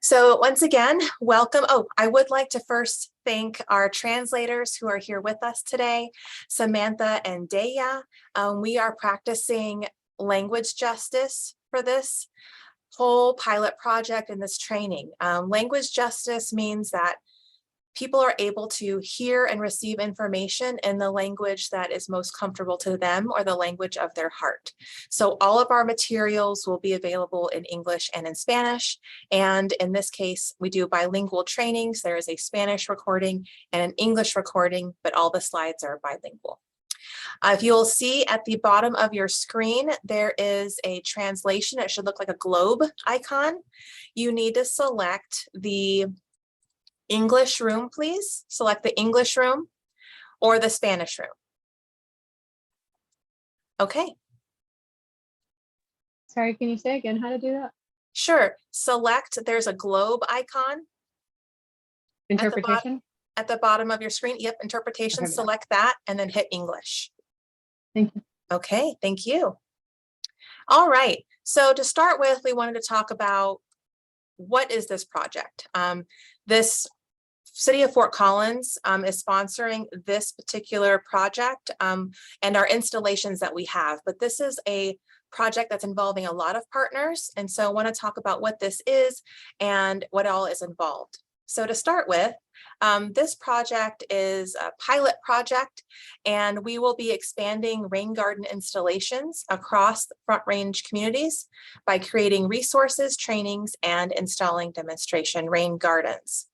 So once again, welcome. Oh, I would like to first thank our translators who are here with us today, Samantha and Daya. We are practicing language justice for this whole pilot project and this training. Language justice means that people are able to hear and receive information in the language that is most comfortable to them or the language of their heart. So all of our materials will be available in English and in Spanish. And in this case, we do bilingual trainings. There is a Spanish recording and an English recording, but all the slides are bilingual. If you'll see at the bottom of your screen, there is a translation. It should look like a globe icon. You need to select the English room, please. Select the English room or the Spanish room. Okay. Sorry, can you say again how to do that? Sure. Select, there's a globe icon. Interpretation? At the bottom of your screen. Yep, interpretation. Okay. Select that and then hit English. Thank you. Okay, thank you. All right. So to start with, we wanted to talk about what is this project? This City of Fort Collins is sponsoring this particular project and our installations that we have, but this is a project that's involving a lot of partners. And so I want to talk about what this is and what all is involved. So to start with, this project is a pilot project, and we will be expanding rain garden installations across the Front Range communities by creating resources, trainings, and installing demonstration rain gardens.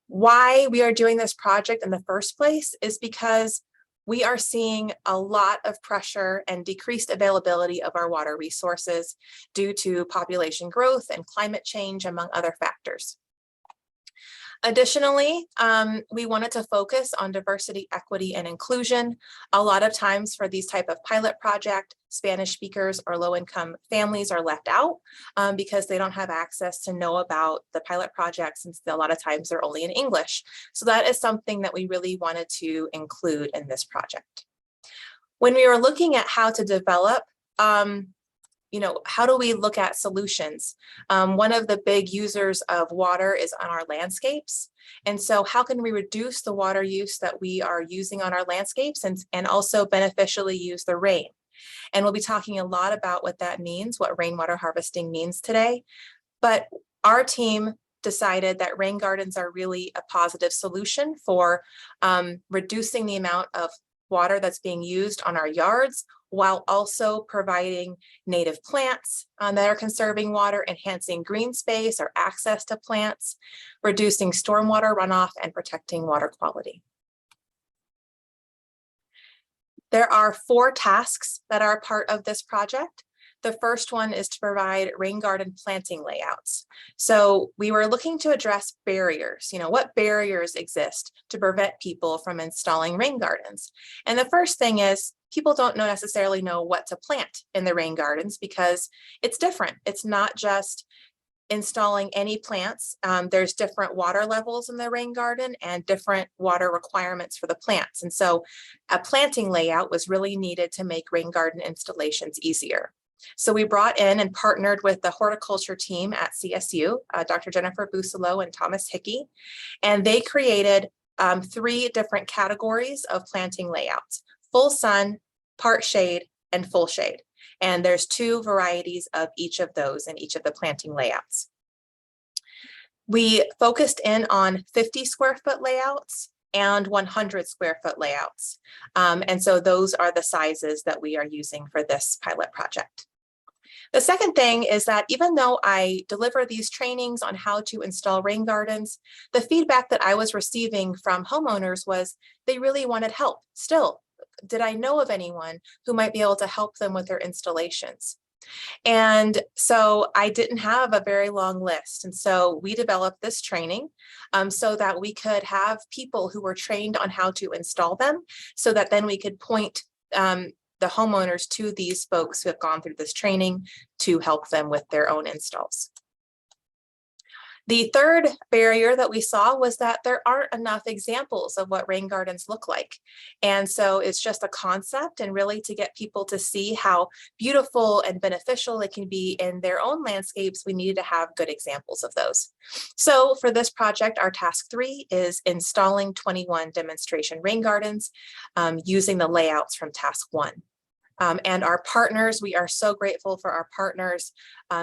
Why we are doing this project in the first place is because we are seeing a lot of pressure and decreased availability of our water resources due to population growth and climate change, among other factors. Additionally, we wanted to focus on diversity, equity, and inclusion. A lot of times for these type of pilot project, Spanish speakers or low-income families are left out because they don't have access to know about the pilot project, since a lot of times they're only in English. So that is something that we really wanted to include in this project. When we were looking at how to develop how do we look at solutions? One of the big users of water is on our landscapes. And so how can we reduce the water use that we are using on our landscapes and also beneficially use the rain? And we'll be talking a lot about what that means, what rainwater harvesting means today. But our team decided that rain gardens are really a positive solution for reducing the amount of water that's being used on our yards, while also providing native plants that are conserving water, enhancing green space or access to plants, reducing stormwater runoff, and protecting water quality. There are 4 tasks that are part of this project. The first one is to provide rain garden planting layouts. So we were looking to address barriers. What barriers exist to prevent people from installing rain gardens? And the first thing is people don't necessarily know what to plant in the rain gardens because it's different. It's not just installing any plants. There's different water levels in the rain garden and different water requirements for the plants. And so a planting layout was really needed to make rain garden installations easier. So we brought in and partnered with the horticulture team at CSU, Dr. Jennifer Busolo and Thomas Hickey, and they created 3 different categories of planting layouts: full sun, part shade, and full shade. And there's 2 varieties of each of those in each of the planting layouts. We focused in on 50 square foot layouts and 100 square foot layouts. And so those are the sizes that we are using for this pilot project. The second thing is that even though I deliver these trainings on how to install rain gardens, the feedback that I was receiving from homeowners was they really wanted help still. Did I know of anyone who might be able to help them with their installations? And so I didn't have a very long list. And so we developed this training so that we could have people who were trained on how to install them, so that then we could point the homeowners to these folks who have gone through this training to help them with their own installs. The third barrier that we saw was that there aren't enough examples of what rain gardens look like. And so it's just a concept, and really to get people to see how beautiful and beneficial it can be in their own landscapes, we needed to have good examples of those. So for this project, our task 3 is installing 21 demonstration rain gardens using the layouts from task 1. And our partners, we are so grateful for our partners,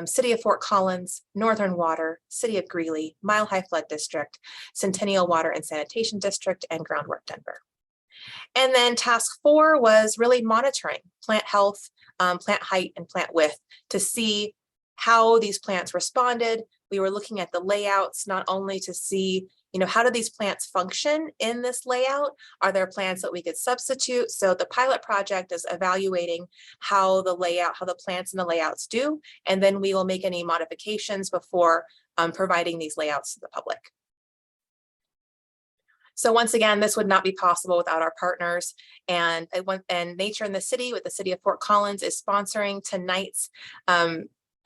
City of Fort Collins, Northern Water, City of Greeley, Mile High Flood District, Centennial Water and Sanitation District, and Groundwork Denver. And then task 4 was really monitoring plant health, plant height, and plant width to see how these plants responded. We were looking at the layouts, not only to see, how do these plants function in this layout? Are there plants that we could substitute? So the pilot project is evaluating how the plants and the layouts do, and then we will make any modifications before providing these layouts to the public. So once again, this would not be possible without our partners, and Nature in the City with the City of Fort Collins is sponsoring tonight's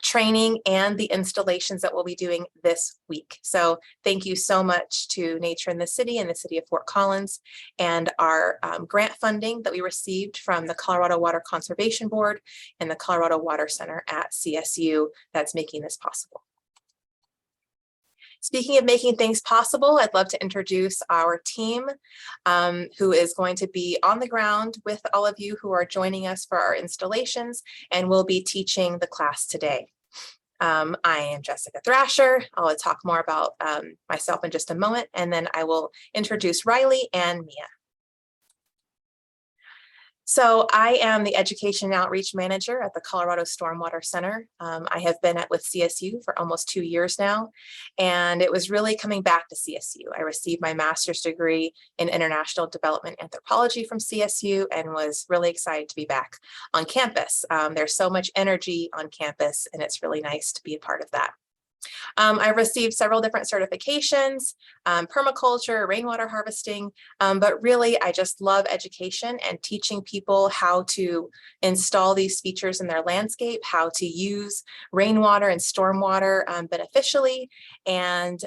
training and the installations that we'll be doing this week. So thank you so much to Nature in the City and the City of Fort Collins, and our grant funding that we received from the Colorado Water Conservation Board and the Colorado Water Center at CSU that's making this possible. Speaking of making things possible, I'd love to introduce our team who is going to be on the ground with all of you who are joining us for our installations, and will be teaching the class today. I am Jessica Thrasher. I'll talk more about myself in just a moment, and then I will introduce Riley and Mia. So I am the Education and Outreach Manager at the Colorado Stormwater Center. I have been with CSU for almost 2 years now, and it was really coming back to CSU. I received my master's degree in International Development Anthropology from CSU and was really excited to be back on campus. There's so much energy on campus, and it's really nice to be a part of that. I've received several different certifications, permaculture, rainwater harvesting, but really I just love education and teaching people how to install these features in their landscape, how to use rainwater and stormwater beneficially, and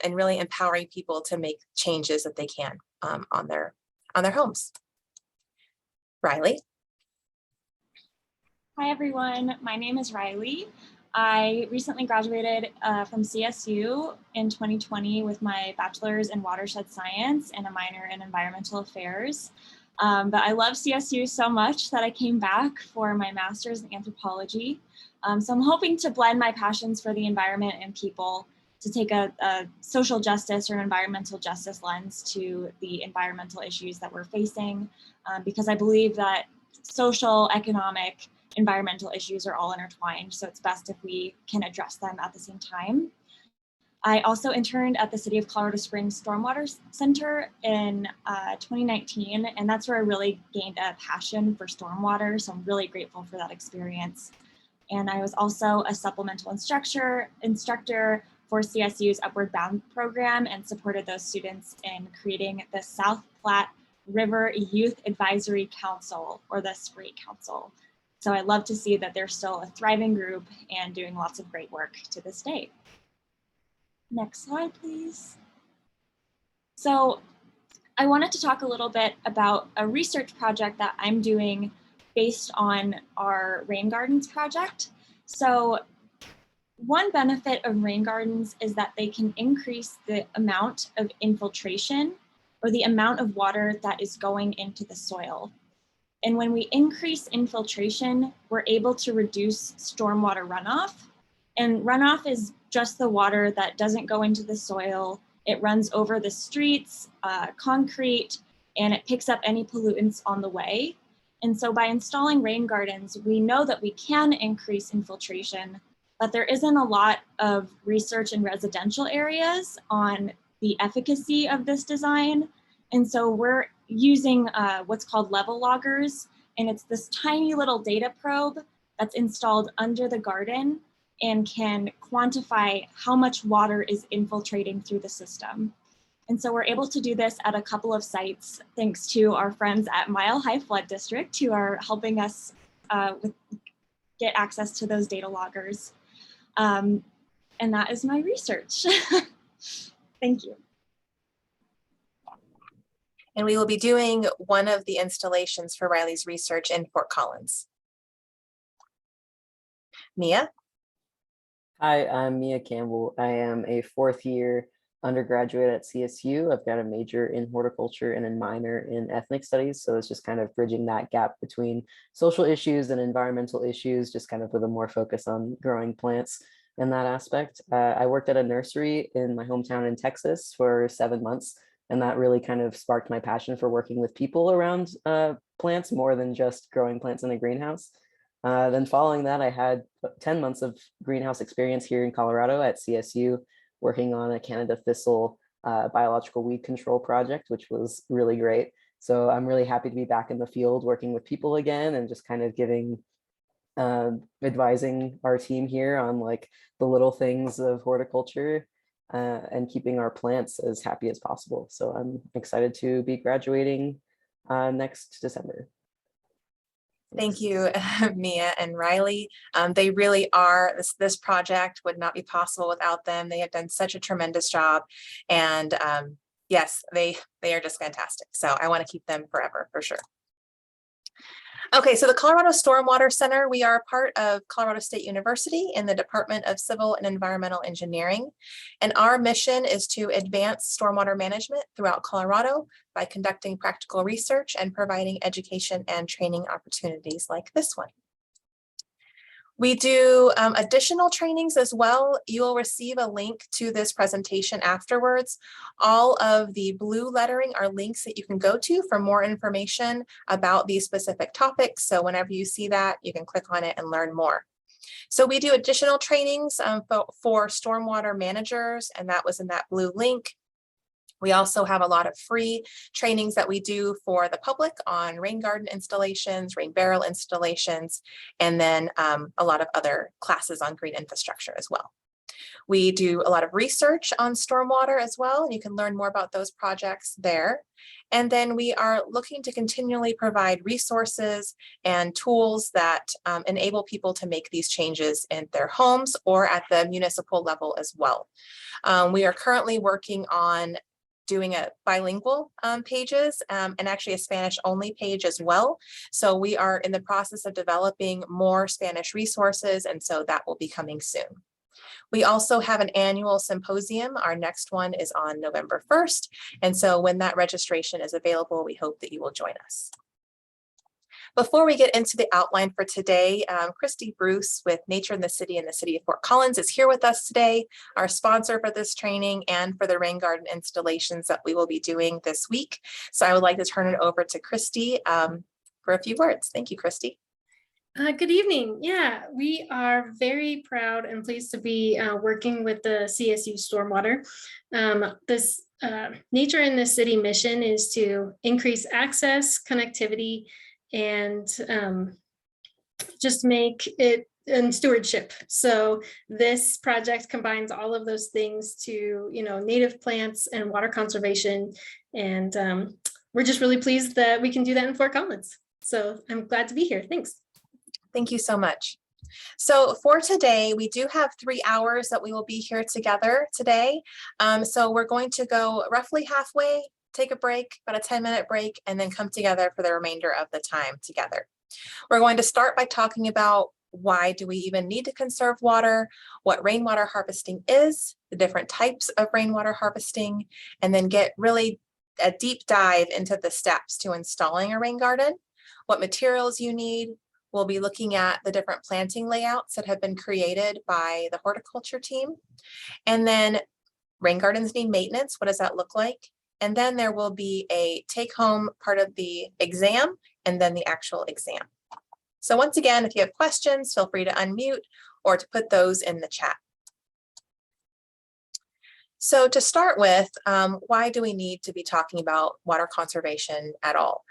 really empowering people to make changes that they can on their homes. Riley. Hi everyone, my name is Riley. I recently graduated from CSU in 2020 with my bachelor's in watershed science and a minor in environmental affairs. But I love CSU so much that I came back for my master's in anthropology. So I'm hoping to blend my passions for the environment and people to take a social justice or environmental justice lens to the environmental issues that we're facing, because I believe that social, economic, environmental issues are all intertwined, so it's best if we can address them at the same time. I also interned at the City of Colorado Springs Stormwater Center in 2019, and that's where I really gained a passion for stormwater, so I'm really grateful for that experience. And I was also a supplemental instructor for CSU's Upward Bound program and supported those students in creating the South Platte River Youth Advisory Council, or the SPRAE Council. So I love to see that they're still a thriving group and doing lots of great work to this day. Next slide, please. So I wanted to talk a little bit about a research project that I'm doing based on our rain gardens project. So one benefit of rain gardens is that they can increase the amount of infiltration, or the amount of water that is going into the soil. And when we increase infiltration, we're able to reduce stormwater runoff. And runoff is just the water that doesn't go into the soil. It runs over the streets, concrete, and it picks up any pollutants on the way. And so by installing rain gardens, we know that we can increase infiltration, but there isn't a lot of research in residential areas on the efficacy of this design. And so we're using what's called level loggers, and it's this tiny little data probe that's installed under the garden and can quantify how much water is infiltrating through the system. And so we're able to do this at a couple of sites, thanks to our friends at Mile High Flood District, who are helping us get access to those data loggers. And that is my research. Thank you. And we will be doing one of the installations for Riley's research in Fort Collins. Mia? Hi, I'm Mia Campbell. I am a fourth year undergraduate at CSU. I've got a major in horticulture and a minor in ethnic studies. So it's just kind of bridging that gap between social issues and environmental issues, just kind of with a more focus on growing plants in that aspect. I worked at a nursery in my hometown in Texas for 7 months, and that really kind of sparked my passion for working with people around plants more than just growing plants in a greenhouse. Then following that, I had 10 months of greenhouse experience here in Colorado at CSU, working on a Canada thistle biological weed control project, which was really great. So I'm really happy to be back in the field working with people again and just kind of giving, advising our team here on like the little things of horticulture and keeping our plants as happy as possible. So I'm excited to be graduating next December. Thank you, Mia and Riley. They really are, this project would not be possible without them. They have done such a tremendous job. And yes, they are just fantastic. So I want to keep them forever for sure. Okay, so the Colorado Stormwater Center, we are part of Colorado State University in the Department of Civil and Environmental Engineering. And our mission is to advance stormwater management throughout Colorado by conducting practical research and providing education and training opportunities like this one. We do additional trainings as well. You will receive a link to this presentation afterwards. All of the blue lettering are links that you can go to for more information about these specific topics. So whenever you see that, you can click on it and learn more. So we do additional trainings for stormwater managers, and that was in that blue link. We also have a lot of free trainings that we do for the public on rain garden installations, rain barrel installations, and then a lot of other classes on green infrastructure as well. We do a lot of research on stormwater as well, and you can learn more about those projects there. And then we are looking to continually provide resources and tools that enable people to make these changes in their homes or at the municipal level as well. We are currently working on doing a bilingual pages and actually a Spanish only page as well. So we are in the process of developing more Spanish resources, and so that will be coming soon. We also have an annual symposium. Our next one is on November 1st. And so when that registration is available, we hope that you will join us. Before we get into the outline for today, Christy Bruce with Nature in the City and the City of Fort Collins is here with us today, our sponsor for this training and for the rain garden installations that we will be doing this week. So I would like to turn it over to Christy for a few words. Thank you, Christy. Good evening. Yeah, we are very proud and pleased to be working with the CSU Stormwater. This Nature in the City mission is to increase access, connectivity, and just make it and stewardship. So this project combines all of those things to, native plants and water conservation. And we're just really pleased that we can do that in Fort Collins. So I'm glad to be here. Thanks. Thank you so much. So for today, we do have 3 hours that we will be here together today. So we're going to go roughly halfway, take a break, about a 10-minute break, and then come together for the remainder of the time together. We're going to start by talking about why do we even need to conserve water, what rainwater harvesting is, the different types of rainwater harvesting, and then get really a deep dive into the steps to installing a rain garden, what materials you need. We'll be looking at the different planting layouts that have been created by the horticulture team. And then rain gardens need maintenance. What does that look like? And then there will be a take-home part of the exam and then the actual exam. So once again, if you have questions, feel free to unmute or to put those in the chat. So to start with, why do we need to be talking about water conservation at all?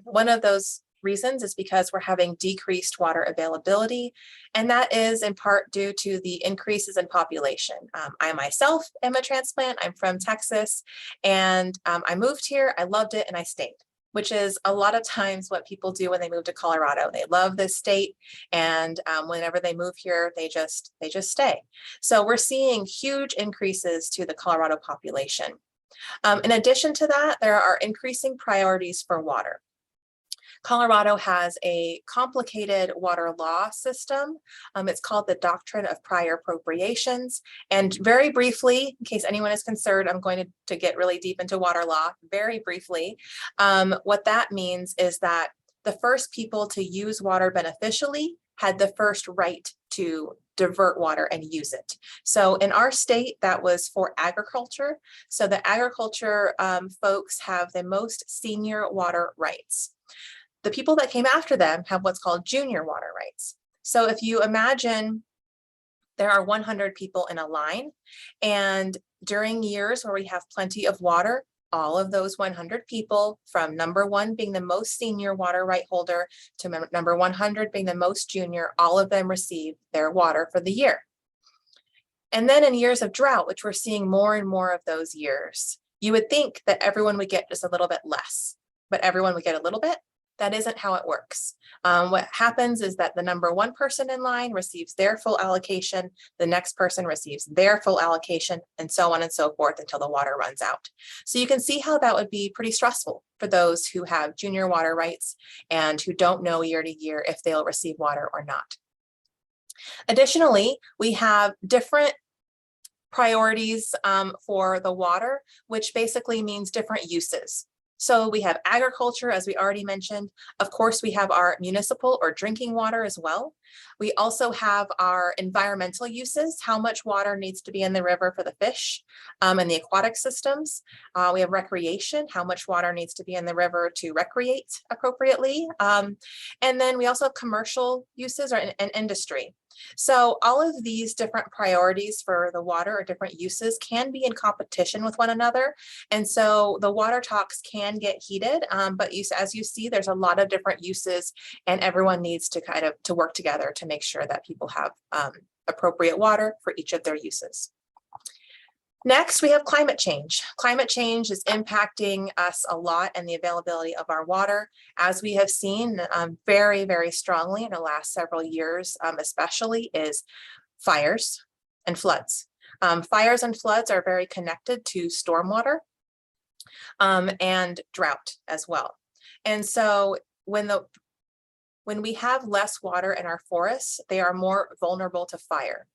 One of those reasons is because we're having decreased water availability, and that is in part due to the increases in population. I myself am a transplant. I'm from Texas, and I moved here, I loved it, and I stayed. which is a lot of times what people do when they move to Colorado. They love this state, and whenever they move here, they just stay. So we're seeing huge increases to the Colorado population. In addition to that, there are increasing priorities for water. Colorado has a complicated water law system. It's called the Doctrine of Prior Appropriations. And very briefly, in case anyone is concerned, I'm going to get really deep into water law very briefly. What that means is that the first people to use water beneficially had the first right to divert water and use it. So in our state, that was for agriculture. So the agriculture folks have the most senior water rights. The people that came after them have what's called junior water rights. So if you imagine there are 100 people in a line, and during years where we have plenty of water, all of those 100 people, from number 1 being the most senior water right holder to number 100 being the most junior, all of them receive their water for the year. And then in years of drought, which we're seeing more and more of those years, you would think that everyone would get just a little bit less, but everyone would get a little bit. That isn't how it works. What happens is that the number 1 person in line receives their full allocation, the next person receives their full allocation, and so on and so forth until the water runs out. So you can see how that would be pretty stressful for those who have junior water rights and who don't know year to year if they'll receive water or not. Additionally, we have different priorities for the water, which basically means different uses. So we have agriculture, as we already mentioned. Of course, we have our municipal or drinking water as well. We also have our environmental uses, how much water needs to be in the river for the fish and the aquatic systems. We have recreation, how much water needs to be in the river to recreate appropriately. And then we also have commercial uses and industry. So all of these different priorities for the water or different uses can be in competition with one another. And so the water talks can get heated, but as you see, there's a lot of different uses, and everyone needs to kind of work together to make sure that people have appropriate water for each of their uses. Next, we have climate change. Climate change is impacting us a lot and the availability of our water, as we have seen very, very strongly in the last several years, especially is fires and floods. Fires and floods are very connected to stormwater and drought as well. And so when we have less water in our forests, they are more vulnerable to fire.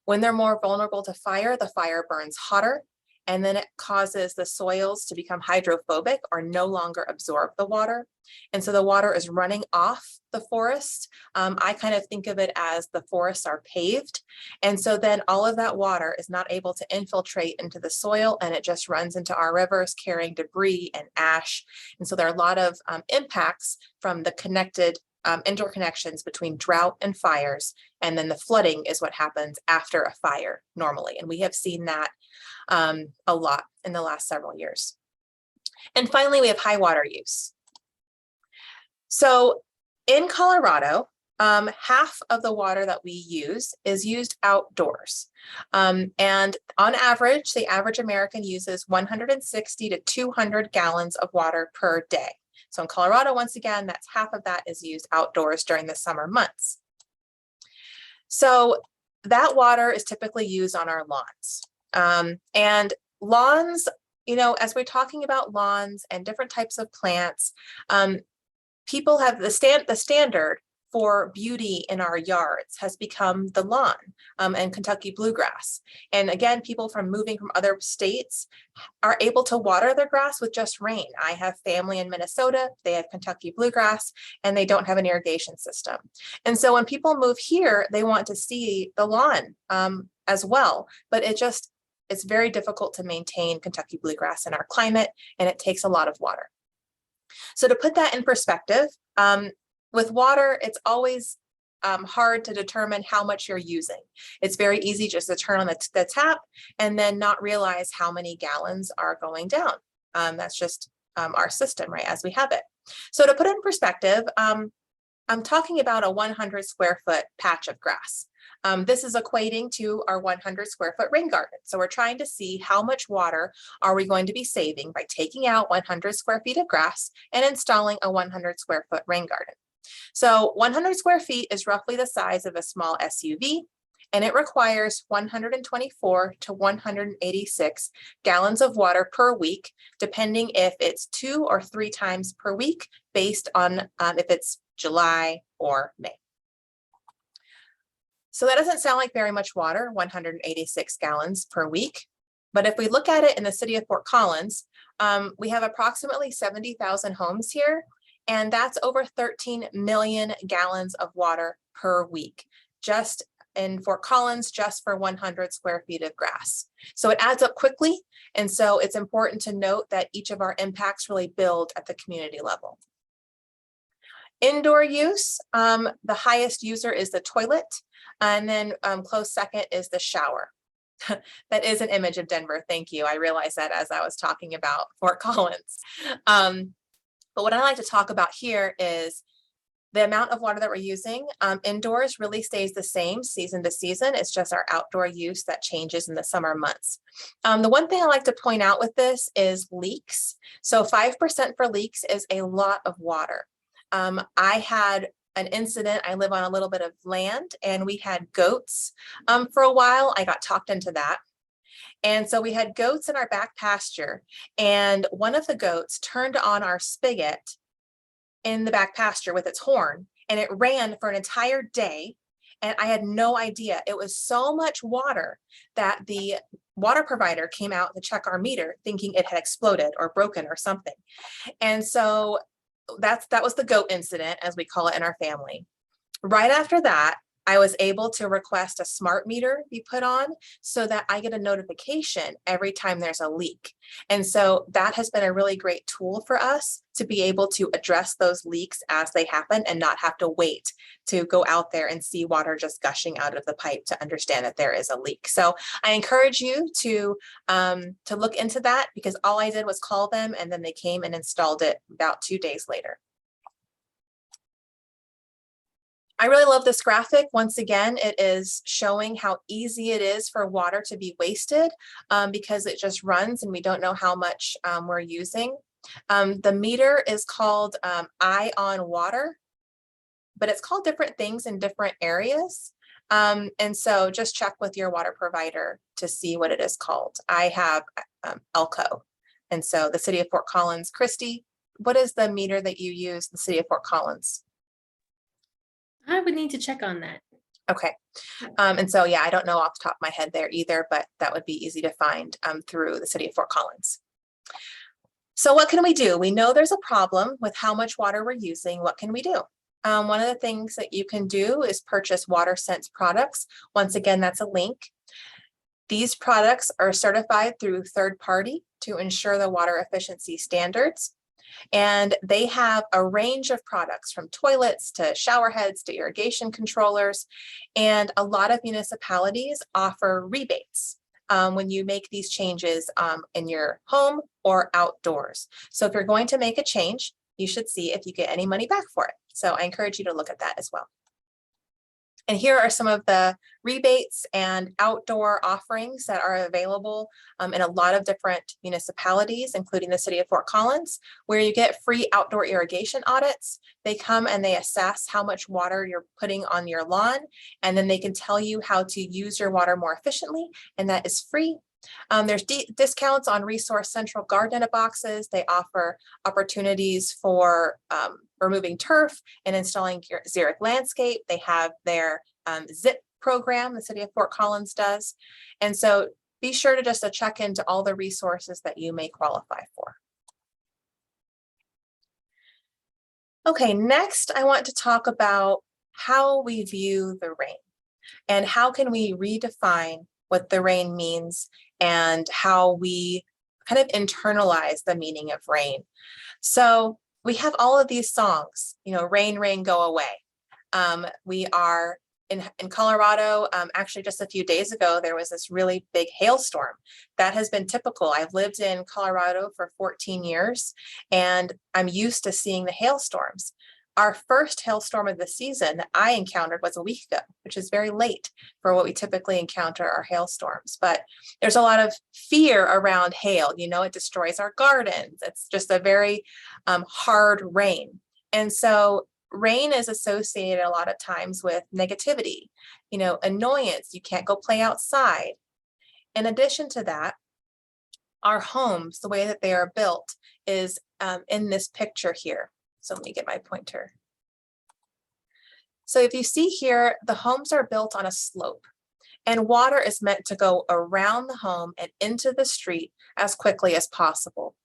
When they're more vulnerable to fire, the fire burns hotter, and then it causes the soils to become hydrophobic or no longer absorb the water. And so the water is running off the forest. I kind of think of it as the forests are paved. And so then all of that water is not able to infiltrate into the soil, and it just runs into our rivers carrying debris and ash. And so there are a lot of impacts from the connected interconnections between drought and fires, and then the flooding is what happens after a fire normally. And we have seen that a lot in the last several years. And finally, we have high water use. So in Colorado, half of the water that we use is used outdoors. And on average, the average American uses 160 to 200 gallons of water per day. So in Colorado, once again, that's half of that is used outdoors during the summer months. So that water is typically used on our lawns. And lawns, you know, as we're talking about lawns and different types of plants, people have the standard for beauty in our yards has become the lawn and Kentucky bluegrass. And again, people moving from other states are able to water their grass with just rain. I have family in Minnesota, they have Kentucky bluegrass, and they don't have an irrigation system. And so when people move here, they want to see the lawn as well, but it's very difficult to maintain Kentucky bluegrass in our climate, and it takes a lot of water. So to put that in perspective, with water, it's always hard to determine how much you're using. It's very easy just to turn on the tap and then not realize how many gallons are going down. That's just our system, right, as we have it. So to put it in perspective, I'm talking about a 100 square foot patch of grass. This is equating to our 100 square foot rain garden. So we're trying to see how much water are we going to be saving by taking out 100 square feet of grass and installing a 100 square foot rain garden. So 100 square feet is roughly the size of a small SUV, and it requires 124 to 186 gallons of water per week, depending if it's 2 or 3 times per week, based on if it's July or May. So that doesn't sound like very much water, 186 gallons per week. But if we look at it in the city of Fort Collins, we have approximately 70,000 homes here, and that's over 13 million gallons of water per week, just in Fort Collins, just for 100 square feet of grass. So it adds up quickly. And so it's important to note that each of our impacts really build at the community level. Indoor use, the highest user is the toilet, and then close second is the shower. That is an image of Denver. Thank you. I realized that as I was talking about Fort Collins. But what I like to talk about here is the amount of water that we're using. Indoors really stays the same season to season. It's just our outdoor use that changes in the summer months. The one thing I like to point out with this is leaks. So 5% for leaks is a lot of water. I had an incident. I live on a little bit of land, and we had goats for a while. I got talked into that. And so we had goats in our back pasture, and one of the goats turned on our spigot in the back pasture with its horn, and it ran for an entire day. And I had no idea. It was so much water that the water provider came out to check our meter thinking it had exploded or broken or something. And so that was the goat incident, as we call it in our family. Right after that, I was able to request a smart meter be put on so that I get a notification every time there's a leak. And so that has been a really great tool for us to be able to address those leaks as they happen and not have to wait to go out there and see water just gushing out of the pipe to understand that there is a leak. So I encourage you to look into that, because all I did was call them, and then they came and installed it about 2 days later. I really love this graphic. Once again, it is showing how easy it is for water to be wasted because it just runs and we don't know how much we're using. The meter is called Eye on Water, but it's called different things in different areas. And so just check with your water provider to see what it is called. I have Elko. And so the city of Fort Collins, Christy, what is the meter that you use in the city of Fort Collins? I would need to check on that. Okay. And so, yeah, I don't know off the top of my head there either, but that would be easy to find through the city of Fort Collins. So what can we do? We know there's a problem with how much water we're using. What can we do? One of the things that you can do is purchase WaterSense products. Once again, that's a link. These products are certified through third party to ensure the water efficiency standards. And they have a range of products, from toilets to shower heads to irrigation controllers. And a lot of municipalities offer rebates when you make these changes in your home or outdoors. So if you're going to make a change, you should see if you get any money back for it. So I encourage you to look at that as well. And here are some of the rebates and outdoor offerings that are available in a lot of different municipalities, including the city of Fort Collins, where you get free outdoor irrigation audits. They come and they assess how much water you're putting on your lawn, and then they can tell you how to use your water more efficiently, and that is free. There's discounts on Resource Central garden boxes. They offer opportunities for removing turf and installing xeric landscape. They have their ZIP program, the city of Fort Collins does. And so be sure to just check into all the resources that you may qualify for. Okay, next I want to talk about how we view the rain and how can we redefine what the rain means and how we kind of internalize the meaning of rain. So we have all of these songs, you know, rain, rain, go away. We are in Colorado, actually just a few days ago, there was this really big hailstorm. That has been typical. I've lived in Colorado for 14 years and I'm used to seeing the hailstorms. Our first hailstorm of the season that I encountered was a week ago, which is very late for what we typically encounter our hailstorms. But there's a lot of fear around hail. You know, it destroys our gardens. It's just a very hard rain. And so rain is associated a lot of times with negativity, you know, annoyance. You can't go play outside. In addition to that, our homes, the way that they are built is in this picture here. So let me get my pointer. So if you see here, the homes are built on a slope, and water is meant to go around the home and into the street as quickly as possible.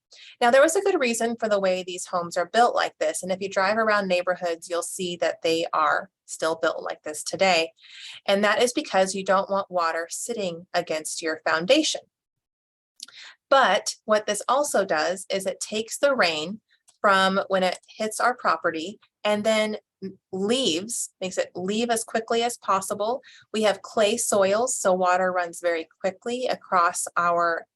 Now, there was a good reason for the way these homes are built like this. And if you drive around neighborhoods, you'll see that they are still built like this today. And that is because you don't want water sitting against your foundation. But what this also does is it takes the rain from when it hits our property and then makes it leave as quickly as possible. We have clay soils, so water runs very quickly across our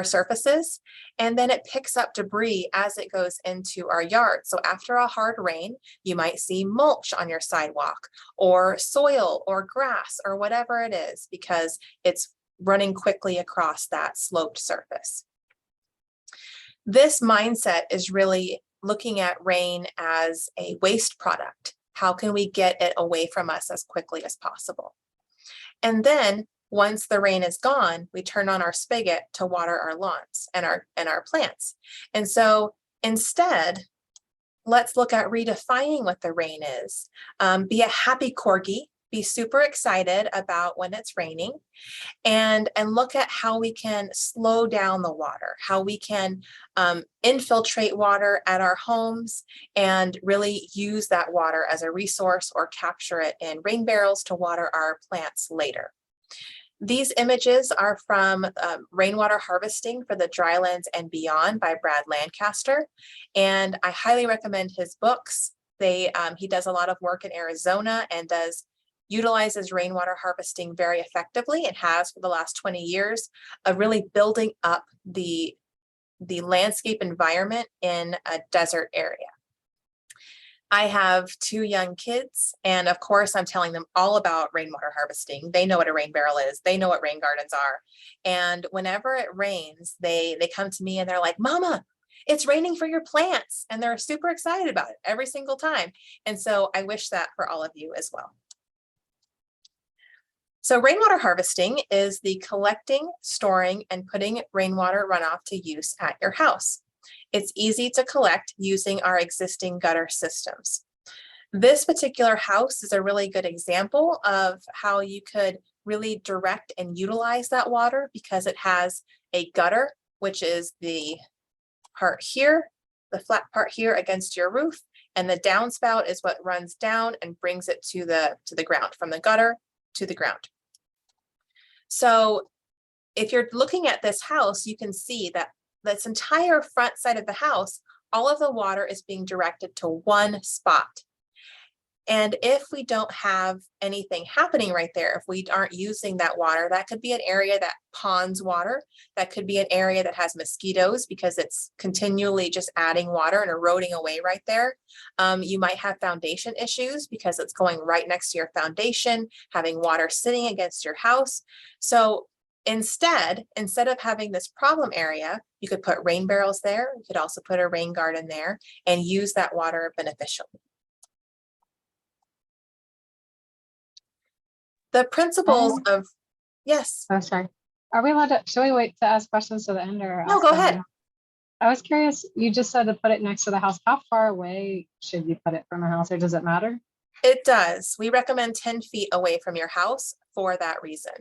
surfaces, and then it picks up debris as it goes into our yard. So after a hard rain, you might see mulch on your sidewalk or soil or grass or whatever it is, because it's running quickly across that sloped surface. This mindset is really looking at rain as a waste product. How can we get it away from us as quickly as possible? And then once the rain is gone, we turn on our spigot to water our lawns and our plants. And so instead, let's look at redefining what the rain is. Be a happy corgi. Be super excited about when it's raining, and look at how we can slow down the water, how we can infiltrate water at our homes and really use that water as a resource or capture it in rain barrels to water our plants later. These images are from Rainwater Harvesting for the Drylands and Beyond by Brad Lancaster, and I highly recommend his books. He does a lot of work in Arizona and utilizes rainwater harvesting very effectively and has for the last 20 years of really building up the landscape environment in a desert area. I have 2 young kids, and of course I'm telling them all about rainwater harvesting. They know what a rain barrel is. They know what rain gardens are. And whenever it rains, they come to me and they're like, "Mama, it's raining for your plants." And they're super excited about it every single time. And so I wish that for all of you as well. So rainwater harvesting is the collecting, storing, and putting rainwater runoff to use at your house. It's easy to collect using our existing gutter systems. This particular house is a really good example of how you could really direct and utilize that water, because it has a gutter, which is the part here, the flat part here against your roof, and the downspout is what runs down and brings it to the ground, from the gutter to the ground. So if you're looking at this house, you can see that this entire front side of the house, all of the water is being directed to one spot. And if we don't have anything happening right there, if we aren't using that water, that could be an area that ponds water. That could be an area that has mosquitoes because it's continually just adding water and eroding away right there. You might have foundation issues because it's going right next to your foundation, having water sitting against your house. So instead of having this problem area, you could put rain barrels there. You could also put a rain garden there and use that water beneficially. The principles of, yes. Oh, sorry. Are we allowed to, should we wait to ask questions to the end or? No, ask go them ahead. now? I was curious, you just said to put it next to the house. How far away should you put it from a house, or does it matter? It does. We recommend 10 feet away from your house for that reason.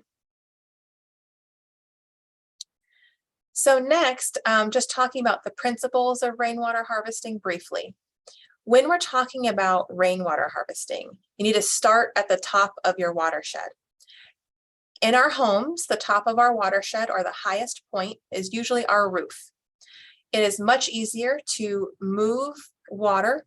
So next, just talking about the principles of rainwater harvesting briefly. When we're talking about rainwater harvesting, you need to start at the top of your watershed. In our homes, the top of our watershed, or the highest point, is usually our roof. It is much easier to move water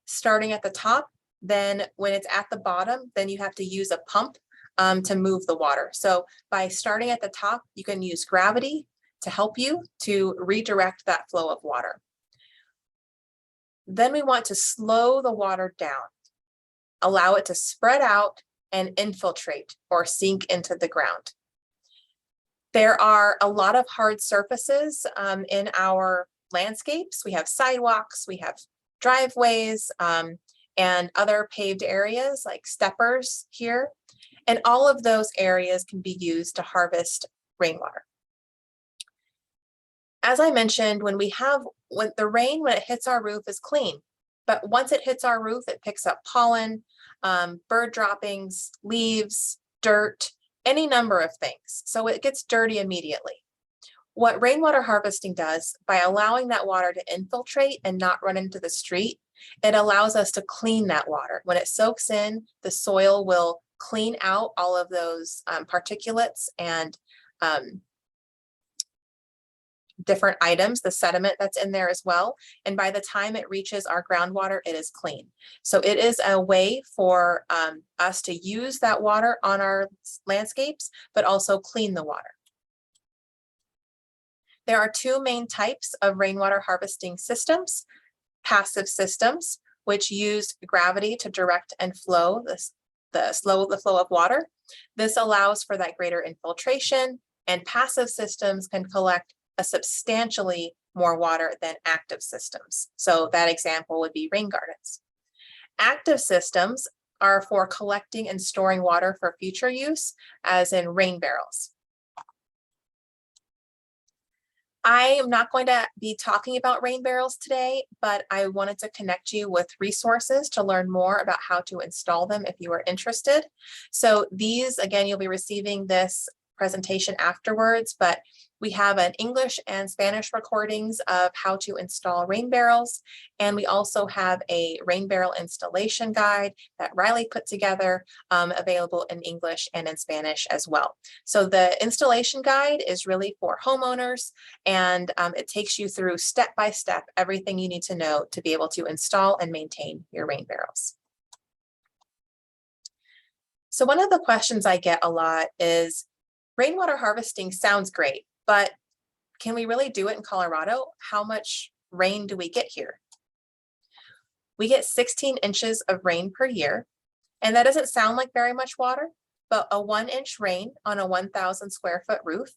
starting at the top than when it's at the bottom. Then you have to use a pump to move the water. So by starting at the top, you can use gravity to help you to redirect that flow of water. Then we want to slow the water down, allow it to spread out and infiltrate or sink into the ground. There are a lot of hard surfaces in our landscapes. We have sidewalks, we have driveways, and other paved areas like steppers here. And all of those areas can be used to harvest rainwater. As I mentioned, when the rain, when it hits our roof, is clean. But once it hits our roof, it picks up pollen, bird droppings, leaves, dirt, any number of things. So it gets dirty immediately. What rainwater harvesting does, by allowing that water to infiltrate and not run into the street, it allows us to clean that water. When it soaks in, the soil will clean out all of those particulates and different items, the sediment that's in there as well. And by the time it reaches our groundwater, it is clean. So it is a way for us to use that water on our landscapes, but also clean the water. There are two main types of rainwater harvesting systems: passive systems, which use gravity to direct and flow the flow of water. This allows for that greater infiltration, and passive systems can collect a substantially more water than active systems. So that example would be rain gardens. Active systems are for collecting and storing water for future use, as in rain barrels. I am not going to be talking about rain barrels today, but I wanted to connect you with resources to learn more about how to install them if you are interested. So these, again, you'll be receiving this presentation afterwards, but we have an English and Spanish recordings of how to install rain barrels. And we also have a rain barrel installation guide that Riley put together, available in English and in Spanish as well. So the installation guide is really for homeowners, and it takes you through step by step everything you need to know to be able to install and maintain your rain barrels. So one of the questions I get a lot is, rainwater harvesting sounds great, but can we really do it in Colorado? How much rain do we get here? We get 16 inches of rain per year, and that doesn't sound like very much water, but a 1-inch rain on a 1,000 square foot roof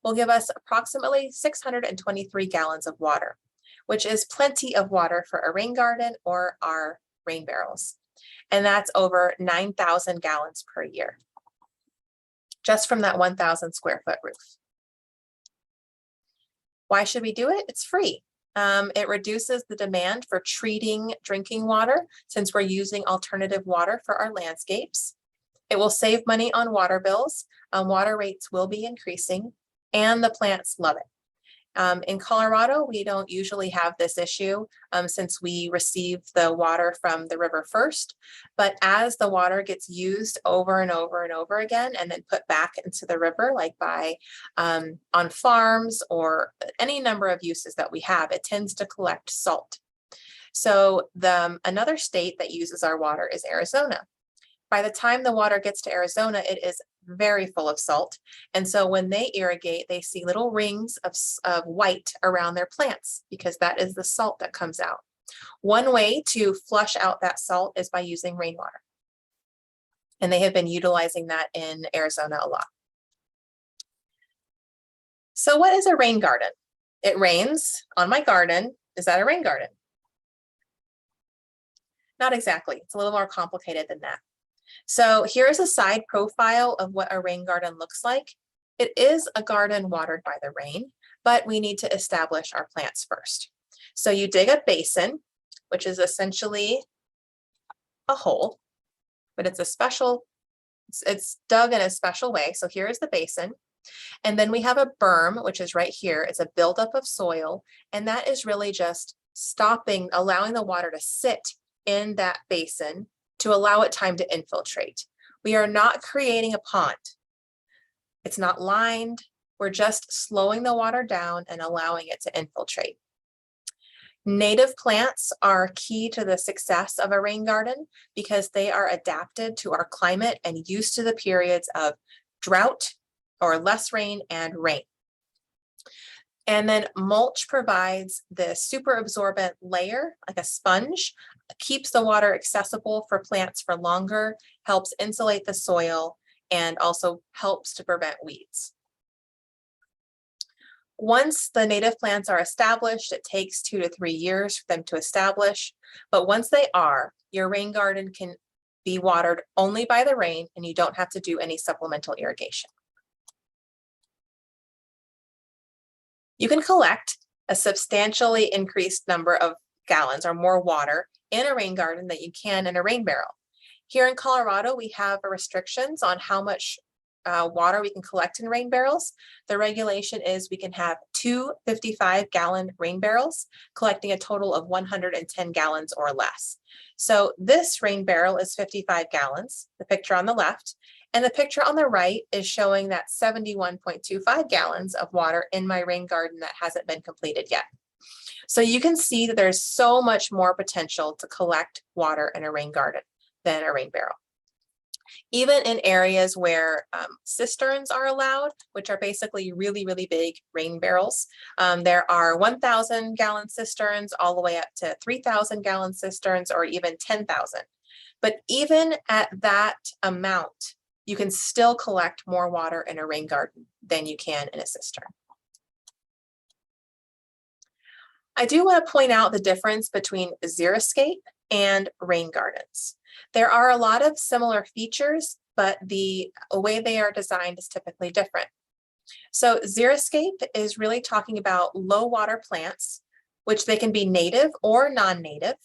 will give us approximately 623 gallons of water, which is plenty of water for a rain garden or our rain barrels. And that's over 9,000 gallons per year, just from that 1,000 square foot roof. Why should we do it? It's free. It reduces the demand for treating drinking water, since we're using alternative water for our landscapes. It will save money on water bills. Water rates will be increasing, and the plants love it. In Colorado, we don't usually have this issue since we receive the water from the river first, but as the water gets used over and over and over again and then put back into the river, like by on farms or any number of uses that we have, it tends to collect salt. So another state that uses our water is Arizona. By the time the water gets to Arizona, it is very full of salt. And so when they irrigate, they see little rings of white around their plants, because that is the salt that comes out. One way to flush out that salt is by using rainwater. And they have been utilizing that in Arizona a lot. So what is a rain garden? It rains on my garden. Is that a rain garden? Not exactly. It's a little more complicated than that. So here's a side profile of what a rain garden looks like. It is a garden watered by the rain, but we need to establish our plants first. So you dig a basin, which is essentially a hole, but it's dug in a special way. So here is the basin. And then we have a berm, which is right here. It's a buildup of soil, and that is really just allowing the water to sit in that basin to allow it time to infiltrate. We are not creating a pond. It's not lined. We're just slowing the water down and allowing it to infiltrate. Native plants are key to the success of a rain garden because they are adapted to our climate and used to the periods of drought or less rain and rain. And then mulch provides the super absorbent layer, like a sponge, keeps the water accessible for plants for longer, helps insulate the soil, and also helps to prevent weeds. Once the native plants are established, it takes 2 to 3 years for them to establish. But once they are, your rain garden can be watered only by the rain, and you don't have to do any supplemental irrigation. You can collect a substantially increased number of gallons or more water in a rain garden than you can in a rain barrel. Here in Colorado, we have restrictions on how much water we can collect in rain barrels. The regulation is we can have 2 55-gallon rain barrels collecting a total of 110 gallons or less. So this rain barrel is 55 gallons, the picture on the left, and the picture on the right is showing that 71.25 gallons of water in my rain garden that hasn't been completed yet. So you can see that there's so much more potential to collect water in a rain garden than a rain barrel. Even in areas where cisterns are allowed, which are basically really, really big rain barrels, there are 1,000 gallon cisterns all the way up to 3,000 gallon cisterns or even 10,000. But even at that amount, you can still collect more water in a rain garden than you can in a cistern. I do want to point out the difference between xeriscape and rain gardens. There are a lot of similar features, but the way they are designed is typically different. So xeriscape is really talking about low water plants, which they can be native or non-native.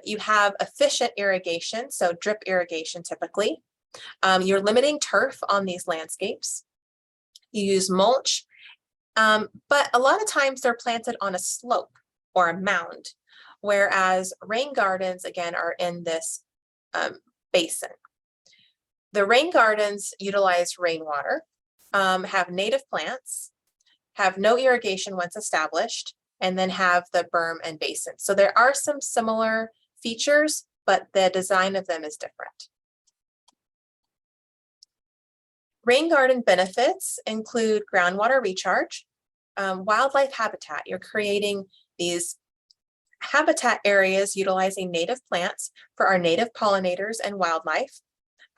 You have efficient irrigation, so drip irrigation typically. You're limiting turf on these landscapes. You use mulch, but a lot of times they're planted on a slope or a mound, whereas rain gardens, again, are in this basin. The rain gardens utilize rainwater, have native plants, have no irrigation once established, and then have the berm and basin. So there are some similar features, but the design of them is different. Rain garden benefits include groundwater recharge, wildlife habitat. You're creating these habitat areas utilizing native plants for our native pollinators and wildlife.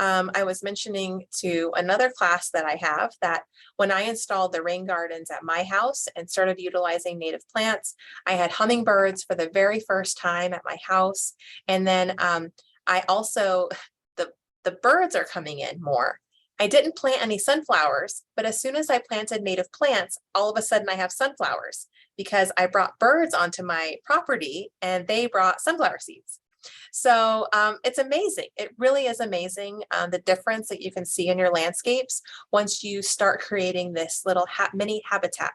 I was mentioning to another class that I have that when I installed the rain gardens at my house and started utilizing native plants, I had hummingbirds for the very first time at my house. And then I also, the birds are coming in more. I didn't plant any sunflowers, but as soon as I planted native plants, all of a sudden I have sunflowers because I brought birds onto my property and they brought sunflower seeds. So it's amazing. It really is amazing the difference that you can see in your landscapes once you start creating this little mini habitat.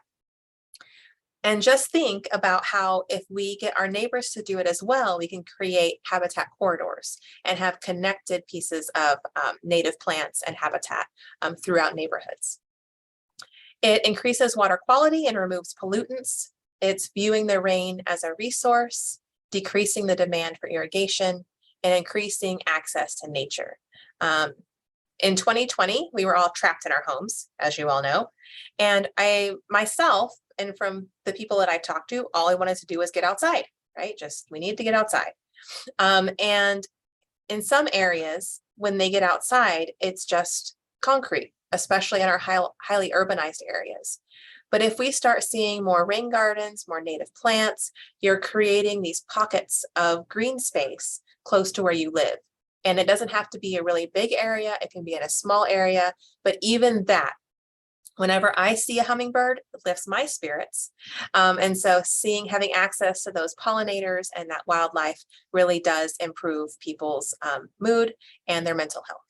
And just think about how if we get our neighbors to do it as well, we can create habitat corridors and have connected pieces of native plants and habitat throughout neighborhoods. It increases water quality and removes pollutants. It's viewing the rain as a resource, decreasing the demand for irrigation, and increasing access to nature. In 2020, we were all trapped in our homes, as you all know. And I myself, and from the people that I talked to, all I wanted to do was get outside, right? We need to get outside. And in some areas, when they get outside, it's just concrete, especially in our highly urbanized areas. But if we start seeing more rain gardens, more native plants, you're creating these pockets of green space close to where you live. And it doesn't have to be a really big area. It can be in a small area, but even that, whenever I see a hummingbird, it lifts my spirits. And so having access to those pollinators and that wildlife really does improve people's mood and their mental health.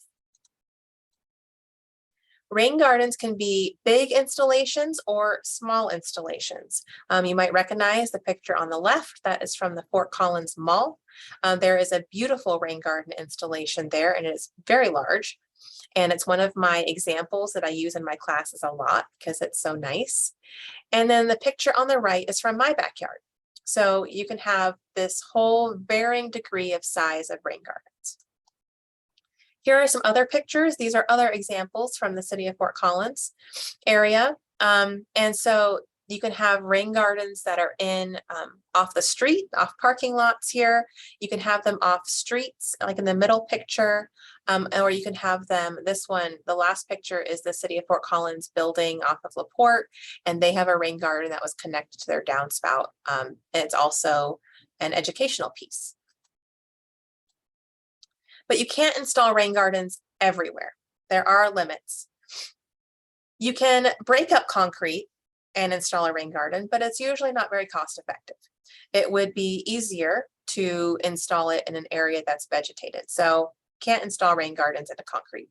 Rain gardens can be big installations or small installations. You might recognize the picture on the left that is from the Fort Collins Mall. There is a beautiful rain garden installation there, and it is very large. And it's one of my examples that I use in my classes a lot because it's so nice. And then the picture on the right is from my backyard. So you can have this whole varying degree of size of rain gardens. Here are some other pictures. These are other examples from the city of Fort Collins area. And so You can have rain gardens that are in off the street, off parking lots here. You can have them off streets, like in the middle picture, or you can have them, this one, the last picture is the City of Fort Collins building off of LaPorte, and they have a rain garden that was connected to their downspout. And it's also an educational piece. But you can't install rain gardens everywhere. There are limits. You can break up concrete and install a rain garden, but it's usually not very cost effective. It would be easier to install it in an area that's vegetated. So can't install rain gardens into concrete.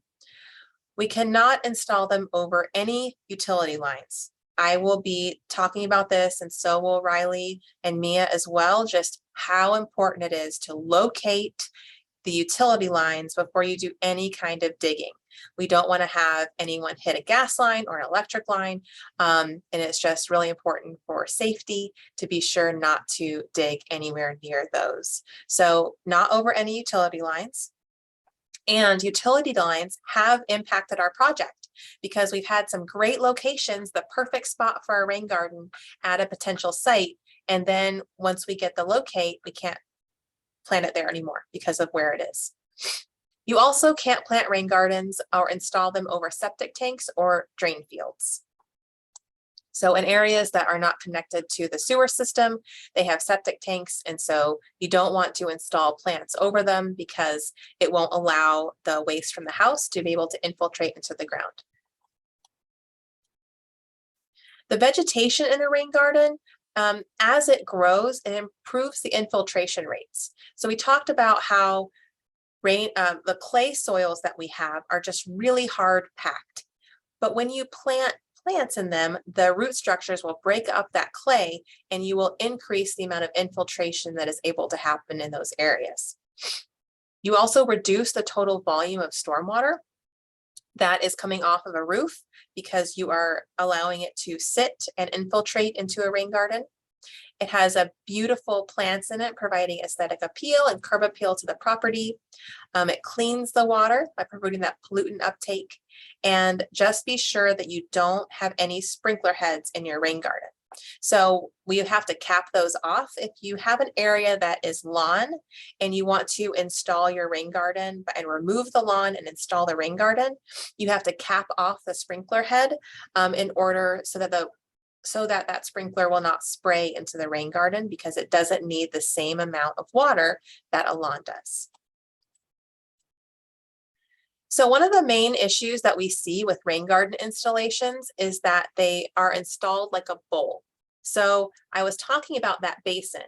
We cannot install them over any utility lines. I will be talking about this, and so will Riley and Mia as well, just how important it is to locate the utility lines before you do any kind of digging. We don't want to have anyone hit a gas line or an electric line. And it's just really important for safety to be sure not to dig anywhere near those. So not over any utility lines. And utility lines have impacted our project because we've had some great locations, the perfect spot for a rain garden at a potential site. And then once we get the locate, we can't plant it there anymore because of where it is. You also can't plant rain gardens or install them over septic tanks or drain fields. So in areas that are not connected to the sewer system, they have septic tanks, and so you don't want to install plants over them because it won't allow the waste from the house to be able to infiltrate into the ground. The vegetation in a rain garden, as it grows, it improves the infiltration rates. So we talked about how the clay soils that we have are just really hard packed. But when you plant plants in them, the root structures will break up that clay and you will increase the amount of infiltration that is able to happen in those areas. You also reduce the total volume of stormwater that is coming off of a roof because you are allowing it to sit and infiltrate into a rain garden. It has a beautiful plants in it, providing aesthetic appeal and curb appeal to the property. It cleans the water by preventing that pollutant uptake. And just be sure that you don't have any sprinkler heads in your rain garden. So we have to cap those off. If you have an area that is lawn and you want to install your rain garden and remove the lawn and install the rain garden, you have to cap off the sprinkler head in order so that that sprinkler will not spray into the rain garden because it doesn't need the same amount of water that a lawn does. So one of the main issues that we see with rain garden installations is that they are installed like a bowl. So I was talking about that basin,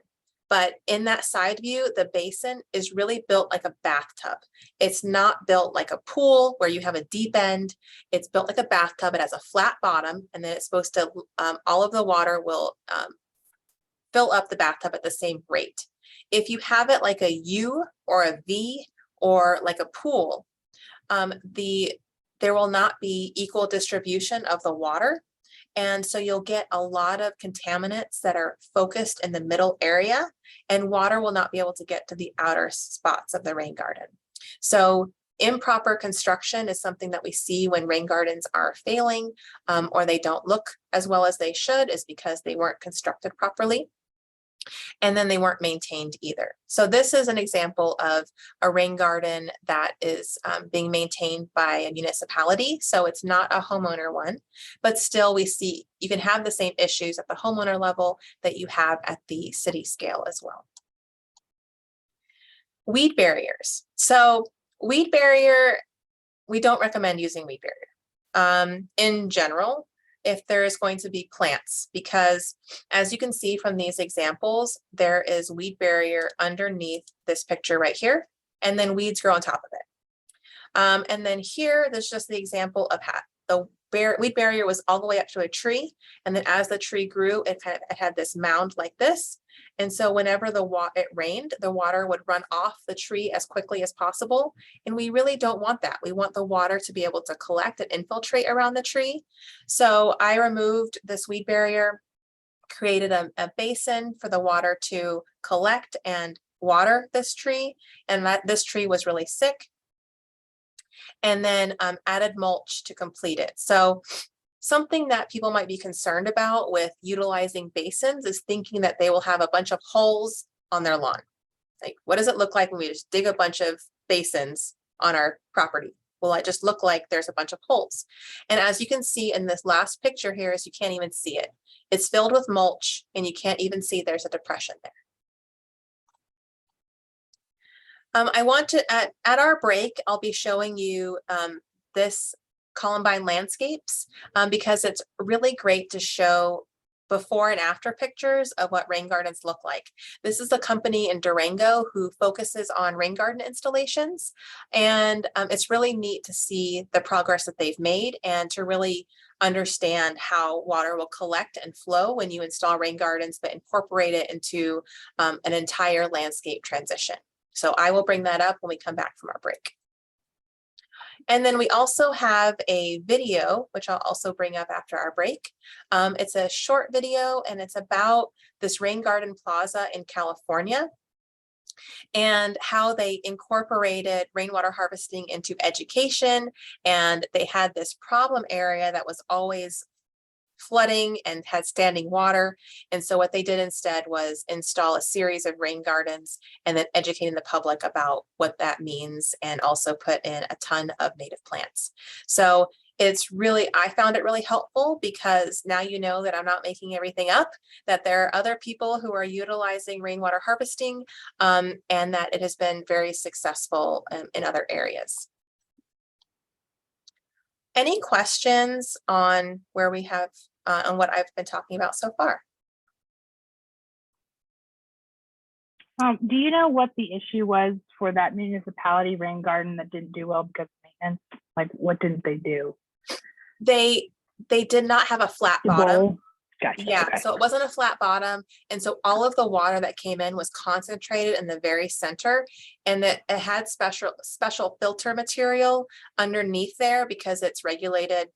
but in that side view, the basin is really built like a bathtub. It's not built like a pool where you have a deep end. It's built like a bathtub. It has a flat bottom, and then it's supposed to, all of the water will fill up the bathtub at the same rate. If you have it like a U or a V or like a pool, there will not be equal distribution of the water. And so you'll get a lot of contaminants that are focused in the middle area, and water will not be able to get to the outer spots of the rain garden. So improper construction is something that we see when rain gardens are failing or they don't look as well as they should, is because they weren't constructed properly. And then they weren't maintained either. So this is an example of a rain garden that is being maintained by a municipality. So it's not a homeowner one, but still we see you can have the same issues at the homeowner level that you have at the city scale as well. Weed barriers. So weed barrier, we don't recommend using weed barrier in general if there is going to be plants, because as you can see from these examples, there is weed barrier underneath this picture right here, and then weeds grow on top of it. And then here, there's just the example of how the weed barrier was all the way up to a tree, and then as the tree grew, it had this mound like this. And so whenever it rained, the water would run off the tree as quickly as possible. And we really don't want that. We want the water to be able to collect and infiltrate around the tree. So I removed this weed barrier, created a basin for the water to collect and water this tree. And this tree was really sick. And then added mulch to complete it. So something that people might be concerned about with utilizing basins is thinking that they will have a bunch of holes on their lawn. Like, what does it look like when we just dig a bunch of basins on our property? Will it just look like there's a bunch of holes? And as you can see in this last picture here, is you can't even see it. It's filled with mulch and you can't even see there's a depression there. I want to, at our break, I'll be showing you this Columbine landscapes because it's really great to show before and after pictures of what rain gardens look like. This is a company in Durango who focuses on rain garden installations. And it's really neat to see the progress that they've made and to really understand how water will collect and flow when you install rain gardens, but incorporate it into an entire landscape transition. So I will bring that up when we come back from our break. And then we also have a video, which I'll also bring up after our break. It's a short video and it's about this rain garden plaza in California and how they incorporated rainwater harvesting into education. And they had this problem area that was always flooding and had standing water. And so what they did instead was install a series of rain gardens and then educating the public about what that means and also put in a ton of native plants. So it's really, I found it really helpful because now you know that I'm not making everything up, that there are other people who are utilizing rainwater harvesting and that it has been very successful in other areas. Any questions on where we have, on what I've been talking about so far? Do you know what the issue was for that municipality rain garden that didn't do well because of maintenance? Like, what didn't they do? They did not have a flat bottom. Bowl? Gotcha. Yeah, Okay. so it wasn't a flat bottom. And so all of the water that came in was concentrated in the very center, and that it had special filter material underneath there because it's regulated.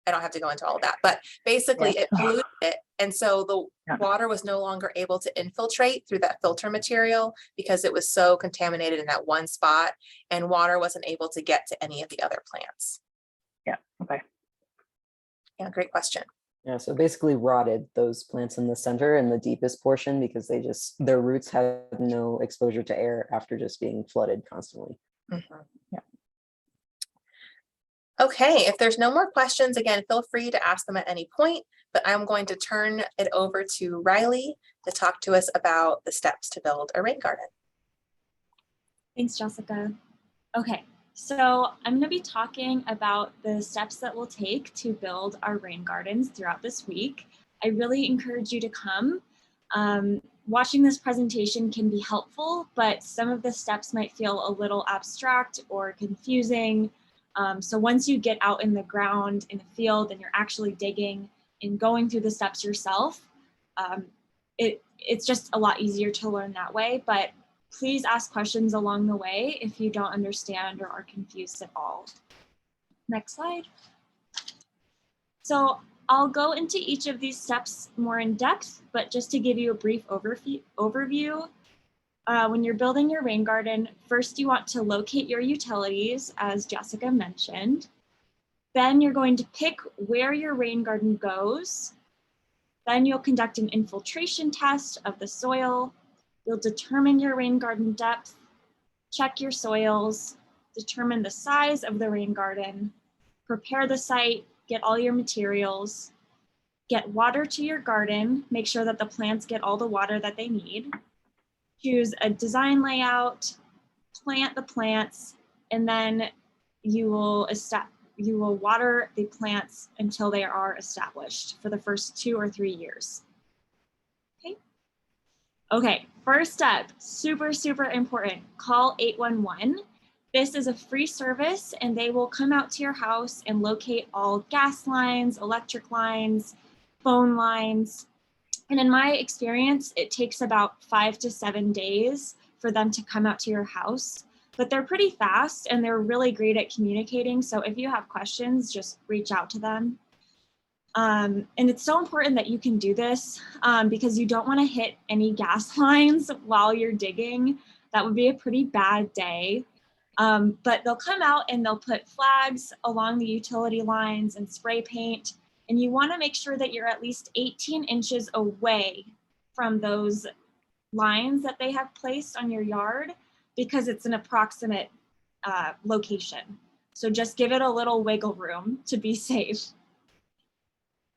I don't have to go into all of that, but basically it polluted it. And so the water was no longer able to infiltrate through that filter material because it was so contaminated in that one spot, and water wasn't able to get to any of the other plants. Yeah, okay. Yeah, great question. Yeah, so basically rotted those plants in the center and the deepest portion because they just, their roots had no exposure to air after just being flooded constantly. Mm-hmm. Yeah. Okay, if there's no more questions, again, feel free to ask them at any point, but I'm going to turn it over to Riley to talk to us about the steps to build a rain garden. Thanks, Jessica. Okay, so I'm going to be talking about the steps that we'll take to build our rain gardens throughout this week. I really encourage you to come. Watching this presentation can be helpful, but some of the steps might feel a little abstract or confusing. So once you get out in the ground, in the field, and you're actually digging and going through the steps yourself, it's just a lot easier to learn that way. But please ask questions along the way if you don't understand or are confused at all. Next slide. So I'll go into each of these steps more in depth, but just to give you a brief overview, when you're building your rain garden, first you want to locate your utilities, as Jessica mentioned. Then you're going to pick where your rain garden goes. Then you'll conduct an infiltration test of the soil. You'll determine your rain garden depth, check your soils, determine the size of the rain garden, prepare the site, get all your materials, get water to your garden, make sure that the plants get all the water that they need, choose a design layout, plant the plants, and then you will water the plants until they are established for the first 2 or 3 years. Okay, first step, super important, call 811. This is a free service and they will come out to your house and locate all gas lines, electric lines, phone lines. And in my experience, it takes about 5 to 7 days for them to come out to your house, but they're pretty fast and they're really great at communicating. So if you have questions, just reach out to them. And it's so important that you can do this because you don't want to hit any gas lines while you're digging. That would be a pretty bad day. But they'll come out and they'll put flags along the utility lines and spray paint. And you want to make sure that you're at least 18 inches away from those lines that they have placed on your yard, because it's an approximate location. So just give it a little wiggle room to be safe.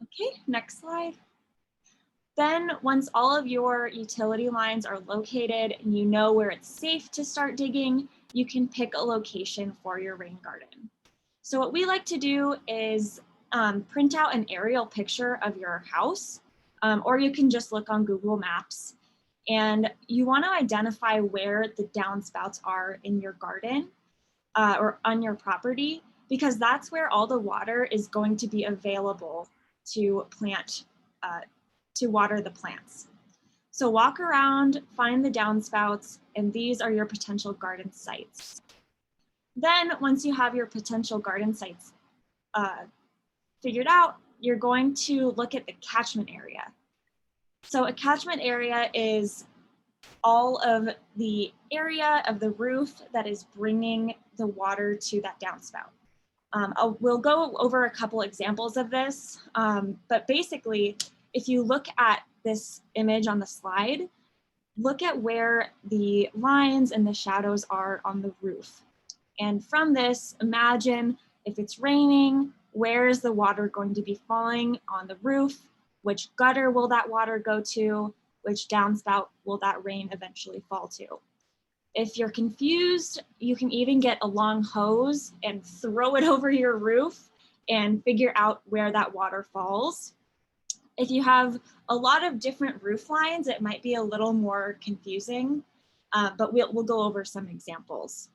Okay, next slide. Then once all of your utility lines are located and you know where it's safe to start digging, you can pick a location for your rain garden. So what we like to do is print out an aerial picture of your house, or you can just look on Google Maps. And you want to identify where the downspouts are in your garden or on your property, because that's where all the water is going to be available to to water the plants. So walk around, find the downspouts, and these are your potential garden sites. Then once you have your potential garden sites figured out, you're going to look at the catchment area. So a catchment area is all of the area of the roof that is bringing the water to that downspout. We'll go over a couple examples of this, but basically, if you look at this image on the slide, look at where the lines and the shadows are on the roof. And from this, imagine if it's raining, where is the water going to be falling on the roof? Which gutter will that water go to? Which downspout will that rain eventually fall to? If you're confused, you can even get a long hose and throw it over your roof and figure out where that water falls. If you have a lot of different roof lines, it might be a little more confusing, but we'll go over some examples.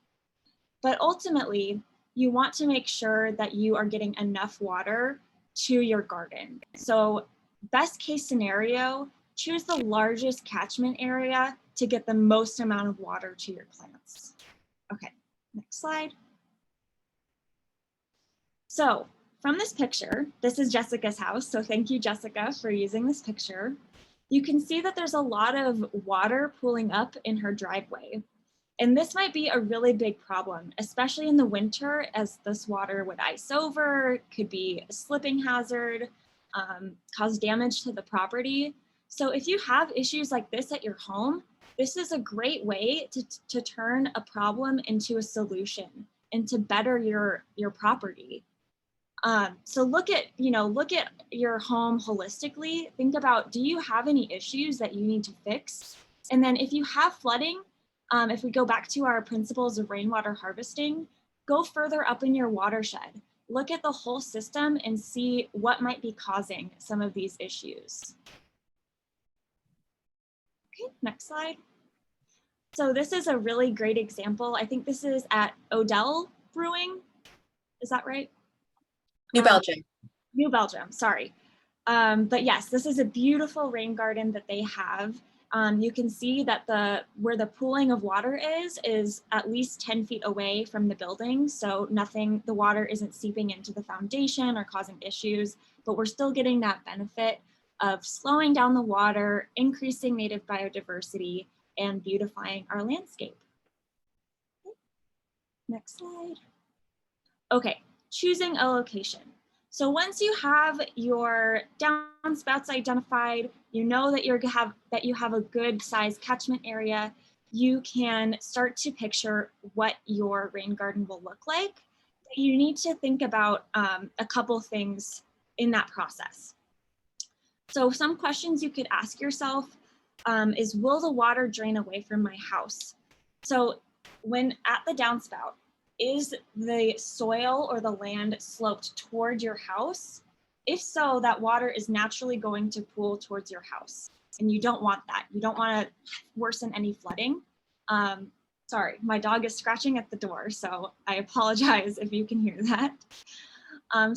But ultimately, you want to make sure that you are getting enough water to your garden. So best case scenario, choose the largest catchment area to get the most amount of water to your plants. Okay, next slide. So from this picture, this is Jessica's house. So thank you, Jessica, for using this picture. You can see that there's a lot of water pooling up in her driveway. And this might be a really big problem, especially in the winter, as this water would ice over, could be a slipping hazard, cause damage to the property. So if you have issues like this at your home, this is a great way to turn a problem into a solution and to better your property. So look at your home holistically. Think about, do you have any issues that you need to fix? And then if you have flooding, if we go back to our principles of rainwater harvesting, go further up in your watershed. Look at the whole system and see what might be causing some of these issues. Okay, next slide. So this is a really great example. I think this is at Odell Brewing. Is that right? New Belgium. New Belgium, sorry. But yes, this is a beautiful rain garden that they have. You can see that where the pooling of water is at least 10 feet away from the building. So the water isn't seeping into the foundation or causing issues, but we're still getting that benefit of slowing down the water, increasing native biodiversity, and beautifying our landscape. Okay. Next slide. Okay, choosing a location. So once you have your downspouts identified, you know that you have a good size catchment area, you can start to picture what your rain garden will look like. You need to think about a couple things in that process. So some questions you could ask yourself is, will the water drain away from my house? So when at the downspout, is the soil or the land sloped toward your house? If so, that water is naturally going to pool towards your house, and you don't want that. You don't want to worsen any flooding. Sorry, my dog is scratching at the door, so I apologize if you can hear that.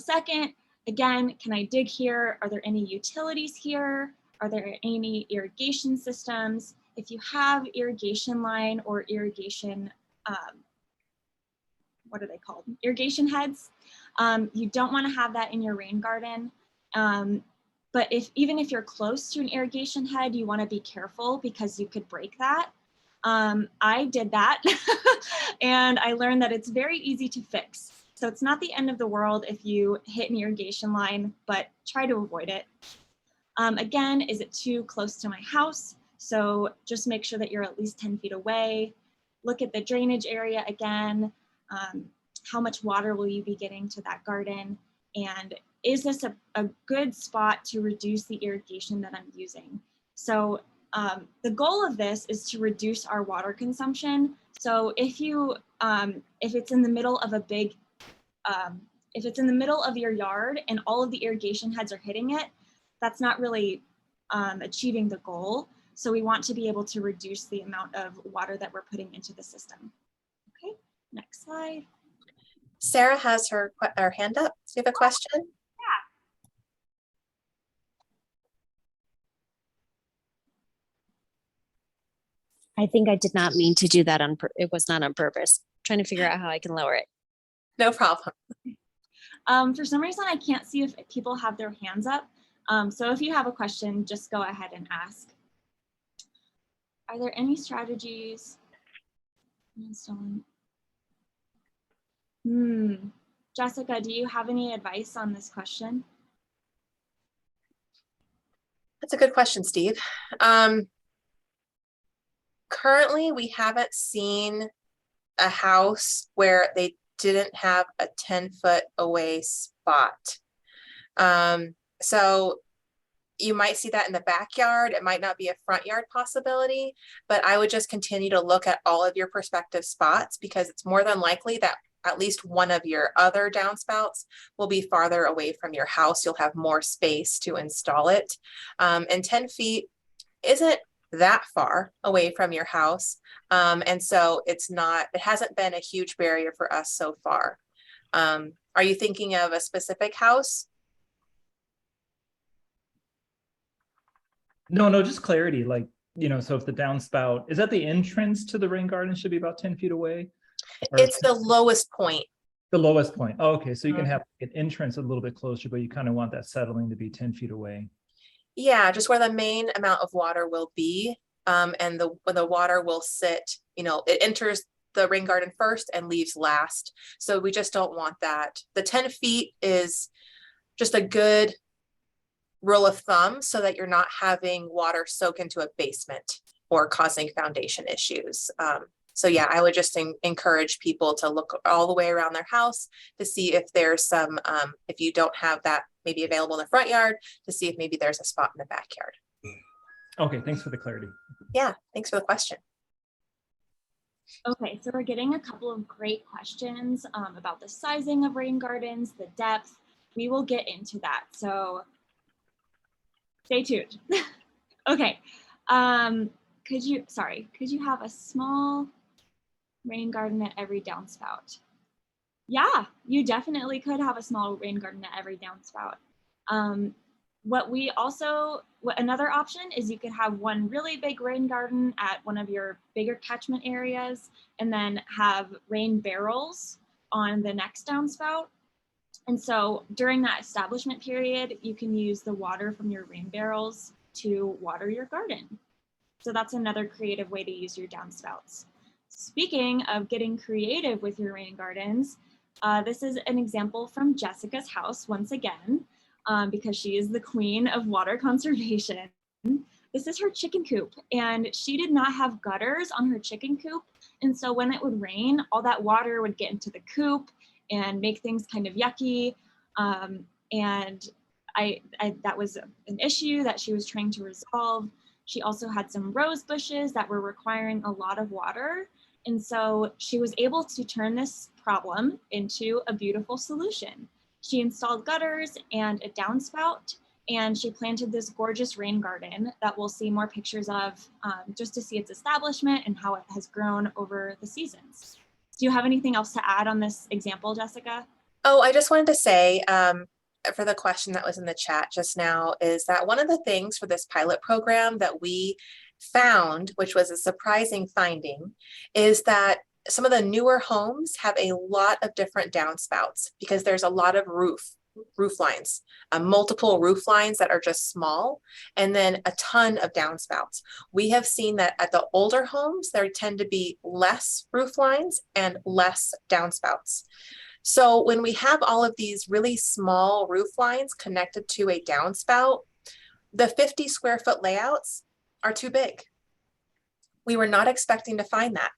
Second, again, can I dig here? Are there any utilities here? Are there any irrigation systems? If you have irrigation line or irrigation, what are they called? Irrigation heads. You don't want to have that in your rain garden. But even if you're close to an irrigation head, you want to be careful because you could break that. I did that and I learned that it's very easy to fix. So it's not the end of the world if you hit an irrigation line, but try to avoid it. Again, is it too close to my house? So just make sure that you're at least 10 feet away. Look at the drainage area again. How much water will you be getting to that garden? And is this a good spot to reduce the irrigation that I'm using? So the goal of this is to reduce our water consumption. So if it's in the middle of a big, if it's in the middle of your yard and all of the irrigation heads are hitting it, that's not really achieving the goal. So we want to be able to reduce the amount of water that we're putting into the system. Okay, next slide. Sarah has her hand up. Do you have a question? I think I did not mean to do that it was not on purpose. Trying to figure out how I can lower it. No problem. For some reason, I can't see if people have their hands up. So if you have a question, just go ahead and ask. Are there any strategies? Jessica, do you have any advice on this question? That's a good question, Steve. Currently, we haven't seen a house where they didn't have a 10-foot away spot. So you might see that in the backyard. It might not be a front yard possibility, but I would just continue to look at all of your prospective spots, because it's more than likely that at least one of your other downspouts will be farther away from your house. You'll have more space to install it. And 10 feet isn't that far away from your house. And so it hasn't been a huge barrier for us so far. Are you thinking of a specific house? No, just clarity. Like, so if the downspout is at the entrance to the rain garden, should be about 10 feet away. It's the lowest point. The lowest point. Oh, okay. So you can have an entrance a little bit closer, but you kind of want that settling to be 10 feet away. Yeah, just where the main amount of water will be. And the water will sit, it enters the rain garden first and leaves last. So we just don't want that. The 10 feet is just a good rule of thumb so that you're not having water soak into a basement or causing foundation issues. So yeah, I would just encourage people to look all the way around their house to see if there's some, if you don't have that maybe available in the front yard, to see if maybe there's a spot in the backyard. Okay, thanks for the clarity. Yeah, thanks for the question. Okay, so we're getting a couple of great questions about the sizing of rain gardens, the depth. We will get into that, so stay tuned. Okay, could you have a small rain garden at every downspout? Yeah, you definitely could have a small rain garden at every downspout. Another option is you could have one really big rain garden at one of your bigger catchment areas and then have rain barrels on the next downspout. And so during that establishment period, you can use the water from your rain barrels to water your garden. So that's another creative way to use your downspouts. Speaking of getting creative with your rain gardens, this is an example from Jessica's house once again, because she is the queen of water conservation. This is her chicken coop, and she did not have gutters on her chicken coop. And so when it would rain, all that water would get into the coop and make things kind of yucky. And that was an issue that she was trying to resolve. She also had some rose bushes that were requiring a lot of water. And so she was able to turn this problem into a beautiful solution. She installed gutters and a downspout, and she planted this gorgeous rain garden that we'll see more pictures of just to see its establishment and how it has grown over the seasons. Do you have anything else to add on this example, Jessica? Oh, I just wanted to say for the question that was in the chat just now is that one of the things for this pilot program that we found, which was a surprising finding, is that some of the newer homes have a lot of different downspouts because there's a lot of roof lines, multiple roof lines that are just small, and then a ton of downspouts. We have seen that at the older homes, there tend to be less roof lines and less downspouts. So when we have all of these really small roof lines connected to a downspout, the 50 square foot layouts are too big. We were not expecting to find that.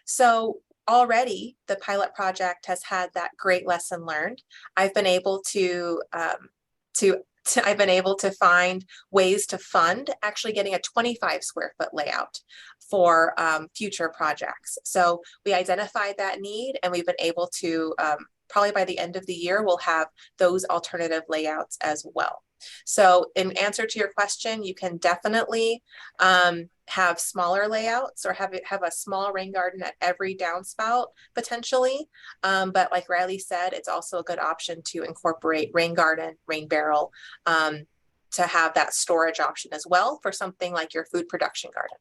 So already the pilot project has had that great lesson learned. I've been able to find ways to fund actually getting a 25 square foot layout for future projects. So we identified that need, and we've been able to, probably by the end of the year, we'll have those alternative layouts as well. So in answer to your question, you can definitely have smaller layouts or have a small rain garden at every downspout potentially. But like Riley said, it's also a good option to incorporate rain garden, rain barrel, to have that storage option as well for something like your food production garden.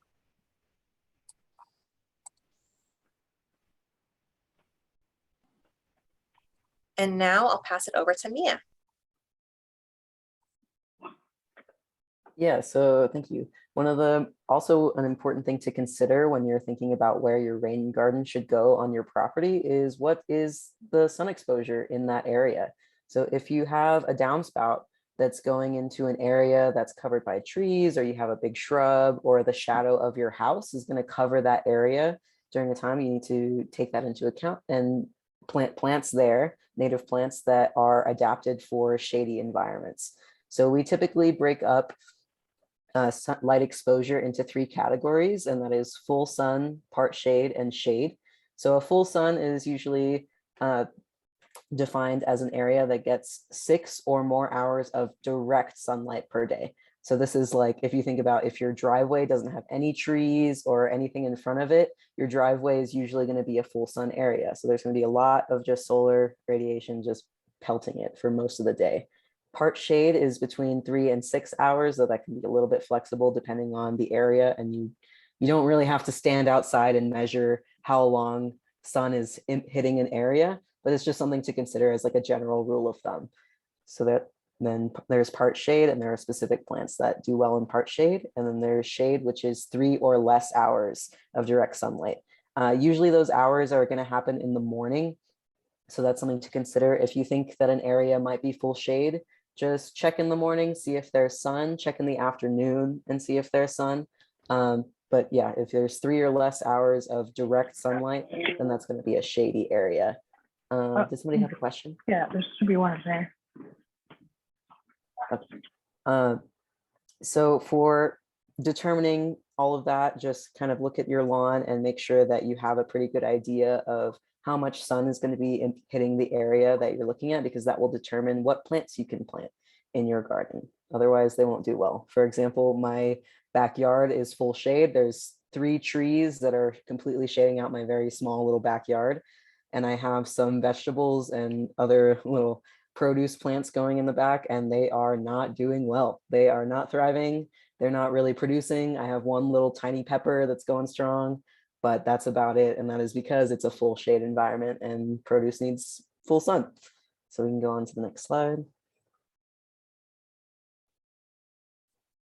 And now I'll pass it over to Mia. Yeah, so thank you. Also an important thing to consider when you're thinking about where your rain garden should go on your property is what is the sun exposure in that area. So if you have a downspout that's going into an area that's covered by trees, or you have a big shrub, or the shadow of your house is going to cover that area during the time, you need to take that into account and plant plants there, native plants that are adapted for shady environments. So we typically break up light exposure into 3 categories, and that is full sun, part shade, and shade. So a full sun is usually defined as an area that gets 6 or more hours of direct sunlight per day. So this is like, if you think about if your driveway doesn't have any trees or anything in front of it, your driveway is usually going to be a full sun area. So there's going to be a lot of just solar radiation just pelting it for most of the day. Part shade is between 3 and 6 hours, though that can be a little bit flexible depending on the area, and you don't really have to stand outside and measure how long sun is hitting an area, but it's just something to consider as like a general rule of thumb. So that then there's part shade, and there are specific plants that do well in part shade, and then there's shade, which is 3 or less hours of direct sunlight. Usually those hours are going to happen in the morning, so that's something to consider. If you think that an area might be full shade, just check in the morning, see if there's sun, check in the afternoon and see if there's sun. But yeah, if there's 3 or less hours of direct sunlight, then that's going to be a shady area. Does somebody have a question? Yeah, there should be one there. Okay. So for determining all of that, just kind of look at your lawn and make sure that you have a pretty good idea of how much sun is going to be hitting the area that you're looking at, because that will determine what plants you can plant in your garden. Otherwise, they won't do well. For example, my backyard is full shade. There's 3 trees that are completely shading out my very small little backyard. And I have some vegetables and other little produce plants going in the back, and they are not doing well. They are not thriving. They're not really producing. I have one little tiny pepper that's going strong, but that's about it. And that is because it's a full shade environment and produce needs full sun. So we can go on to the next slide.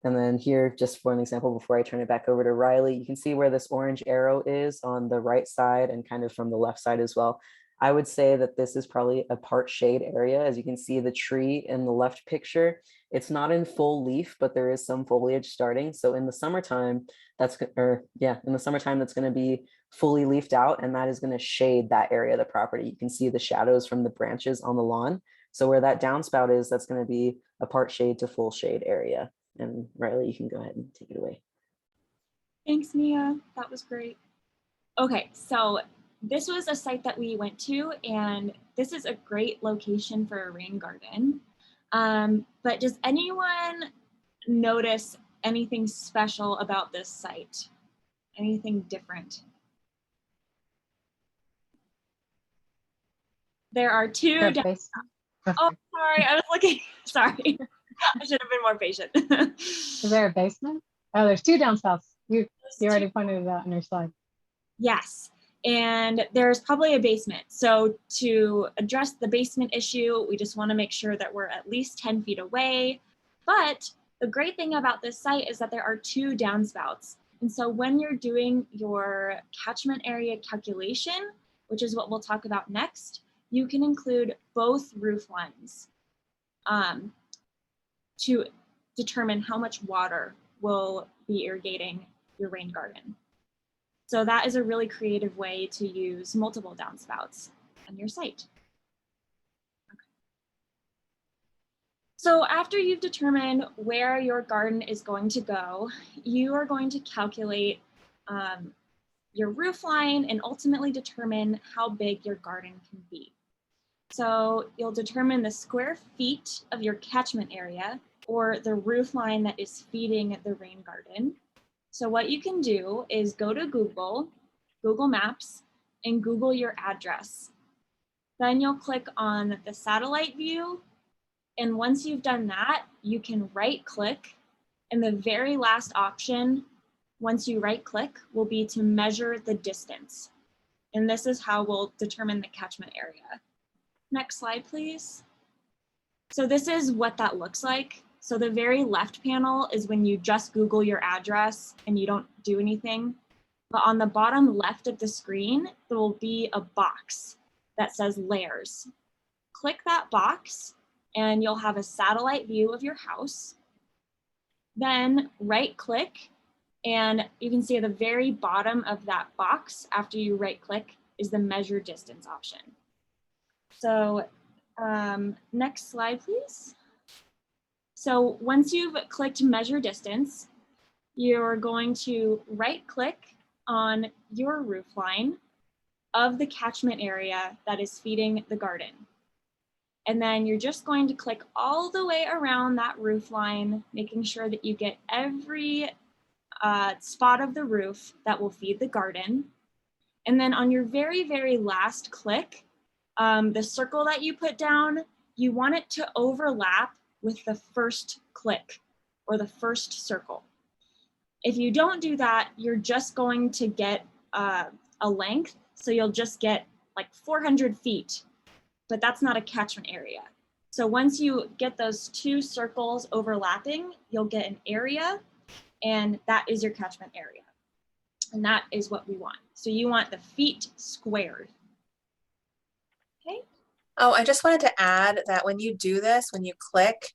And then here, just for an example, before I turn it back over to Riley, you can see where this orange arrow is on the right side and kind of from the left side as well. I would say that this is probably a part shade area. As you can see, the tree in the left picture, it's not in full leaf, but there is some foliage starting. So in the summertime, that's going to be fully leafed out, and that is going to shade that area of the property. You can see the shadows from the branches on the lawn. So where that downspout is, that's going to be a part shade to full shade area. And Riley, you can go ahead and take it away. Thanks, Mia. That was great. Okay, so this was a site that we went to, and this is a great location for a rain garden. But does anyone notice anything special about this site? Anything different? There are 2 Oh, sorry, I was looking. Sorry, I should have been more patient. is there a basement? Oh, there's 2 downspouts. You already pointed it out on your slide. Yes, and there's probably a basement. So to address the basement issue, we just want to make sure that we're at least 10 feet away. But the great thing about this site is that there are 2 downspouts. And so when you're doing your catchment area calculation, which is what we'll talk about next, you can include both roof lines to determine how much water will be irrigating your rain garden. So that is a really creative way to use multiple downspouts on your site. Okay. So after you've determined where your garden is going to go, you are going to calculate your roof line and ultimately determine how big your garden can be. So you'll determine the square feet of your catchment area or the roof line that is feeding the rain garden. So what you can do is go to Google Maps, and Google your address. Then you'll click on the satellite view. And once you've done that, you can right click. And the very last option, once you right click, will be to measure the distance. And this is how we'll determine the catchment area. Next slide, please. So this is what that looks like. So the very left panel is when you just Google your address and you don't do anything. But on the bottom left of the screen, there will be a box that says layers. Click that box and you'll have a satellite view of your house. Then right click and you can see at the very bottom of that box after you right click is the measure distance option. So next slide, please. So once you've clicked measure distance, you're going to right click on your roof line of the catchment area that is feeding the garden. And then you're just going to click all the way around that roof line, making sure that you get every spot of the roof that will feed the garden. And then on your very, very last click, the circle that you put down, you want it to overlap with the first click or the first circle. If you don't do that, you're just going to get a length. So you'll just get like 400 feet, but that's not a catchment area. So once you get those two circles overlapping, you'll get an area, and that is your catchment area. And that is what we want. So you want the feet squared. Okay. Oh, I just wanted to add that when you do this, when you click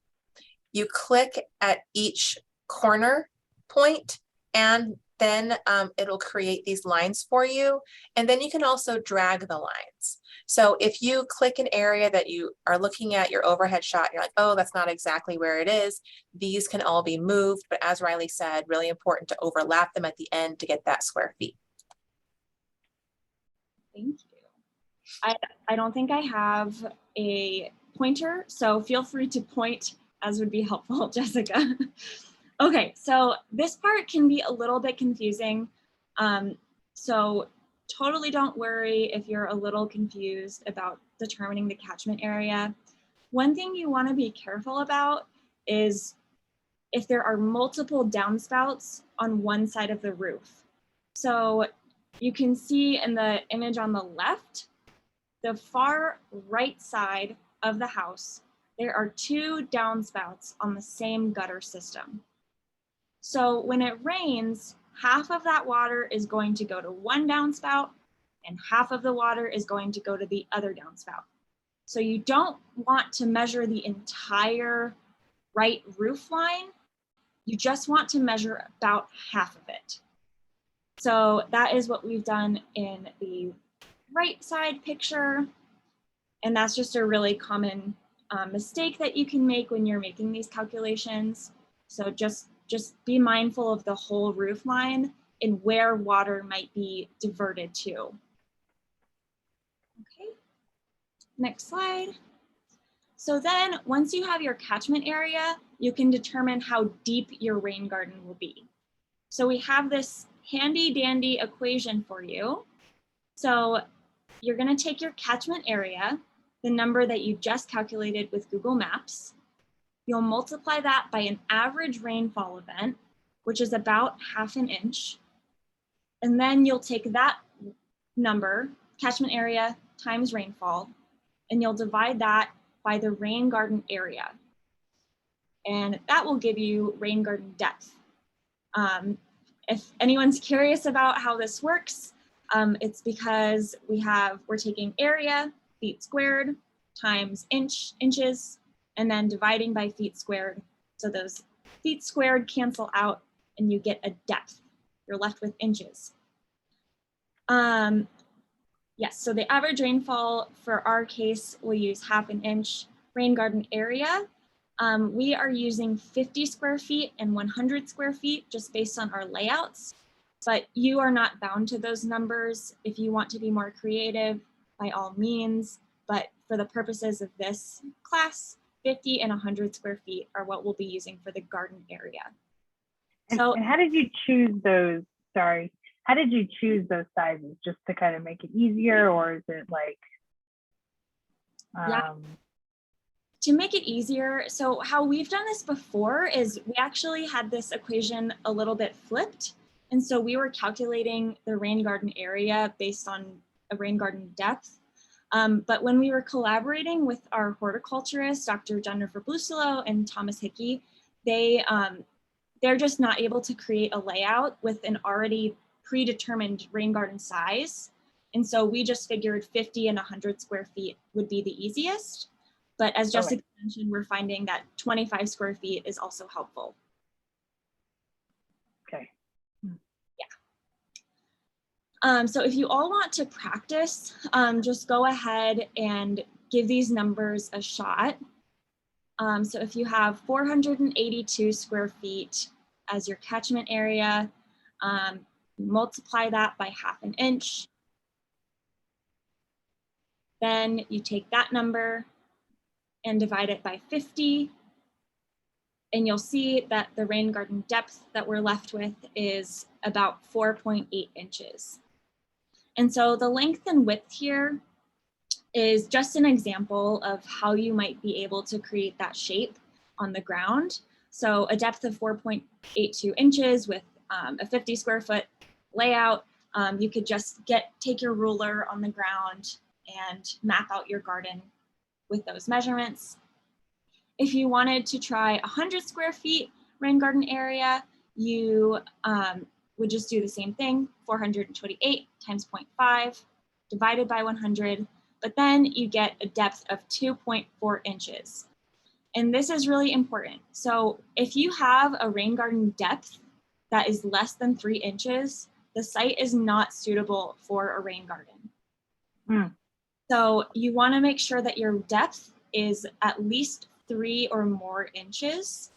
at each corner point, and then it'll create these lines for you. And then you can also drag the lines. So if you click an area that you are looking at your overhead shot, and you're like, oh, that's not exactly where it is, these can all be moved. But as Riley said, really important to overlap them at the end to get that square feet. Thank you. I don't think I have a pointer, so feel free to point as would be helpful, Jessica. Okay, so this part can be a little bit confusing. So totally don't worry if you're a little confused about determining the catchment area. One thing you want to be careful about is if there are multiple downspouts on one side of the roof. So you can see in the image on the left, the far right side of the house, there are two downspouts on the same gutter system. So when it rains, half of that water is going to go to one downspout and half of the water is going to go to the other downspout. So you don't want to measure the entire right roof line. You just want to measure about half of it. So that is what we've done in the right side picture. And that's just a really common mistake that you can make when you're making these calculations. So just be mindful of the whole roof line and where water might be diverted to. Okay, next slide. So then once you have your catchment area, you can determine how deep your rain garden will be. So we have this handy dandy equation for you. So you're gonna take your catchment area, the number that you just calculated with Google Maps. You'll multiply that by an average rainfall event, which is about ½ an inch. And then you'll take that number, catchment area times rainfall, and you'll divide that by the rain garden area. And that will give you rain garden depth. If anyone's curious about how this works, it's because we're taking area feet squared times inches, and then dividing by feet squared. So those feet squared cancel out and you get a depth. You're left with inches. Yes, so the average rainfall for our case, we'll use 1/2 inch. Rain garden area, we are using 50 square feet and 100 square feet just based on our layouts, but you are not bound to those numbers. If you want to be more creative, by all means, but for the purposes of this class, 50 and 100 square feet are what we'll be using for the garden area. And how did you choose those? Sorry, how did you choose those sizes? Just to kind of make it easier, or is it like? Yeah. To make it easier, so how we've done this before is we actually had this equation a little bit flipped. And so we were calculating the rain garden area based on a rain garden depth. But when we were collaborating with our horticulturists, Dr. Jennifer Blusolo and Thomas Hickey, they're just not able to create a layout with an already predetermined rain garden size. And so we just figured 50 and 100 square feet would be the easiest. But as Jessica mentioned, we're finding that 25 square feet is also helpful. Okay. Yeah. So if you all want to practice, just go ahead and give these numbers a shot. So if you have 482 square feet as your catchment area, multiply that by 1/2 inch. Then you take that number and divide it by 50. And you'll see that the rain garden depth that we're left with is about 4.8 inches. And so the length and width here is just an example of how you might be able to create that shape on the ground. So a depth of 4.82 inches with a 50 square foot layout, you could just take your ruler on the ground and map out your garden with those measurements. If you wanted to try 100 square feet rain garden area, you would just do the same thing, 428 times 0.5 divided by 100, but then you get a depth of 2.4 inches. And this is really important. So if you have a rain garden depth that is less than 3 inches, the site is not suitable for a rain garden. So you want to make sure that your depth is at least 3 or more inches.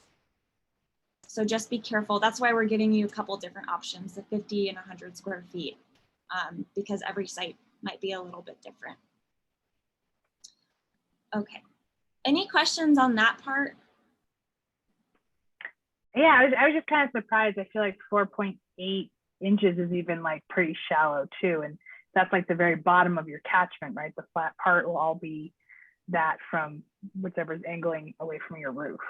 So just be careful. That's why we're giving you a couple different options, the 50 and 100 square feet, because every site might be a little bit different. Okay, any questions on that part? Yeah, I was just kind of surprised. I feel like 4.8 inches is even like pretty shallow too. And that's like the very bottom of your catchment, right? The flat part will all be that from whichever's angling away from your roof.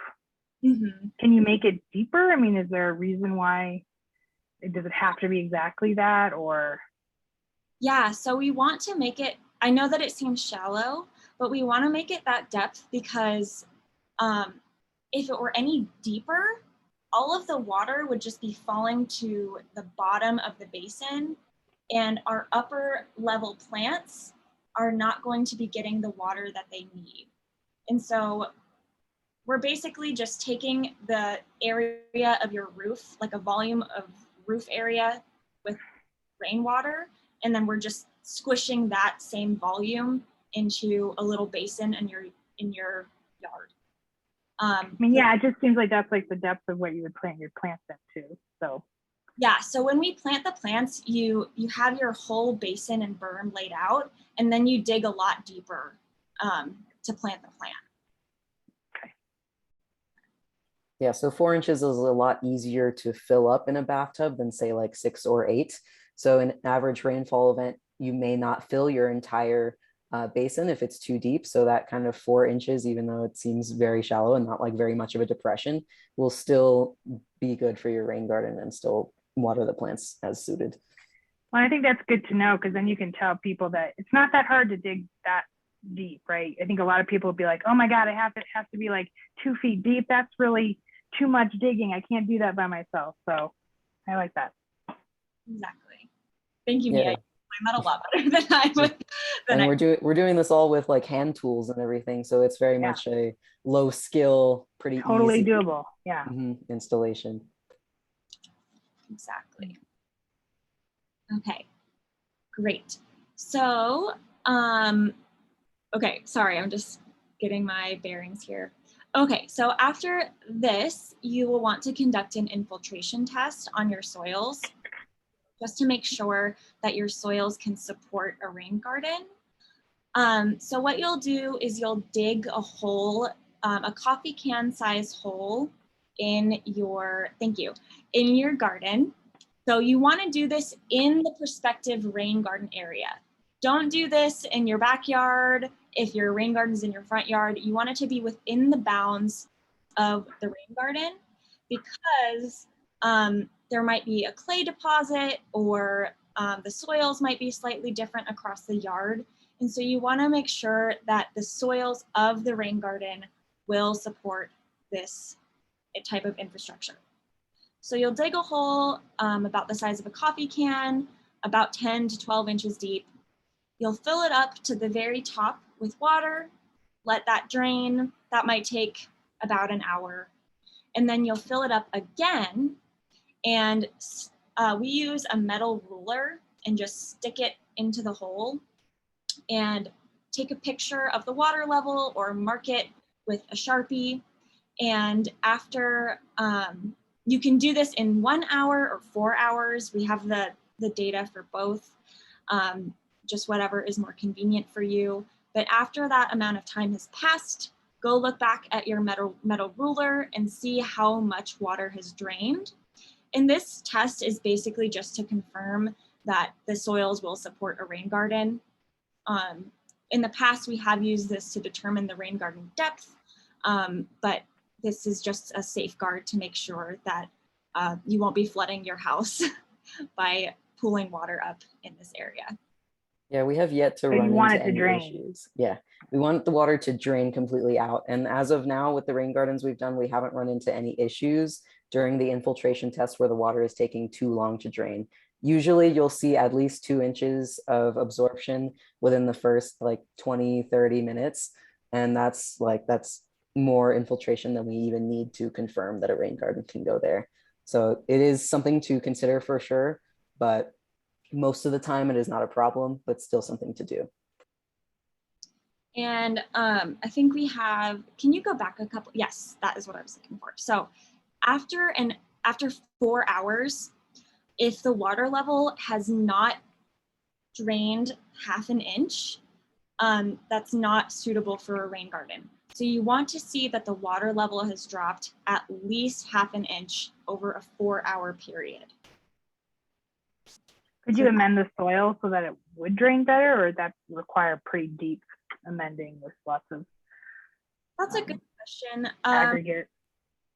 Mm-hmm. Can you make it deeper? I mean, is there a reason why? Does it have to be exactly that, or? Yeah, so we want to make it, I know that it seems shallow, but we want to make it that depth because if it were any deeper, all of the water would just be falling to the bottom of the basin, and our upper level plants are not going to be getting the water that they need. And so we're basically just taking the area of your roof, like a volume of roof area with rainwater, and then we're just squishing that same volume into a little basin in your yard. I mean, yeah, it just seems like that's like the depth of what you would plant your plants into. So yeah, so when we plant the plants, you have your whole basin and berm laid out, and then you dig a lot deeper to plant the plant. Yeah, so 4 inches is a lot easier to fill up in a bathtub than say like 6 or 8. So an average rainfall event, you may not fill your entire basin if it's too deep. So that kind of 4 inches, even though it seems very shallow and not like very much of a depression, will still be good for your rain garden and still water the plants as suited. well, I think that's good to know, because then you can tell people that it's not that hard to dig that deep, right? I think a lot of people will be like, oh my God, it has to be like 2 feet deep. That's really too much digging. I can't do that by myself. So I like that. Exactly. Thank you, Yeah. Mia. I'm not a lot better than I would The And next, we're doing this all with like hand tools and everything, so it's very Yeah. much a low skill, pretty Totally easy doable. Yeah. installation. exactly. Okay, great. So, okay, sorry, I'm just getting my bearings here. Okay, so after this, you will want to conduct an infiltration test on your soils just to make sure that your soils can support a rain garden. So what you'll do is you'll dig a hole, a coffee can size hole in your, thank you, in your garden. So you want to do this in the prospective rain garden area. Don't do this in your backyard. If your rain garden is in your front yard, you want it to be within the bounds of the rain garden, because there might be a clay deposit, or the soils might be slightly different across the yard. And so you want to make sure that the soils of the rain garden will support this type of infrastructure. So you'll dig a hole about the size of a coffee can, about 10 to 12 inches deep. You'll fill it up to the very top with water, let that drain. That might take about an hour. And then you'll fill it up again, and we use a metal ruler and just stick it into the hole and take a picture of the water level or mark it with a Sharpie. And after, you can do this in 1 hour or 4 hours. We have the data for both, just whatever is more convenient for you. But after that amount of time has passed, go look back at your metal ruler and see how much water has drained. And this test is basically just to confirm that the soils will support a rain garden. In the past, we have used this to determine the rain garden depth, but this is just a safeguard to make sure that you won't be flooding your house by pooling water up in this area. Yeah, we have yet to So run you want into it to any drain. issues. Yeah, we want the water to drain completely out. And as of now, with the rain gardens we've done, we haven't run into any issues during the infiltration test where the water is taking too long to drain. Usually you'll see at least 2 inches of absorption within the first like 20, 30 minutes. And that's more infiltration than we even need to confirm that a rain garden can go there. So it is something to consider for sure, but most of the time it is not a problem, but still something to do. And I think we have, can you go back a couple? Yes, that is what I was looking for. So after 4 hours, if the water level has not drained half an inch, that's not suitable for a rain garden. So you want to see that the water level has dropped at least half an inch over a 4-hour period. Could you amend the soil so that it would drain better, or that require pretty deep amending with lots of That's a good question. aggregate?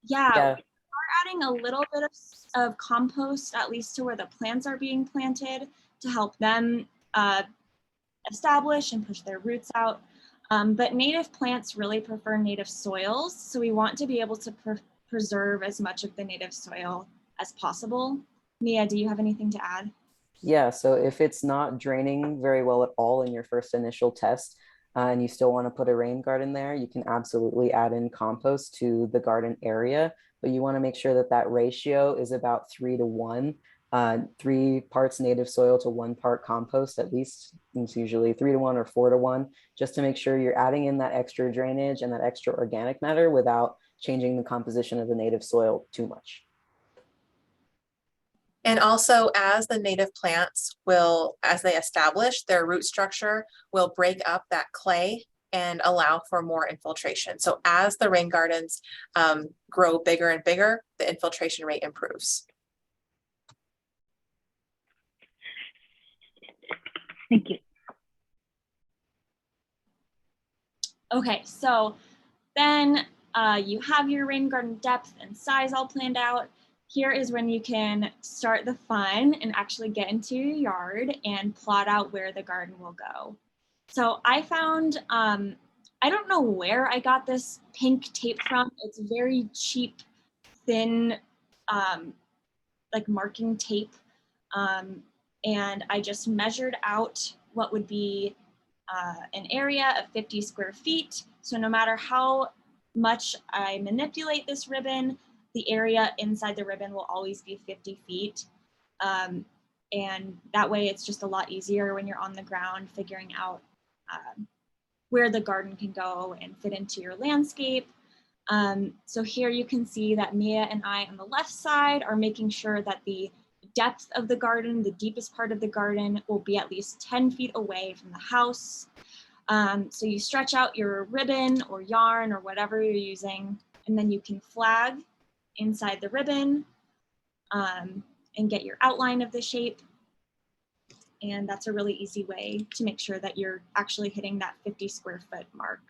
Yeah, we are adding a little bit of compost, at least to where the plants are being planted, to help them establish and push their roots out. But native plants really prefer native soils, so we want to be able to preserve as much of the native soil as possible. Mia, do you have anything to add? Yeah, so if it's not draining very well at all in your first initial test, and you still want to put a rain garden there, you can absolutely add in compost to the garden area, but you want to make sure that that ratio is about 3 to 1, 3 parts native soil to 1 part compost, at least. It's usually 3 to 1 or 4 to 1, just to make sure you're adding in that extra drainage and that extra organic matter without changing the composition of the native soil too much. And also, as the native plants will, as they establish, their root structure will break up that clay and allow for more infiltration. So as the rain gardens grow bigger and bigger, the infiltration rate improves. Thank you. Okay, so then you have your rain garden depth and size all planned out. Here is when you can start the fun and actually get into your yard and plot out where the garden will go. So I found, I don't know where I got this pink tape from. It's very cheap, thin, like marking tape. And I just measured out what would be an area of 50 square feet. So no matter how much I manipulate this ribbon, the area inside the ribbon will always be 50 feet. And that way it's just a lot easier when you're on the ground figuring out where the garden can go and fit into your landscape. So here you can see that Mia and I on the left side are making sure that the depth of the garden, the deepest part of the garden, will be at least 10 feet away from the house. So you stretch out your ribbon or yarn or whatever you're using, and then you can flag inside the ribbon and get your outline of the shape. And that's a really easy way to make sure that you're actually hitting that 50 square foot mark.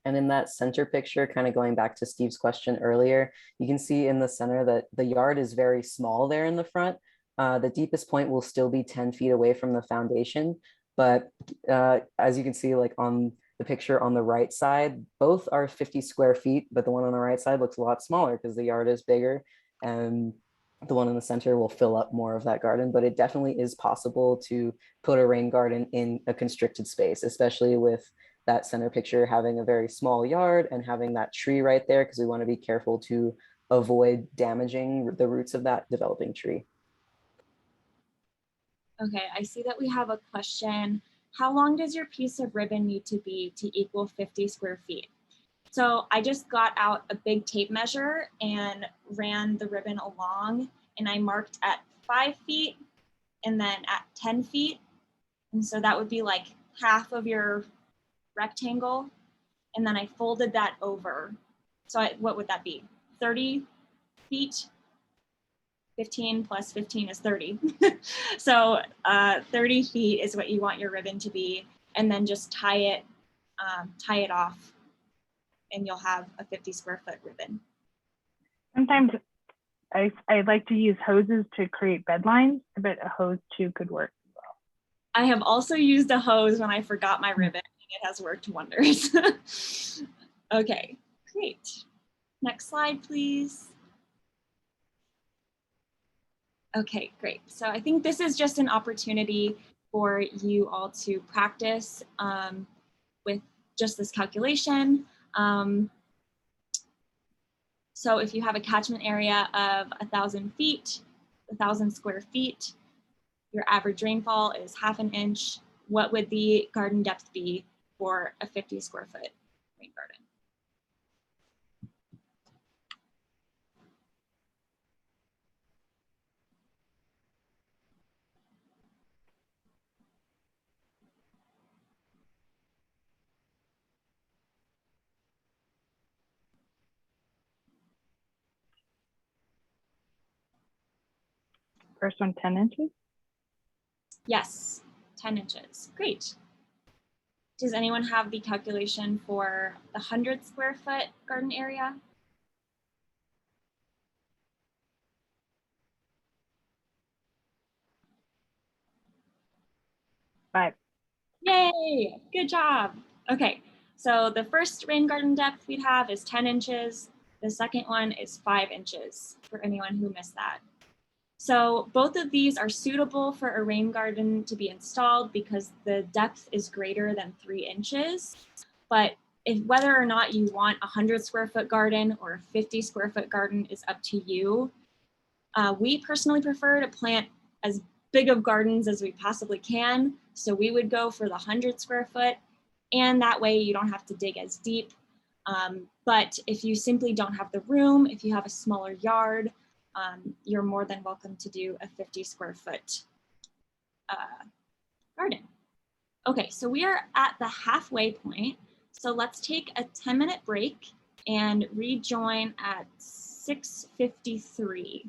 And in that center picture, kind of going back to Steve's question earlier, you can see in the center that the yard is very small there in the front. The deepest point will still be 10 feet away from the foundation. But as you can see, like on the picture on the right side, both are 50 square feet, but the one on the right side looks a lot smaller because the yard is bigger. And the one in the center will fill up more of that garden, but it definitely is possible to put a rain garden in a constricted space, especially with that center picture having a very small yard and having that tree right there, because we want to be careful to avoid damaging the roots of that developing tree. Okay, I see that we have a question. How long does your piece of ribbon need to be to equal 50 square feet? So I just got out a big tape measure and ran the ribbon along, and I marked at 5 feet and then at 10 feet. And so that would be like half of your rectangle. And then I folded that over. So what would that be? 30 feet? 15 plus 15 is 30. So 30 feet is what you want your ribbon to be. And then just tie it off, and you'll have a 50 square foot ribbon. Sometimes I like to use hoses to create bed lines, but a hose too could work as well. I have also used a hose when I forgot my ribbon, and it has worked wonders. Okay, great. Next slide, please. Okay, great. So I think this is just an opportunity for you all to practice with just this calculation. So if you have a catchment area of 1,000 feet, 1,000 square feet, your average rainfall is ½ an inch. What would the garden depth be for a 50 square foot rain garden? First one, 10 inches. Yes, 10 inches. Great. Does anyone have the calculation for the 100 square foot garden area? Five. Yay, good job. Okay, so the first rain garden depth we'd have is 10 inches. The second one is 5 inches for anyone who missed that. So both of these are suitable for a rain garden to be installed because the depth is greater than 3 inches. But whether or not you want a 100 square foot garden or a 50 square foot garden is up to you. We personally prefer to plant as big of gardens as we possibly can. So we would go for the 100 square foot, and that way you don't have to dig as deep. But if you simply don't have the room, if you have a smaller yard, you're more than welcome to do a 50 square foot garden. Okay, so we are at the halfway point. So let's take a 10-minute break and rejoin at 6:53.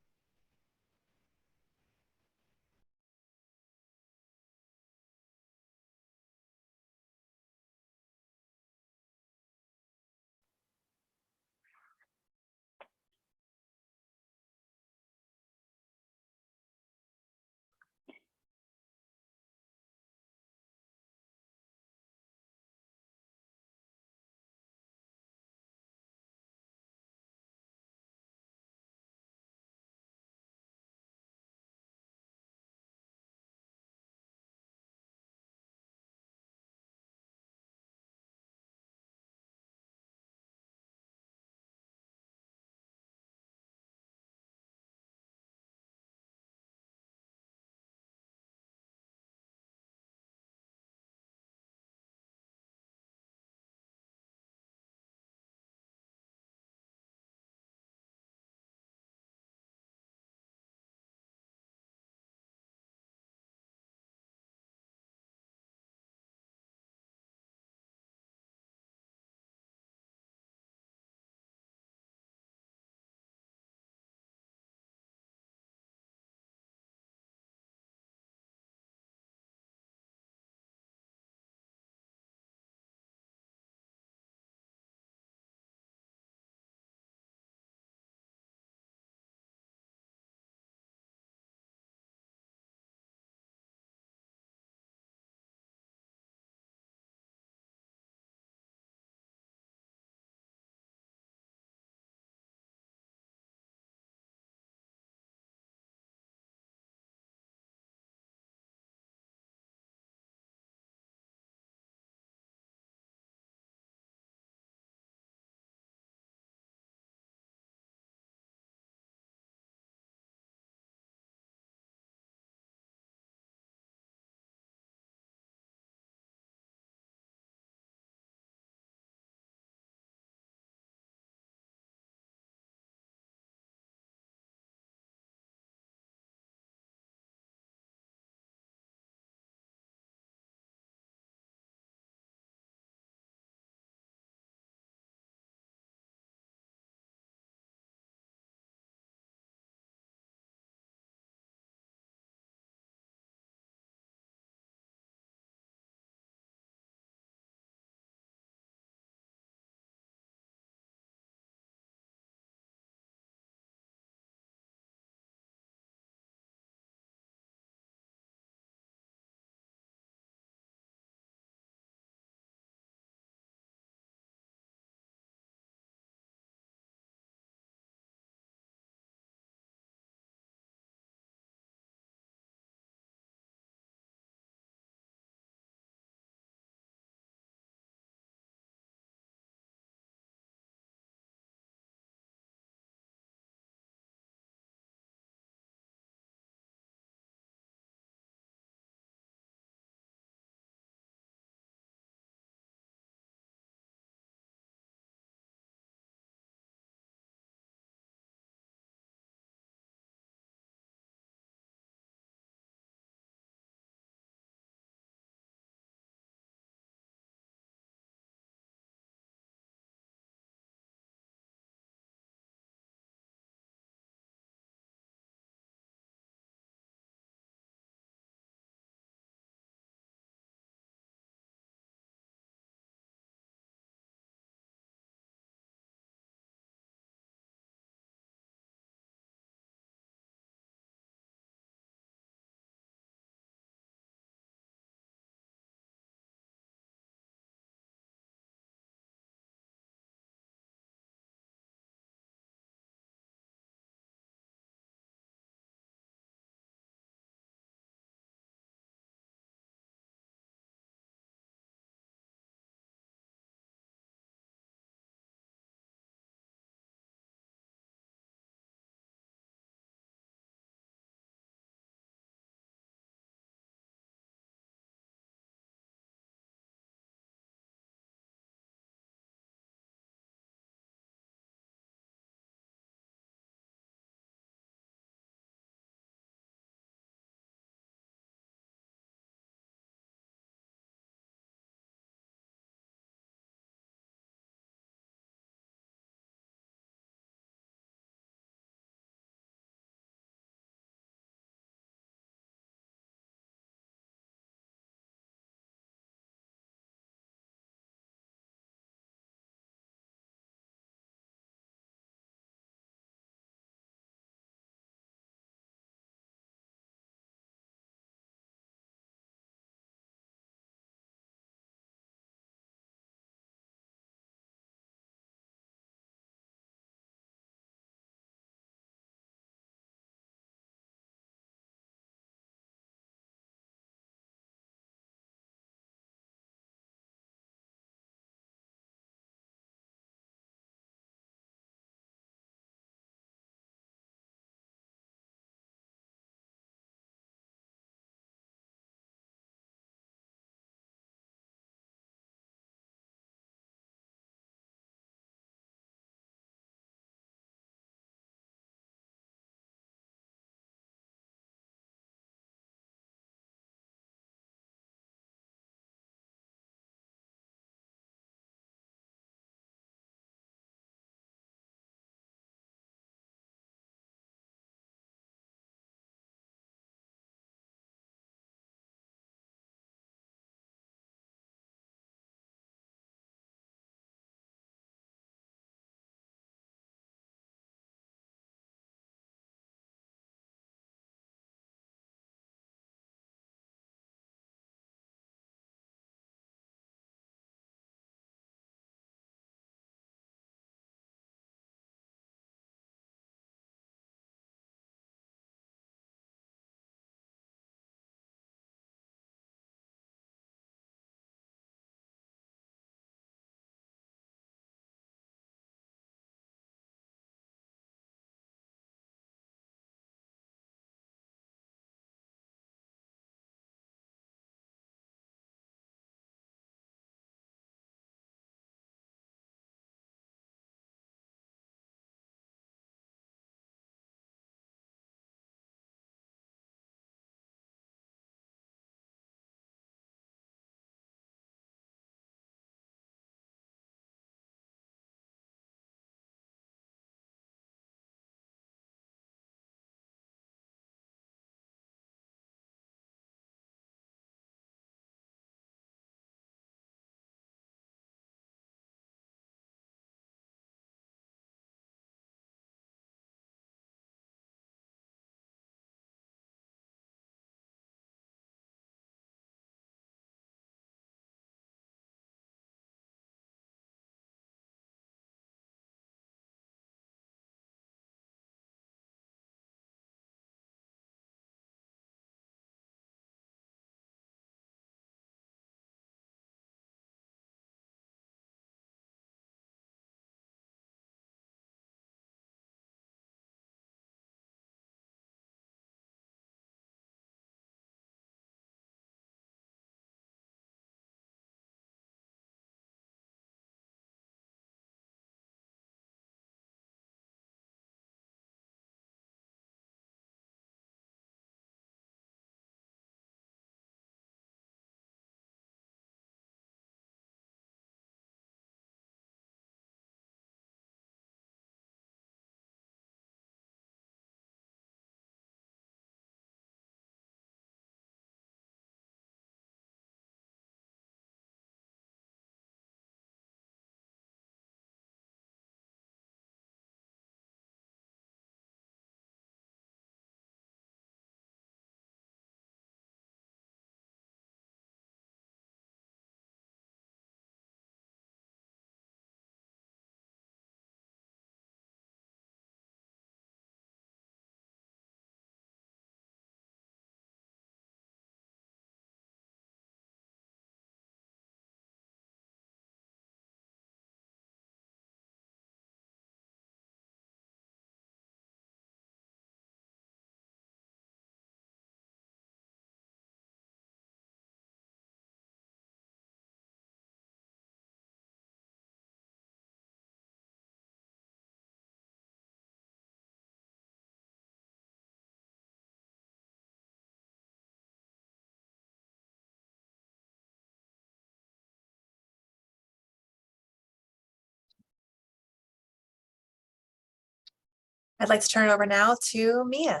I'd like to turn it over now to Mia.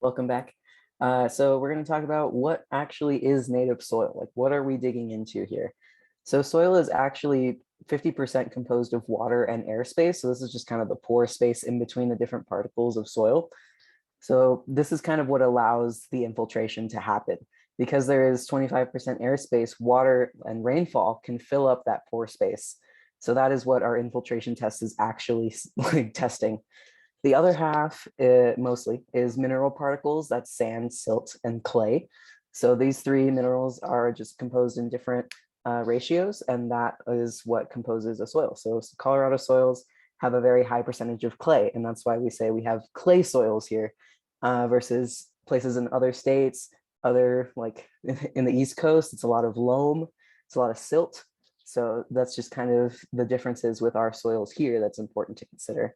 Welcome back. So we're going to talk about what actually is native soil. Like, what are we digging into here? So soil is actually 50% composed of water and airspace. So this is just kind of the pore space in between the different particles of soil. So this is kind of what allows the infiltration to happen. Because there is 25% airspace, water and rainfall can fill up that pore space. So that is what our infiltration test is actually like testing. The other half, mostly, is mineral particles. That's sand, silt, and clay. So these three minerals are just composed in different ratios, and that is what composes a soil. So Colorado soils have a very high percentage of clay, and that's why we say we have clay soils here versus places in other states, like in the East Coast, it's a lot of loam, it's a lot of silt. So that's just kind of the differences with our soils here that's important to consider.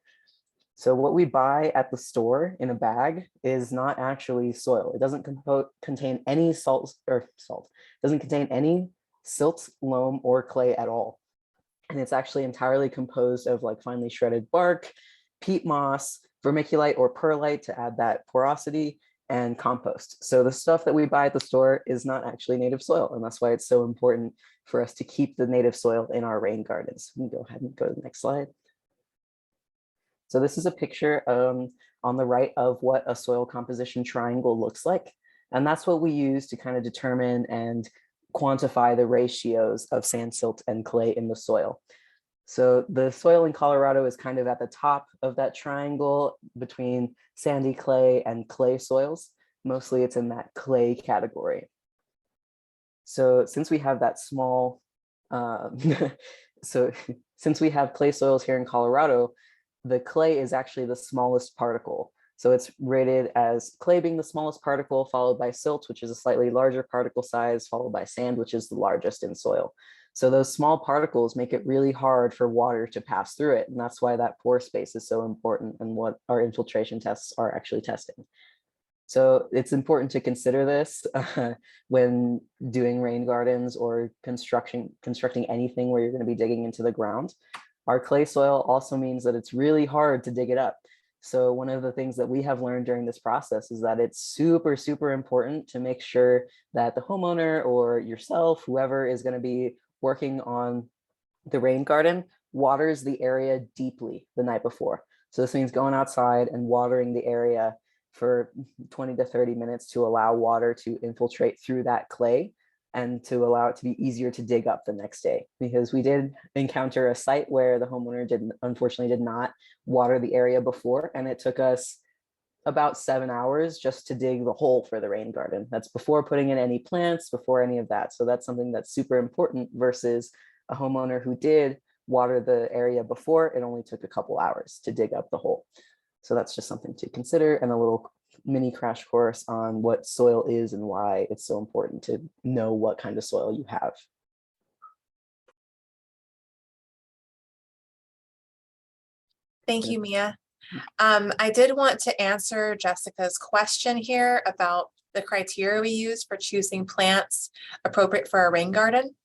So what we buy at the store in a bag is not actually soil. It doesn't contain any salt. It doesn't contain any silt, loam, or clay at all. And it's actually entirely composed of like finely shredded bark, peat moss, vermiculite or perlite to add that porosity, and compost. So the stuff that we buy at the store is not actually native soil. And that's why it's so important for us to keep the native soil in our rain gardens. We can go ahead and go to the next slide. So this is a picture on the right of what a soil composition triangle looks like. And that's what we use to kind of determine and quantify the ratios of sand, silt, and clay in the soil. So the soil in Colorado is kind of at the top of that triangle between sandy clay and clay soils. Mostly it's in that clay category. So since we have that small, since we have clay soils here in Colorado, the clay is actually the smallest particle. So it's rated as clay being the smallest particle, followed by silt, which is a slightly larger particle size, followed by sand, which is the largest in soil. So those small particles make it really hard for water to pass through it. And that's why that pore space is so important and what our infiltration tests are actually testing. So it's important to consider this when doing rain gardens or constructing anything where you're going to be digging into the ground. Our clay soil also means that it's really hard to dig it up. So one of the things that we have learned during this process is that it's super, super important to make sure that the homeowner or yourself, whoever is going to be working on the rain garden, waters the area deeply the night before. So this means going outside and watering the area for 20 to 30 minutes to allow water to infiltrate through that clay and to allow it to be easier to dig up the next day. Because we did encounter a site where the homeowner unfortunately did not water the area before, and it took us about 7 hours just to dig the hole for the rain garden. That's before putting in any plants, before any of that. So that's something that's super important versus a homeowner who did water the area before. It only took a couple hours to dig up the hole. So that's just something to consider, and a little mini crash course on what soil is and why it's so important to know what kind of soil you have. Thank you, Mia. I did want to answer Jessica's question here about the criteria we use for choosing plants appropriate for a rain garden.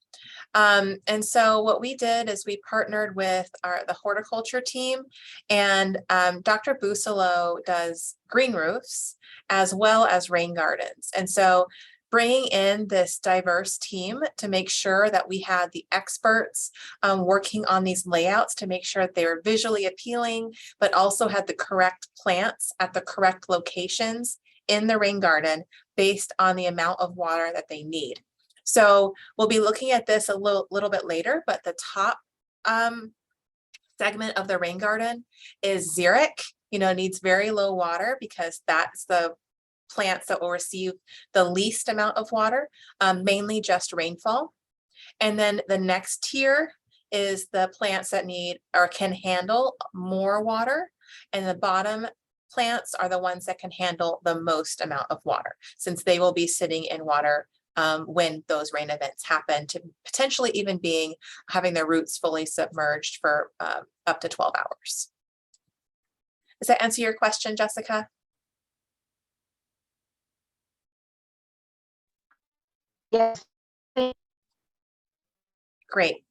And so what we did is we partnered with the horticulture team, and Dr. Busolo does green roofs as well as rain gardens. And so bringing in this diverse team to make sure that we had the experts working on these layouts to make sure that they were visually appealing, but also had the correct plants at the correct locations in the rain garden based on the amount of water that they need. So we'll be looking at this a little bit later, but the top segment of the rain garden is xeric, needs very low water because that's the plants that will receive the least amount of water, mainly just rainfall. And then the next tier is the plants that need or can handle more water. And the bottom plants are the ones that can handle the most amount of water, since they will be sitting in water when those rain events happen, to potentially even having their roots fully submerged for up to 12 hours. Does that answer your question, Jessica? Yes. Great.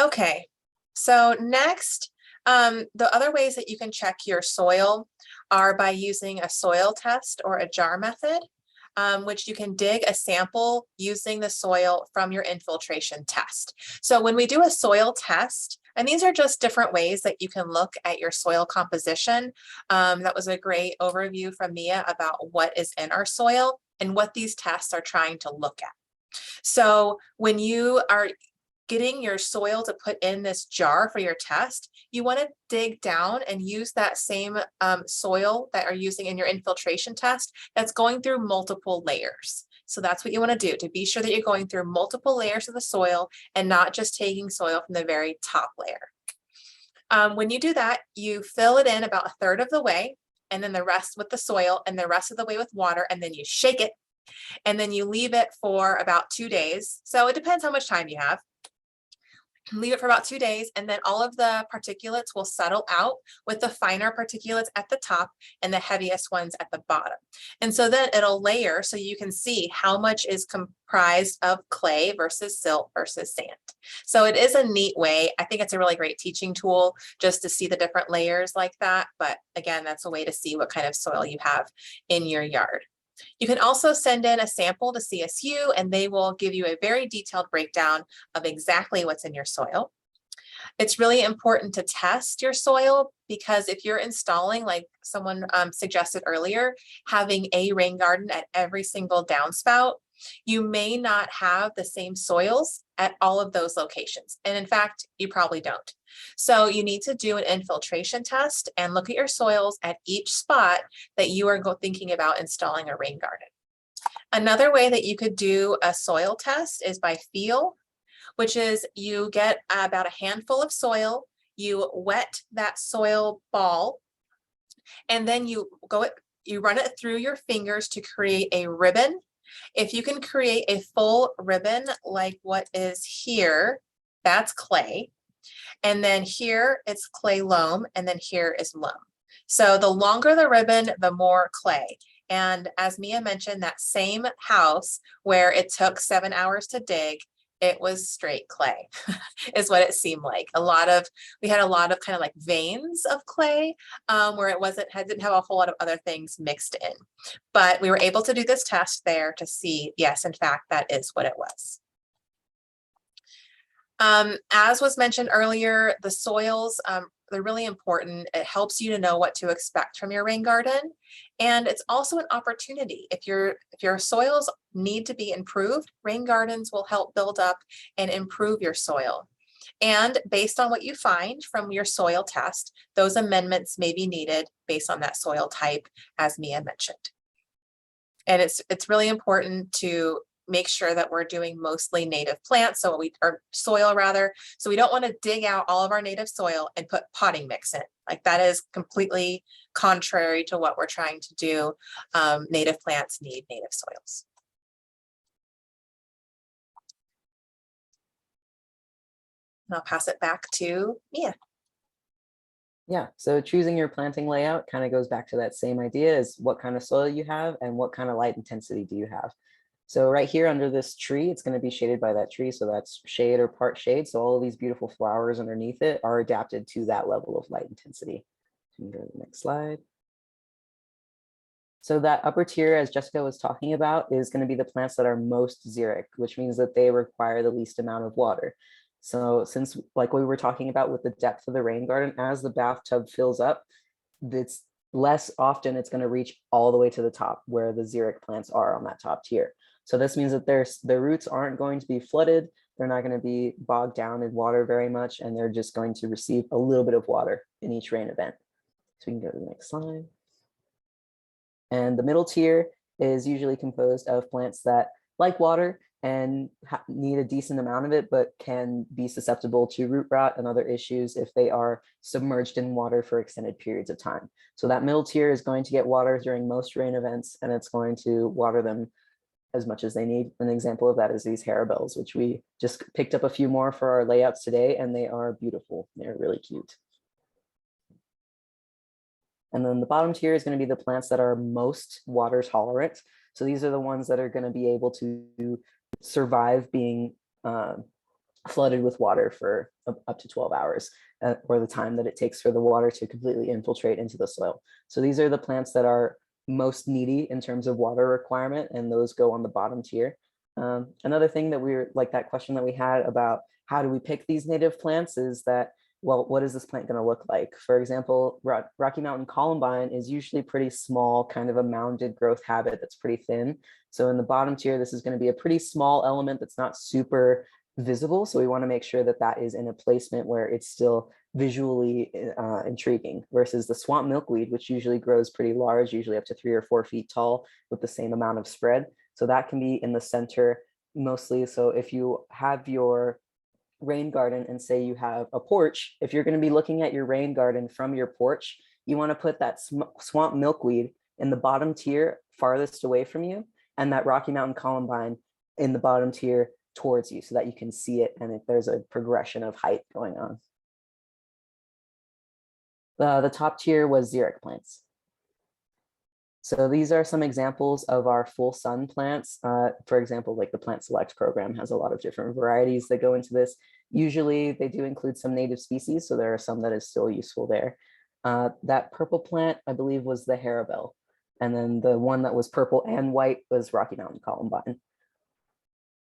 Okay, So next, the other ways that you can check your soil are by using a soil test or a jar method, which you can dig a sample using the soil from your infiltration test. So when we do a soil test, and these are just different ways that you can look at your soil composition. That was a great overview from Mia about what is in our soil and what these tests are trying to look at. So when you are getting your soil to put in this jar for your test, you want to dig down and use that same soil that are using in your infiltration test that's going through multiple layers. So that's what you want to do, to be sure that you're going through multiple layers of the soil and not just taking soil from the very top layer. When you do that, you fill it in about a third of the way, and then the rest with the soil and the rest of the way with water, and then you shake it, and then you leave it for about 2 days. So it depends how much time you have. Leave it for about 2 days, and then all of the particulates will settle out, with the finer particulates at the top and the heaviest ones at the bottom. And so then it'll layer so you can see how much is comprised of clay versus silt versus sand. So it is a neat way. I think it's a really great teaching tool just to see the different layers like that. But again, that's a way to see what kind of soil you have in your yard. You can also send in a sample to CSU, and they will give you a very detailed breakdown of exactly what's in your soil. It's really important to test your soil, because if you're installing, like someone suggested earlier, having a rain garden at every single downspout, you may not have the same soils at all of those locations. And in fact, you probably don't. So you need to do an infiltration test and look at your soils at each spot that you are thinking about installing a rain garden. Another way that you could do a soil test is by feel, which is you get about a handful of soil, you wet that soil ball, and then you run it through your fingers to create a ribbon. If you can create a full ribbon like what is here, that's clay. And then here it's clay loam, and then here is loam. So the longer the ribbon, the more clay. And as Mia mentioned, that same house where it took 7 hours to dig, it was straight clay, is what it seemed like. We had a lot of kind of like veins of clay, where it didn't have a whole lot of other things mixed in. But we were able to do this test there to see, yes, in fact, that is what it was. As was mentioned earlier, the soils, they're really important. It helps you to know what to expect from your rain garden. And it's also an opportunity. If your soils need to be improved, rain gardens will help build up and improve your soil. And based on what you find from your soil test, those amendments may be needed based on that soil type, as Mia mentioned. And it's really important to make sure that we're doing mostly native plants, or soil rather. So we don't want to dig out all of our native soil and put potting mix in. Like, that is completely contrary to what we're trying to do. Native plants need native soils. And I'll pass it back to Mia. Yeah, so choosing your planting layout kind of goes back to that same idea as what kind of soil you have and what kind of light intensity do you have. So right here under this tree, it's going to be shaded by that tree. So that's shade or part shade. So all of these beautiful flowers underneath it are adapted to that level of light intensity. So we can go to the next slide. So that upper tier, as Jessica was talking about, is going to be the plants that are most xeric, which means that they require the least amount of water. So since, like we were talking about with the depth of the rain garden, as the bathtub fills up, it's less often it's going to reach all the way to the top where the xeric plants are on that top tier. So this means that their roots aren't going to be flooded. They're not going to be bogged down in water very much, and they're just going to receive a little bit of water in each rain event. So we can go to the next slide. And the middle tier is usually composed of plants that like water and need a decent amount of it, but can be susceptible to root rot and other issues if they are submerged in water for extended periods of time. So that middle tier is going to get water during most rain events, and it's going to water them as much as they need. An example of that is these harebells, which we just picked up a few more for our layouts today, and they are beautiful. They're really cute. And then the bottom tier is going to be the plants that are most water tolerant. So these are the ones that are going to be able to survive being flooded with water for up to 12 hours, or the time that it takes for the water to completely infiltrate into the soil. So these are the plants that are most needy in terms of water requirement, and those go on the bottom tier. Another thing that like that question that we had about how do we pick these native plants is that, well, what is this plant going to look like? For example, Rocky Mountain columbine is usually pretty small, kind of a mounded growth habit that's pretty thin. So in the bottom tier, this is going to be a pretty small element that's not super visible. So we want to make sure that that is in a placement where it's still visually intriguing, versus the swamp milkweed, which usually grows pretty large, usually up to 3 or 4 feet tall with the same amount of spread. So that can be in the center mostly. So if you have your rain garden and say you have a porch, if you're going to be looking at your rain garden from your porch, you want to put that swamp milkweed in the bottom tier farthest away from you, and that Rocky Mountain columbine in the bottom tier towards you, so that you can see it and there's a progression of height going on. The top tier was xeric plants. So these are some examples of our full sun plants. For example, like the Plant Select program has a lot of different varieties that go into this. Usually they do include some native species, so there are some that is still useful there. That purple plant, I believe, was the harebell. And then the one that was purple and white was Rocky Mountain columbine.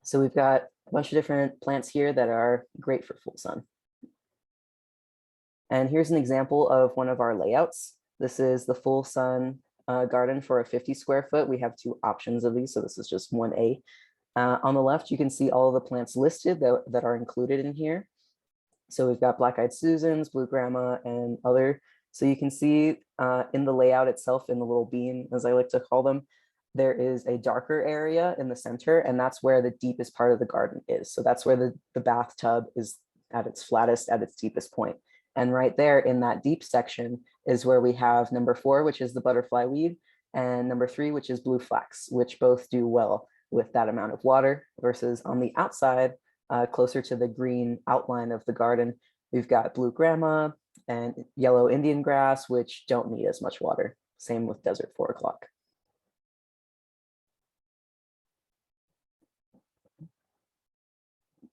So we've got a bunch of different plants here that are great for full sun. And here's an example of one of our layouts. This is the full sun garden for a 50 square foot. We have 2 options of these, so this is just 1A. On the left, you can see all of the plants listed that are included in here. So we've got black-eyed Susans, blue grandma, and other. So you can see in the layout itself, in the little bean, as I like to call them, there is a darker area in the center, and that's where the deepest part of the garden is. So that's where the bathtub is at its flattest, at its deepest point. And right there in that deep section is where we have number 4, which is the butterfly weed, and number 3, which is blue flax, which both do well with that amount of water, versus on the outside, closer to the green outline of the garden, we've got blue grandma and yellow Indian grass, which don't need as much water. Same with desert 4 o'clock.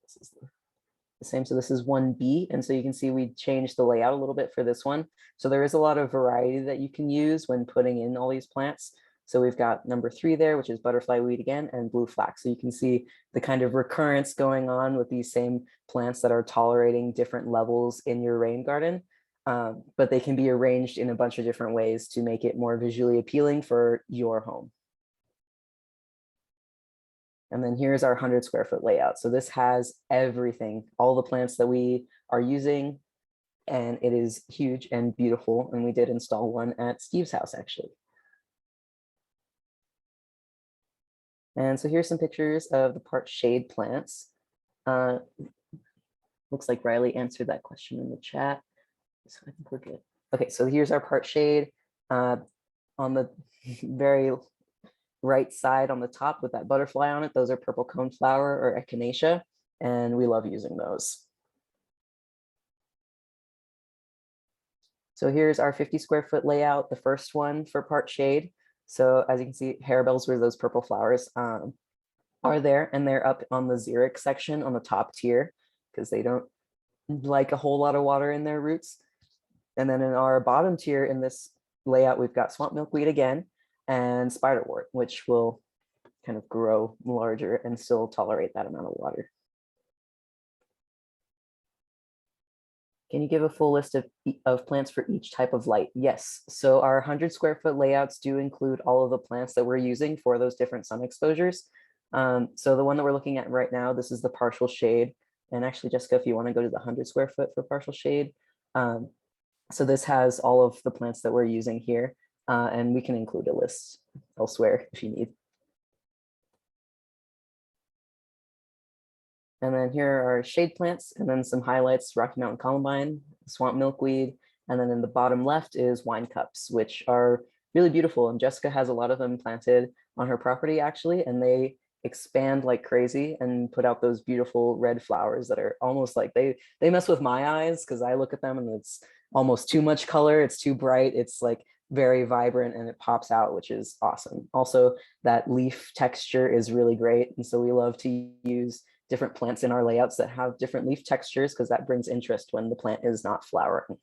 This is the same. So this is 1B. And so you can see we changed the layout a little bit for this one. So there is a lot of variety that you can use when putting in all these plants. So we've got number 3 there, which is butterfly weed again, and blue flax. So you can see the kind of recurrence going on with these same plants that are tolerating different levels in your rain garden. But they can be arranged in a bunch of different ways to make it more visually appealing for your home. And then here's our 100 square foot layout. So this has everything, all the plants that we are using, and it is huge and beautiful. And we did install one at Steve's house, actually. And so here's some pictures of the part shade plants. Looks like Riley answered that question in the chat. So I think we're good. Okay, so here's our part shade. On the very right side on the top with that butterfly on it, those are purple coneflower or echinacea, and we love using those. So here's our 50 square foot layout, the first one for part shade. So as you can see, harebells, where those purple flowers are there, and they're up on the xeric section on the top tier because they don't like a whole lot of water in their roots. And then in our bottom tier in this layout, we've got swamp milkweed again and spiderwort, which will kind of grow larger and still tolerate that amount of water. Can you give a full list of plants for each type of light? Yes. So our 100 square foot layouts do include all of the plants that we're using for those different sun exposures. So the one that we're looking at right now, this is the partial shade. And actually, Jessica, if you want to go to the 100 square foot for partial shade. So this has all of the plants that we're using here, and we can include a list elsewhere if you need. And then here are our shade plants, and then some highlights: Rocky Mountain columbine, swamp milkweed, and then in the bottom left is wine cups, which are really beautiful. And Jessica has a lot of them planted on her property actually, and they expand like crazy and put out those beautiful red flowers that are almost like they mess with my eyes because I look at them and it's almost too much color. It's too bright. It's like very vibrant and it pops out, which is awesome. Also, that leaf texture is really great. And so we love to use different plants in our layouts that have different leaf textures, because that brings interest when the plant is not flowering.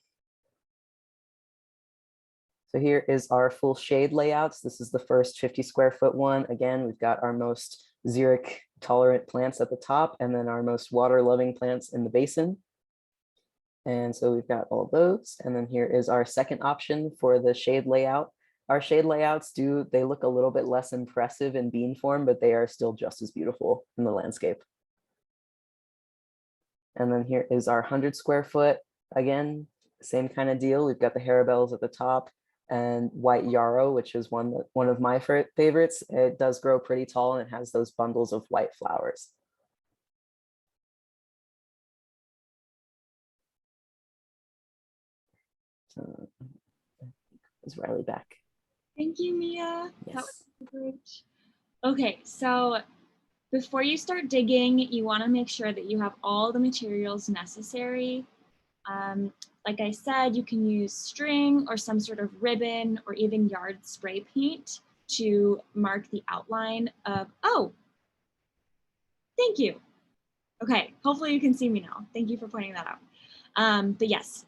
So here is our full shade layouts. This is the first 50 square foot one. Again, we've got our most xeric tolerant plants at the top, and then our most water loving plants in the basin. And so we've got all of those. And then here is our second option for the shade layout. Our shade layouts they look a little bit less impressive in bean form, but they are still just as beautiful in the landscape. And then here is our 100 square foot. Again, same kind of deal. We've got the harebells at the top and white yarrow, which is one of my favorites. It does grow pretty tall and it has those bundles of white flowers. So, is Riley back? Thank you, Mia. Yes. That was great. Okay, so before you start digging, you want to make sure that you have all the materials necessary. Like I said, you can use string or some sort of ribbon or even yard spray paint to mark the outline of, oh, thank you. Okay, hopefully you can see me now. Thank you for pointing that out. But yes,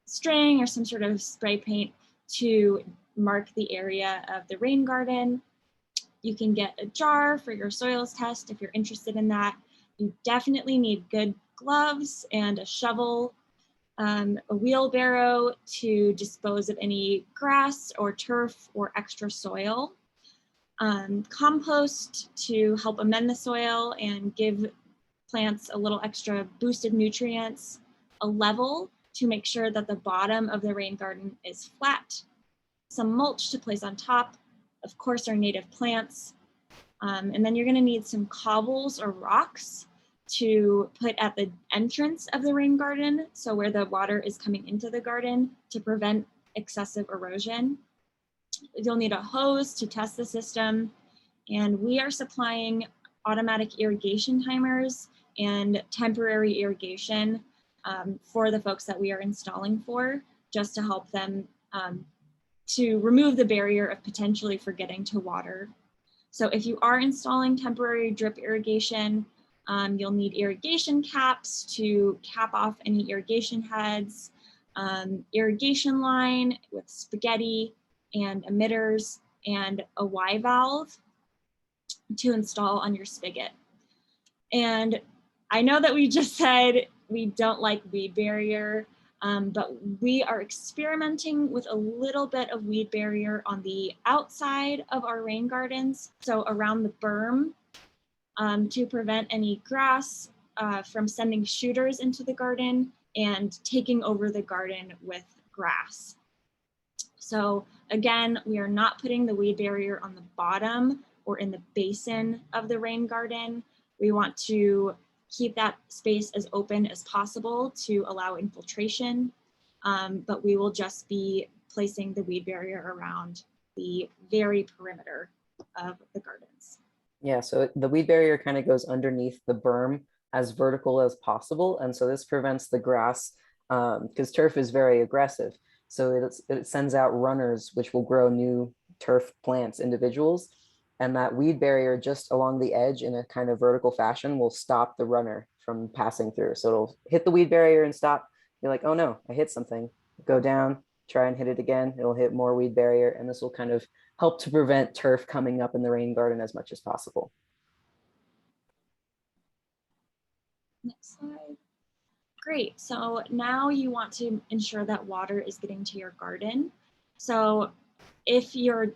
string or some sort of spray paint to mark the area of the rain garden. You can get a jar for your soils test if you're interested in that. You definitely need good gloves and a shovel, a wheelbarrow to dispose of any grass or turf or extra soil, compost to help amend the soil and give plants a little extra boost of nutrients, a level to make sure that the bottom of the rain garden is flat, some mulch to place on top, of course our native plants, and then you're going to need some cobbles or rocks to put at the entrance of the rain garden, so where the water is coming into the garden, to prevent excessive erosion. You'll need a hose to test the system, and we are supplying automatic irrigation timers and temporary irrigation for the folks that we are installing for, just to help them to remove the barrier of potentially forgetting to water. So if you are installing temporary drip irrigation, you'll need irrigation caps to cap off any irrigation heads, irrigation line with spaghetti and emitters, and a Y valve to install on your spigot. And I know that we just said we don't like weed barrier, but we are experimenting with a little bit of weed barrier on the outside of our rain gardens, so around the berm, to prevent any grass from sending shooters into the garden and taking over the garden with grass. So again, we are not putting the weed barrier on the bottom or in the basin of the rain garden. We want to keep that space as open as possible to allow infiltration, but we will just be placing the weed barrier around the very perimeter of the gardens. Yeah, so the weed barrier kind of goes underneath the berm as vertical as possible. And so this prevents the grass, because turf is very aggressive. So it sends out runners, which will grow new turf plants, individuals. And that weed barrier just along the edge in a kind of vertical fashion will stop the runner from passing through. So it'll hit the weed barrier and stop. You're like, oh no, I hit something. Go down, try and hit it again. It'll hit more weed barrier. And this will kind of help to prevent turf coming up in the rain garden as much as possible. Next slide. Great, so now you want to ensure that water is getting to your garden. So if your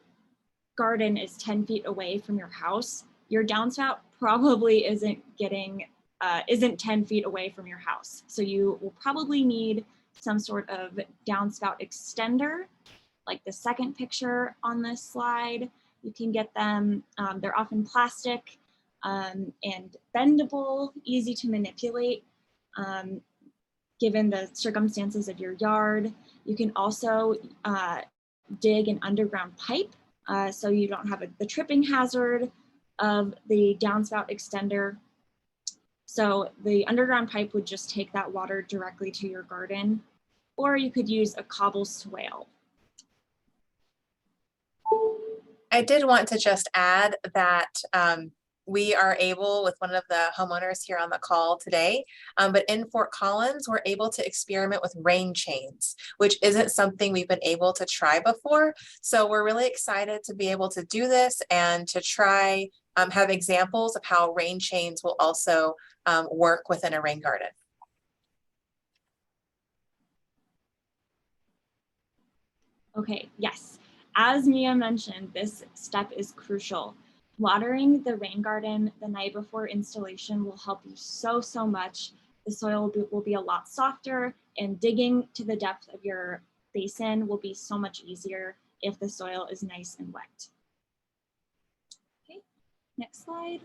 garden is 10 feet away from your house, your downspout probably isn't 10 feet away from your house. So you will probably need some sort of downspout extender, like the second picture on this slide. You can get them, they're often plastic and bendable, easy to manipulate. Given the circumstances of your yard. You can also dig an underground pipe so you don't have the tripping hazard of the downspout extender. So the underground pipe would just take that water directly to your garden, or you could use a cobble swale. I did want to just add that we are able, with one of the homeowners here on the call today, but in Fort Collins, we're able to experiment with rain chains, which isn't something we've been able to try before. So we're really excited to be able to do this and to try have examples of how rain chains will also work within a rain garden. Okay, yes. As Mia mentioned, this step is crucial. Watering the rain garden the night before installation will help you so much. The soil will be a lot softer, and digging to the depth of your basin will be so much easier if the soil is nice and wet. Okay, next slide.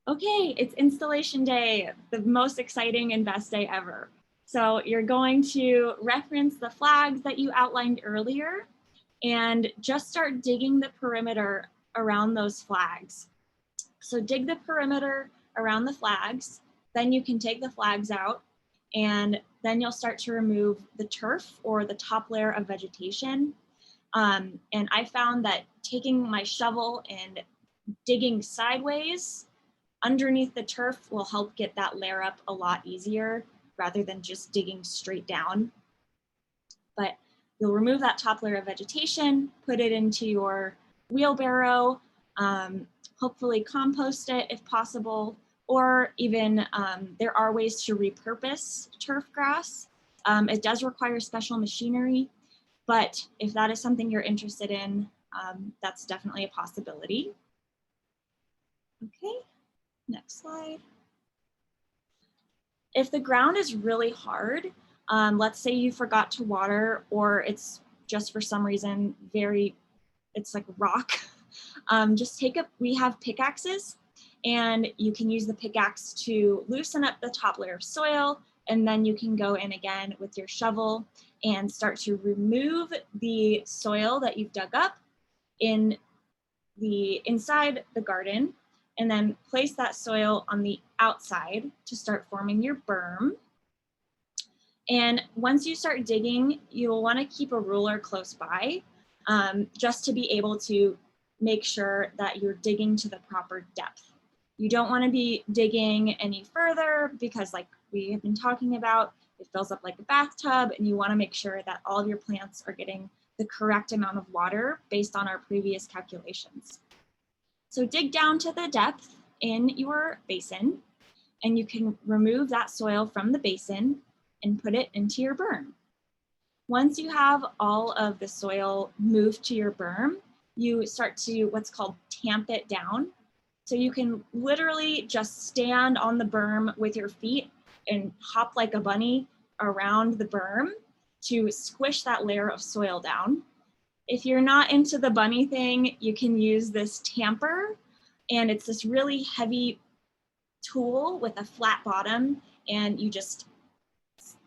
Okay, it's installation day, the most exciting and best day ever. So you're going to reference the flags that you outlined earlier and just start digging the perimeter around those flags. So dig the perimeter around the flags, then you can take the flags out, and then you'll start to remove the turf or the top layer of vegetation. And I found that taking my shovel and digging sideways underneath the turf will help get that layer up a lot easier rather than just digging straight down. But you'll remove that top layer of vegetation, put it into your wheelbarrow, hopefully compost it if possible, or even there are ways to repurpose turf grass. It does require special machinery, but if that is something you're interested in, that's definitely a possibility. Okay, next slide. If the ground is really hard, let's say you forgot to water, or it's just for some reason it's like rock, just we have pickaxes, and you can use the pickaxe to loosen up the top layer of soil, and then you can go in again with your shovel and start to remove the soil that you've dug up inside the garden, and then place that soil on the outside to start forming your berm. And once you start digging, you'll want to keep a ruler close by, just to be able to make sure that you're digging to the proper depth. You don't want to be digging any further because, like we have been talking about, it fills up like a bathtub, and you want to make sure that all of your plants are getting the correct amount of water based on our previous calculations. So dig down to the depth in your basin, and you can remove that soil from the basin and put it into your berm. Once you have all of the soil moved to your berm, you start to what's called tamp it down. So you can literally just stand on the berm with your feet and hop like a bunny around the berm to squish that layer of soil down. If you're not into the bunny thing, you can use this tamper, and it's this really heavy tool with a flat bottom, and you just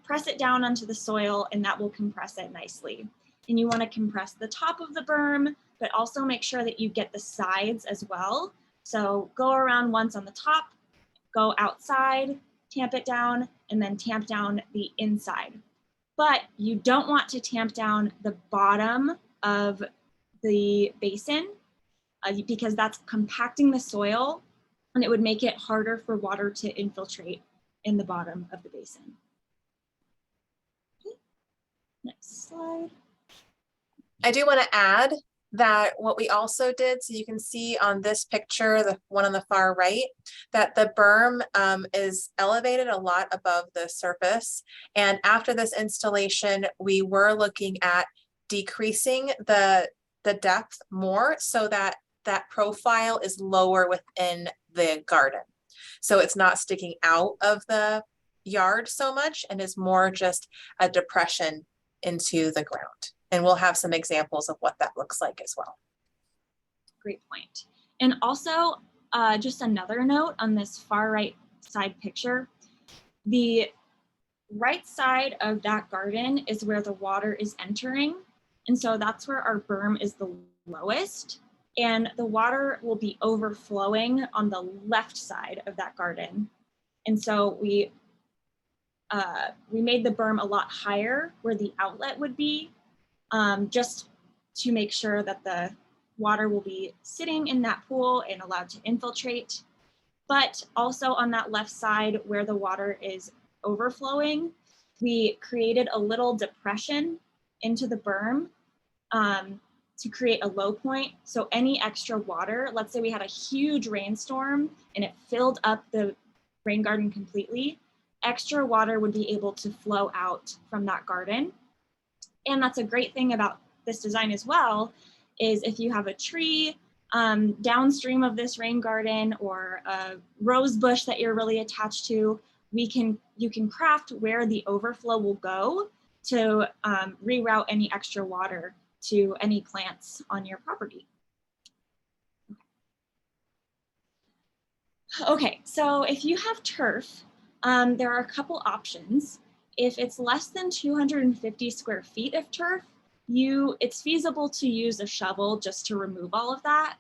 press it down onto the soil, and that will compress it nicely. And you want to compress the top of the berm, but also make sure that you get the sides as well. So go around once on the top, go outside, tamp it down, and then tamp down the inside. But you don't want to tamp down the bottom of the basin because that's compacting the soil, and it would make it harder for water to infiltrate in the bottom of the basin. Okay. Next slide. I do want to add that what we also did, so you can see on this picture, the one on the far right, that the berm is elevated a lot above the surface. And after this installation, we were looking at decreasing the depth more so that that profile is lower within the garden. So it's not sticking out of the yard so much and is more just a depression into the ground. And we'll have some examples of what that looks like as well. Great point. And also, just another note on this far right side picture, the right side of that garden is where the water is entering. And so that's where our berm is the lowest. And the water will be overflowing on the left side of that garden. And so we made the berm a lot higher where the outlet would be, just to make sure that the water will be sitting in that pool and allowed to infiltrate. But also on that left side where the water is overflowing, we created a little depression into the berm to create a low point. So any extra water, let's say we had a huge rainstorm and it filled up the rain garden completely, extra water would be able to flow out from that garden. And that's a great thing about this design as well, is if you have a tree downstream of this rain garden or a rose bush that you're really attached to, you can craft where the overflow will go to reroute any extra water to any plants on your property. Okay, so if you have turf, there are a couple options. If it's less than 250 square feet of turf, it's feasible to use a shovel just to remove all of that.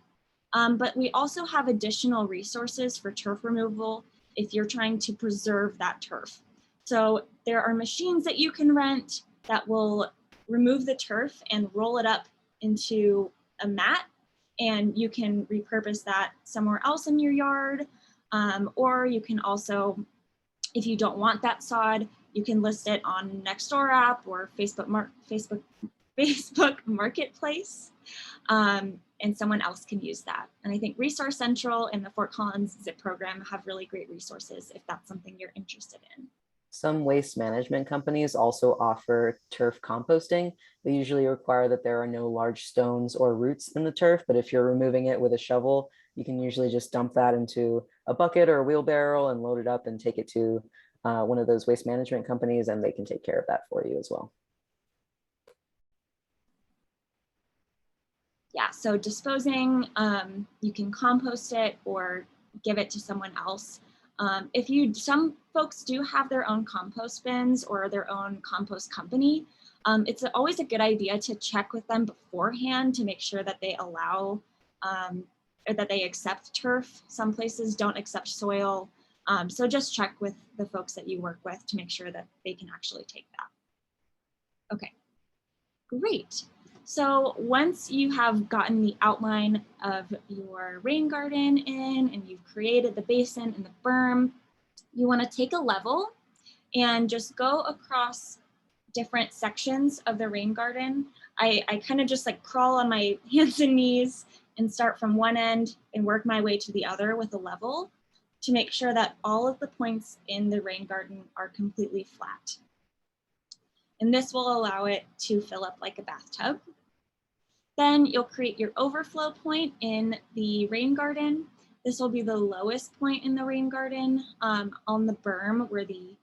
But we also have additional resources for turf removal if you're trying to preserve that turf. So there are machines that you can rent that will remove the turf and roll it up into a mat, and you can repurpose that somewhere else in your yard. Or you can also, if you don't want that sod, you can list it on Nextdoor app or Facebook Marketplace, and someone else can use that. And I think Resource Central and the Fort Collins ZIP program have really great resources if that's something you're interested in. Some waste management companies also offer turf composting. They usually require that there are no large stones or roots in the turf, but if you're removing it with a shovel, you can usually just dump that into a bucket or a wheelbarrow and load it up and take it to one of those waste management companies, and they can take care of that for you as well. Yeah, so disposing, you can compost it or give it to someone else. Some folks do have their own compost bins or their own compost company. It's always a good idea to check with them beforehand to make sure that they allow or that they accept turf. Some places don't accept soil. So just check with the folks that you work with to make sure that they can actually take that. Okay, great. So once you have gotten the outline of your rain garden in and you've created the basin and the berm, you want to take a level and just go across different sections of the rain garden. I kind of just like crawl on my hands and knees and start from one end and work my way to the other with a level to make sure that all of the points in the rain garden are completely flat. And this will allow it to fill up like a bathtub. Then you'll create your overflow point in the rain garden. This will be the lowest point in the rain garden on the berm where the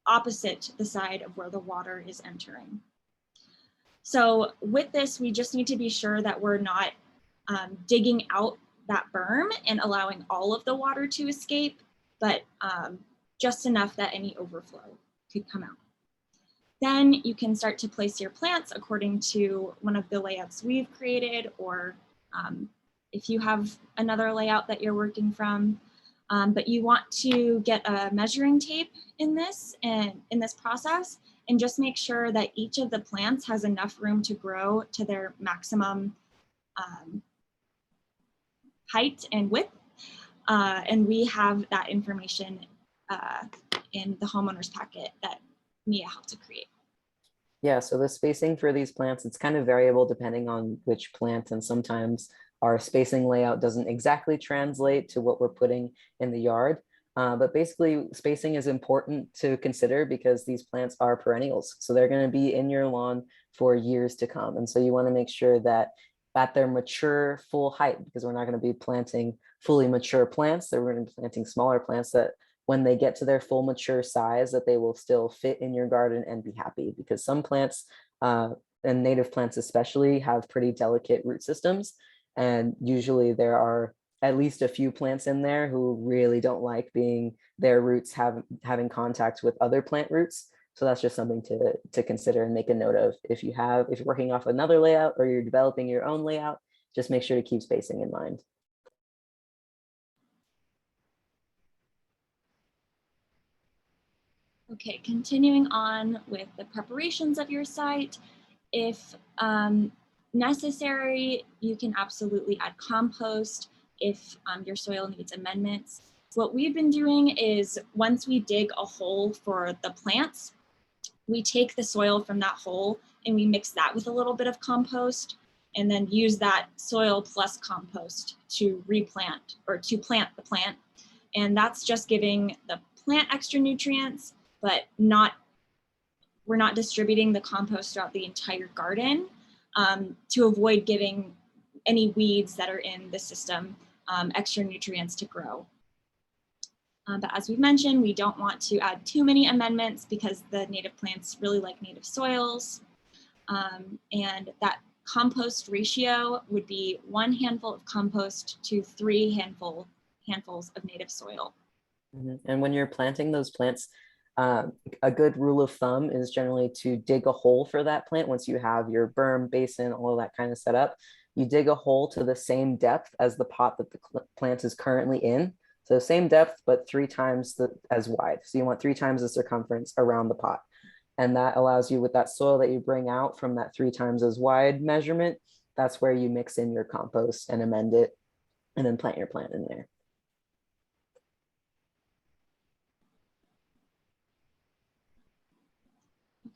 opposite the side of where the water is entering. So with this, we just need to be sure that we're not digging out that berm and allowing all of the water to escape, but just enough that any overflow could come out. Then you can start to place your plants according to one of the layouts we've created, or if you have another layout that you're working from. But you want to get a measuring tape in this process and just make sure that each of the plants has enough room to grow to their maximum height and width. And we have that information in the homeowner's packet that Mia helped to create. Yeah, so the spacing for these plants, it's kind of variable depending on which plant, and sometimes our spacing layout doesn't exactly translate to what we're putting in the yard. But basically, spacing is important to consider because these plants are perennials. So they're going to be in your lawn for years to come. And so you want to make sure that at their mature full height, because we're not going to be planting fully mature plants, that we're going to be planting smaller plants, that when they get to their full mature size, that they will still fit in your garden and be happy. Because some plants, and native plants especially, have pretty delicate root systems. And usually there are at least a few plants in there who really don't like their roots having contact with other plant roots. So that's just something to consider and make a note of. If you're working off another layout or you're developing your own layout, just make sure to keep spacing in mind. Okay, continuing on with the preparations of your site. If necessary, you can absolutely add compost if your soil needs amendments. What we've been doing is once we dig a hole for the plants, we take the soil from that hole and we mix that with a little bit of compost and then use that soil plus compost to replant or to plant the plant. And that's just giving the plant extra nutrients, but we're not distributing the compost throughout the entire garden to avoid giving any weeds that are in the system extra nutrients to grow. But as we've mentioned, we don't want to add too many amendments because the native plants really like native soils. And that compost ratio would be 1 handful of compost to 3 handfuls of native soil. And when you're planting those plants, a good rule of thumb is generally to dig a hole for that plant. Once you have your berm, basin, all of that kind of set up, you dig a hole to the same depth as the pot that the plant is currently in. So same depth, but 3 times as wide. So you want 3 times the circumference around the pot. And that allows you, with that soil that you bring out from that 3 times as wide measurement, that's where you mix in your compost and amend it and then plant your plant in there.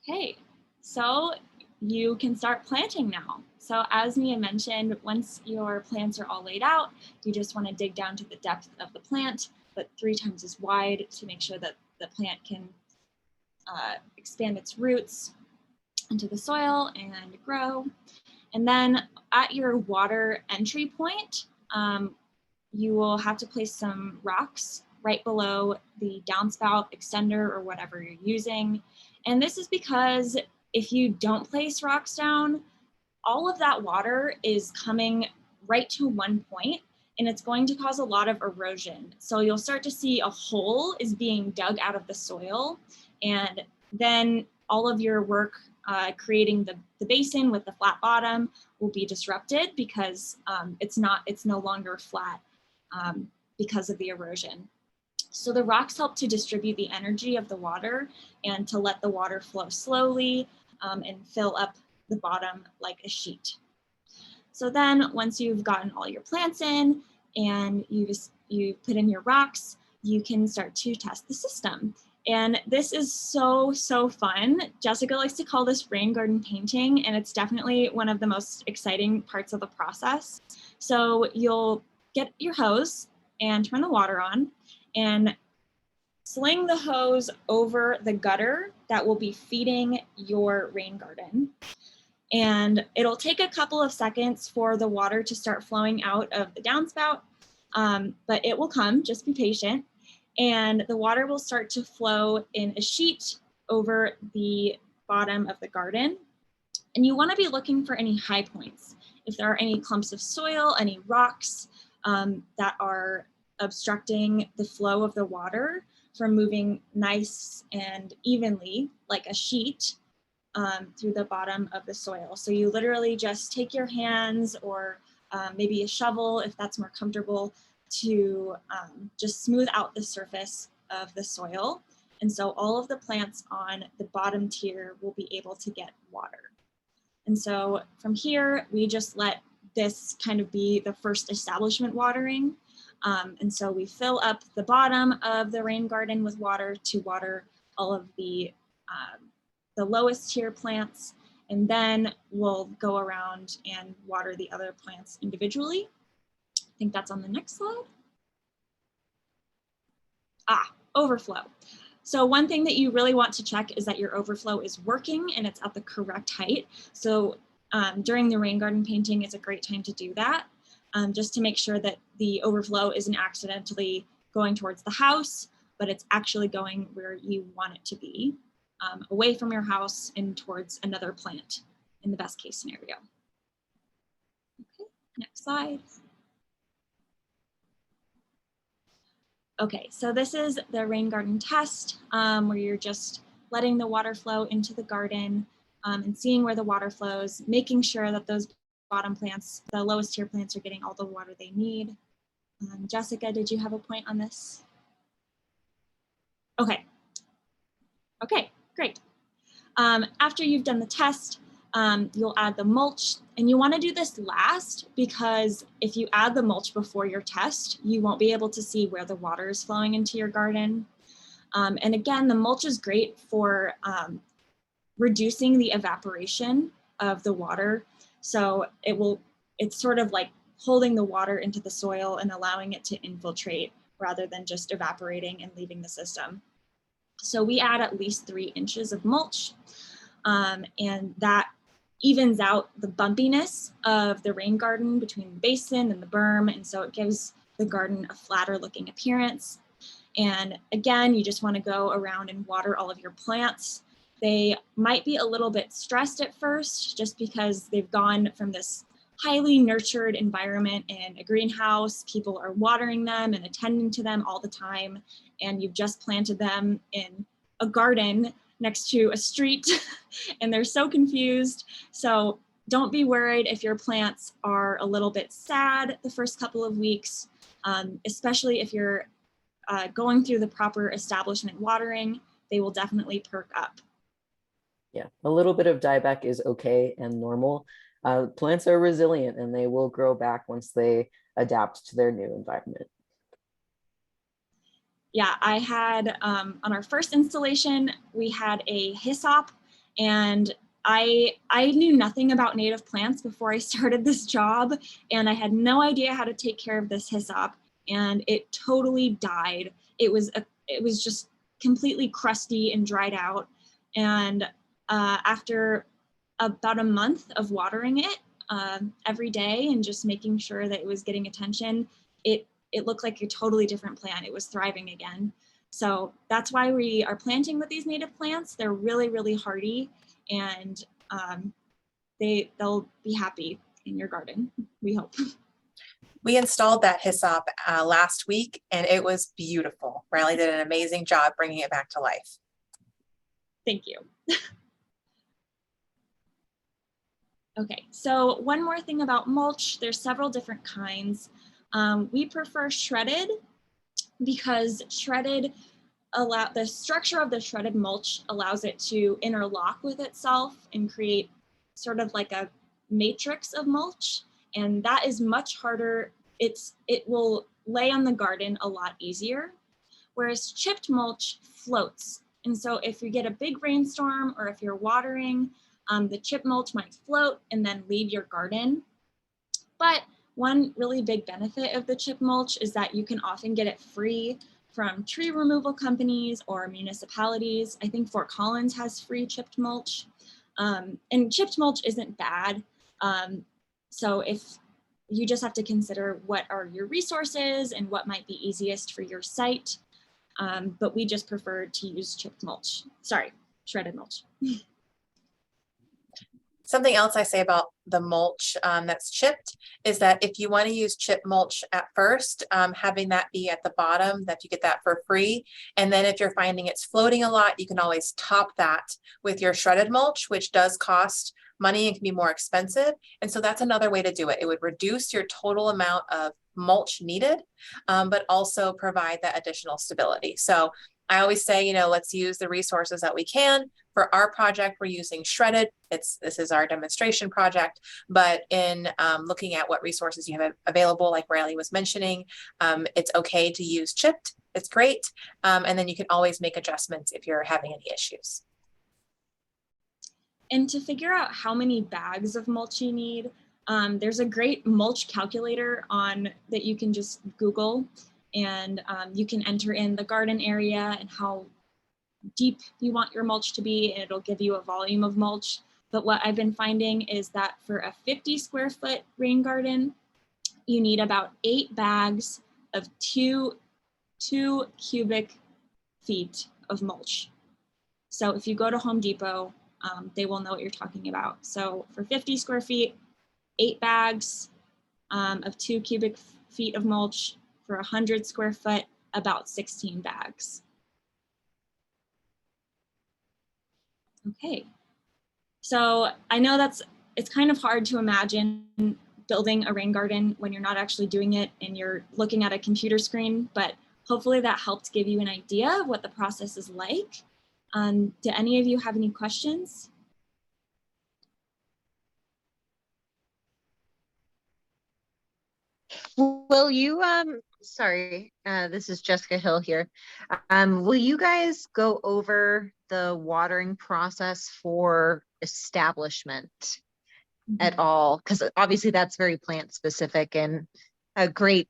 Okay, so you can start planting now. So as Mia mentioned, once your plants are all laid out, you just want to dig down to the depth of the plant, but 3 times as wide to make sure that the plant can expand its roots into the soil and grow. And then at your water entry point, you will have to place some rocks right below the downspout extender or whatever you're using. And this is because if you don't place rocks down, all of that water is coming right to one point and it's going to cause a lot of erosion. So you'll start to see a hole is being dug out of the soil, and then all of your work creating the basin with the flat bottom will be disrupted because it's no longer flat because of the erosion. So the rocks help to distribute the energy of the water and to let the water flow slowly and fill up the bottom like a sheet. So then once you've gotten all your plants in and you put in your rocks, you can start to test the system. And this is so fun. Jessica likes to call this rain garden painting, and it's definitely one of the most exciting parts of the process. So you'll get your hose and turn the water on and sling the hose over the gutter that will be feeding your rain garden. And it'll take a couple of seconds for the water to start flowing out of the downspout, but it will come, just be patient. And the water will start to flow in a sheet over the bottom of the garden. And you want to be looking for any high points. If there are any clumps of soil, any rocks that are obstructing the flow of the water from moving nice and evenly like a sheet through the bottom of the soil. So you literally just take your hands or maybe a shovel if that's more comfortable to just smooth out the surface of the soil. And so all of the plants on the bottom tier will be able to get water. And so from here, we just let this kind of be the first establishment watering. And so we fill up the bottom of the rain garden with water to water all of the lowest tier plants, and then we'll go around and water the other plants individually. I think that's on the next slide. Overflow. So one thing that you really want to check is that your overflow is working and it's at the correct height. So during the rain garden painting, it's a great time to do that, just to make sure that the overflow isn't accidentally going towards the house, but it's actually going where you want it to be, away from your house and towards another plant in the best case scenario. Okay, next slide. Okay, so this is the rain garden test where you're just letting the water flow into the garden and seeing where the water flows, making sure that those bottom plants, the lowest tier plants, are getting all the water they need. Jessica, did you have a point on this? Okay. Okay, great. After you've done the test, You'll add the mulch, and you want to do this last because if you add the mulch before your test, you won't be able to see where the water is flowing into your garden. And again, the mulch is great for reducing the evaporation of the water. So it's sort of like holding the water into the soil and allowing it to infiltrate rather than just evaporating and leaving the system. So we add at least 3 inches of mulch, and that evens out the bumpiness of the rain garden between the basin and the berm. And so it gives the garden a flatter looking appearance. And again, you just want to go around and water all of your plants. They might be a little bit stressed at first just because they've gone from this highly nurtured environment in a greenhouse. People are watering them and attending to them all the time. And you've just planted them in a garden next to a street and they're so confused. So don't be worried if your plants are a little bit sad the first couple of weeks, especially if you're going through the proper establishment watering. They will definitely perk up. Yeah, a little bit of dieback is okay and normal. Plants are resilient and they will grow back once they adapt to their new environment. Yeah, I had, on our first installation, we had a hyssop, and I knew nothing about native plants before I started this job, and I had no idea how to take care of this hyssop, and it totally died. It was just completely crusty and dried out, and after about a month of watering it every day and just making sure that it was getting attention, it looked like a totally different plant. It was thriving again. So that's why we are planting with these native plants. They're really, really hardy, and they'll be happy in your garden, we hope. We installed that hyssop last week and it was beautiful. Riley did an amazing job bringing it back to life. Thank you. Okay, so one more thing about mulch. There's several different kinds. We prefer shredded because the structure of the shredded mulch allows it to interlock with itself and create sort of like a matrix of mulch. And that is much harder. It will lay on the garden a lot easier, whereas chipped mulch floats. And so if you get a big rainstorm or if you're watering, the chip mulch might float and then leave your garden. But one really big benefit of the chip mulch is that you can often get it free from tree removal companies or municipalities. I think Fort Collins has free chipped mulch. And chipped mulch isn't bad. So if you just have to consider what are your resources and what might be easiest for your site. But we just prefer to use shredded mulch. Something else I say about the mulch that's chipped is that if you want to use chip mulch at first, having that be at the bottom, that you get that for free. And then if you're finding it's floating a lot, you can always top that with your shredded mulch, which does cost money and can be more expensive. And so that's another way to do it. It would reduce your total amount of mulch needed, but also provide that additional stability. So I always say, let's use the resources that we can. For our project, we're using shredded. This is our demonstration project, but in looking at what resources you have available, like Riley was mentioning, it's okay to use chipped. It's great. And then you can always make adjustments if you're having any issues. And to figure out how many bags of mulch you need, there's a great mulch calculator that you can just Google, and you can enter in the garden area and how deep you want your mulch to be, and it'll give you a volume of mulch. But what I've been finding is that for a 50 square foot rain garden, you need about 8 bags of 2 cubic feet of mulch. So if you go to Home Depot, they will know what you're talking about. So for 50 square feet, 8 bags of 2 cubic feet of mulch. For 100 square foot, about 16 bags. Okay, so I know it's kind of hard to imagine building a rain garden when you're not actually doing it and you're looking at a computer screen, but hopefully that helped give you an idea of what the process is like. Do any of you have any questions? Will you, sorry, this is Jessica Hill here. Will you guys go over the watering process for establishment at all? Because obviously that's very plant specific and a great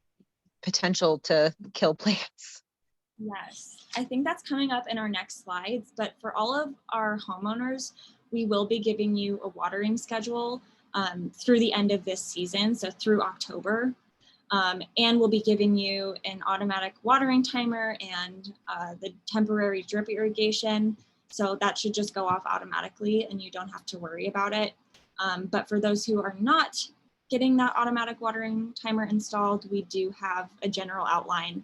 potential to kill plants. Yes, I think that's coming up in our next slides, but for all of our homeowners, we will be giving you a watering schedule through the end of this season, so through October. And we'll be giving you an automatic watering timer and the temporary drip irrigation. So that should just go off automatically and you don't have to worry about it. But for those who are not getting that automatic watering timer installed, we do have a general outline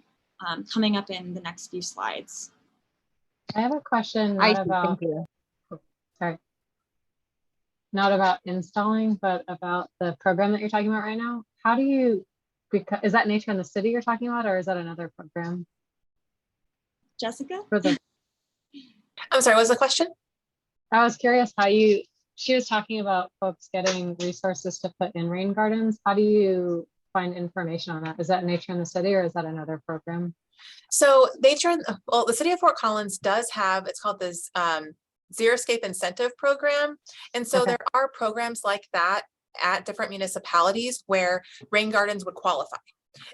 coming up in the next few slides. I have a question I not see, about, thank you. sorry, not about installing, but about the program that you're talking about right now. How do you, because is that Nature in the City you're talking about, or is that another program? Jessica? For the, I'm sorry, what was the question? I was curious how you, she was talking about folks getting resources to put in rain gardens. How do you find information on that? Is that Nature in the City or is that another program? So well, the city of Fort Collins does have, it's called this Xeriscape Incentive Program. And so Okay. there are programs like that at different municipalities where rain gardens would qualify.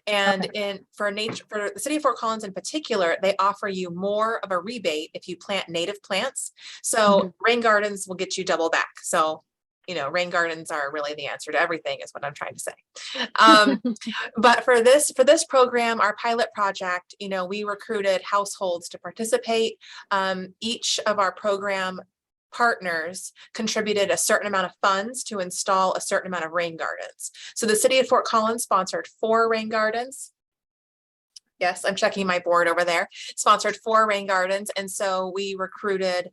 And for the city of Fort Collins in particular, they offer you more of a rebate if you plant native plants. So rain gardens will get you double back. So, you know, rain gardens are really the answer to everything is what I'm trying to say. But for this program, our pilot project, you know, we recruited households to participate. Each of our program partners contributed a certain amount of funds to install a certain amount of rain gardens. So the city of Fort Collins sponsored 4 rain gardens. Yes, I'm checking my board over there. Sponsored 4 rain gardens. And so we recruited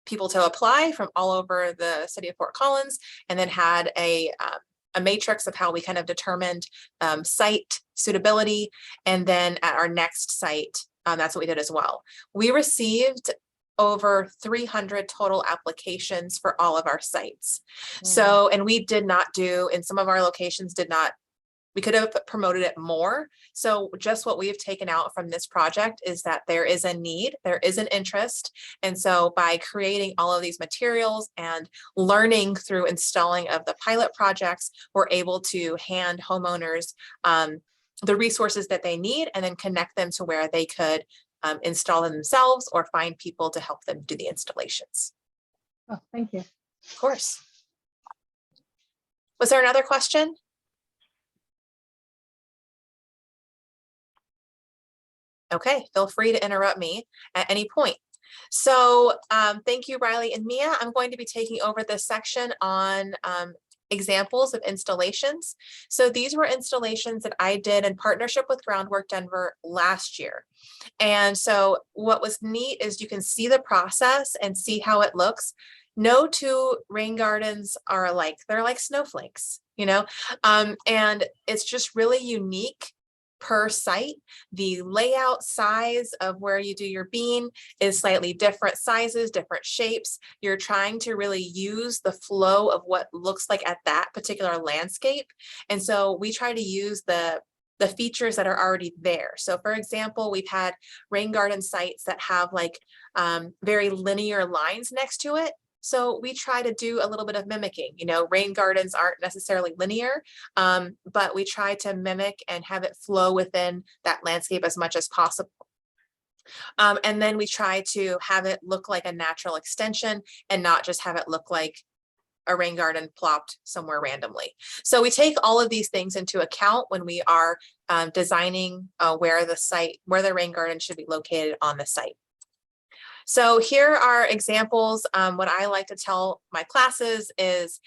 people to apply from all over the city of Fort Collins, and then had a matrix of how we kind of determined site suitability. And then at our next site, that's what we did as well. We received over 300 total applications for all of our sites. So, and we did not do, in some of our locations we could have promoted it more. So just what we have taken out from this project is that there is a need, there is an interest. And so by creating all of these materials and learning through installing of the pilot projects, we're able to hand homeowners the resources that they need and then connect them to where they could install them themselves or find people to help them do the installations. Oh, thank you. Of course. Was there another question? Okay, feel free to interrupt me at any point. So thank you, Riley and Mia. I'm going to be taking over this section on examples of installations. So these were installations that I did in partnership with Groundwork Denver last year. And so what was neat is you can see the process and see how it looks. No 2 rain gardens are alike. They're like snowflakes, you know, and it's just really unique per site. The layout size of where you do your bean is slightly different sizes, different shapes. You're trying to really use the flow of what looks like at that particular landscape. And so we try to use the features that are already there. So for example, we've had rain garden sites that have like very linear lines next to it. So we try to do a little bit of mimicking. You know, rain gardens aren't necessarily linear, but we try to mimic and have it flow within that landscape as much as possible. And then we try to have it look like a natural extension and not just have it look like a rain garden plopped somewhere randomly. So we take all of these things into account when we are designing where the rain garden should be located on the site. So here are examples. What I like to tell my classes is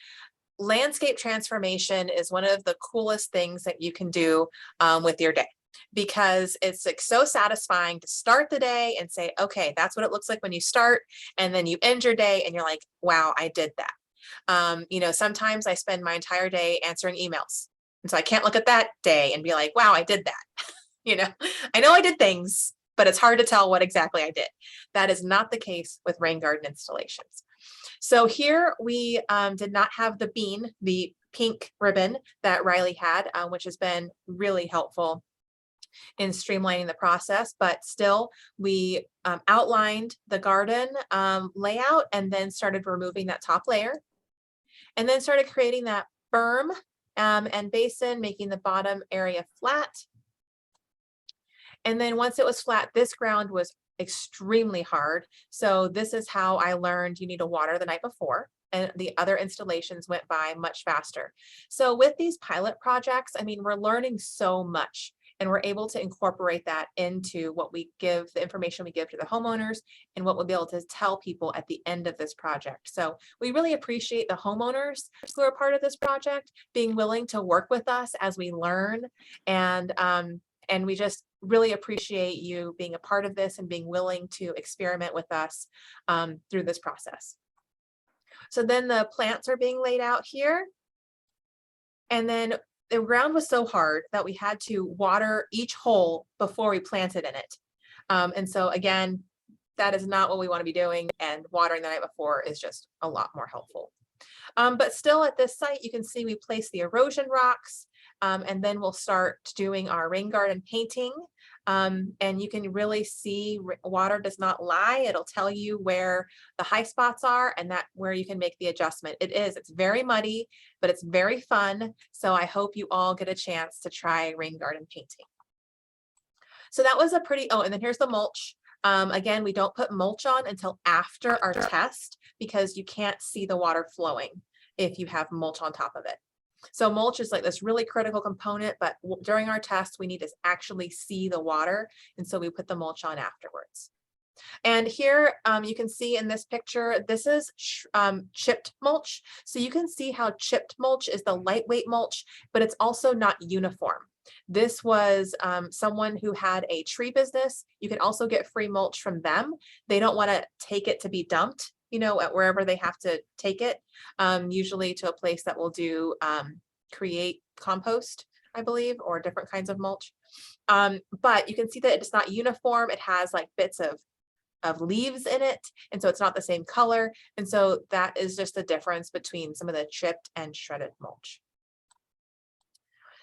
landscape transformation is one of the coolest things that you can do with your day, because it's like so satisfying to start the day and say, okay, that's what it looks like when you start. And then you end your day and you're like, wow, I did that. You know, sometimes I spend my entire day answering emails. And so I can't look at that day and be like, wow, I did that. You know I did things, but it's hard to tell what exactly I did. That is not the case with rain garden installations. So here we did not have the bean, the pink ribbon that Riley had, which has been really helpful in streamlining the process, but still we outlined the garden layout and then started removing that top layer and then started creating that berm and basin, making the bottom area flat. And then once it was flat, this ground was extremely hard. So this is how I learned you need to water the night before, and the other installations went by much faster. So with these pilot projects, I mean, we're learning so much, and we're able to incorporate that into what we give, the information we give to the homeowners, and what we'll be able to tell people at the end of this project. So we really appreciate the homeowners who are part of this project being willing to work with us as we learn, and we just really appreciate you being a part of this and being willing to experiment with us through this process. So then the plants are being laid out here. And then the ground was so hard that we had to water each hole before we planted in it. And so again, that is not what we want to be doing, and watering the night before is just a lot more helpful. But still at this site, you can see we place the erosion rocks, and then we'll start doing our rain garden painting. And you can really see water does not lie. It'll tell you where the high spots are and that where you can make the adjustment. It's very muddy, but it's very fun. So I hope you all get a chance to try rain garden painting. So that was a pretty, oh, and then here's the mulch. Again, we don't put mulch on until after our test because you can't see the water flowing if you have mulch on top of it. So mulch is like this really critical component, but during our test, we need to actually see the water. And so we put the mulch on afterwards. And here you can see in this picture, this is chipped mulch. So you can see how chipped mulch is the lightweight mulch, but it's also not uniform. This was someone who had a tree business. You can also get free mulch from them. They don't want to take it to be dumped, you know, at wherever they have to take it, usually to a place that will do create compost, I believe, or different kinds of mulch. But you can see that it's not uniform. It has like bits of leaves in it. And so it's not the same color. And so that is just the difference between some of the chipped and shredded mulch.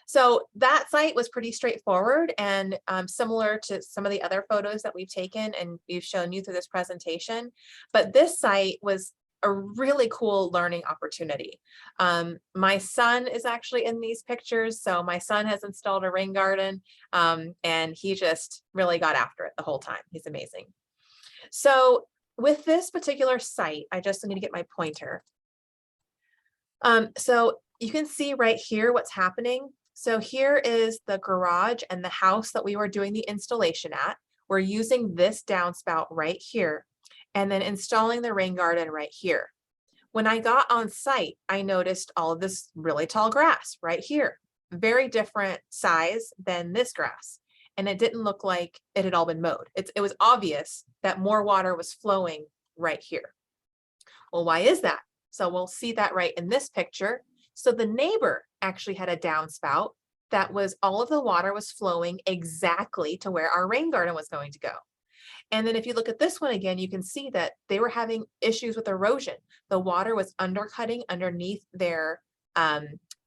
So that site was pretty straightforward and similar to some of the other photos that we've taken and we've shown you through this presentation. But this site was a really cool learning opportunity. My son is actually in these pictures. So my son has installed a rain garden and he just really got after it the whole time. He's amazing. So with this particular site, I just need to get my pointer. So you can see right here what's happening. So here is the garage and the house that we were doing the installation at. We're using this downspout right here and then installing the rain garden right here. When I got on site, I noticed all of this really tall grass right here, very different size than this grass. And it didn't look like it had all been mowed. It was obvious that more water was flowing right here. Well, why is that? So we'll see that right in this picture. So the neighbor actually had a downspout that was all of the water was flowing exactly to where our rain garden was going to go. And then if you look at this one again, you can see that they were having issues with erosion. The water was undercutting underneath their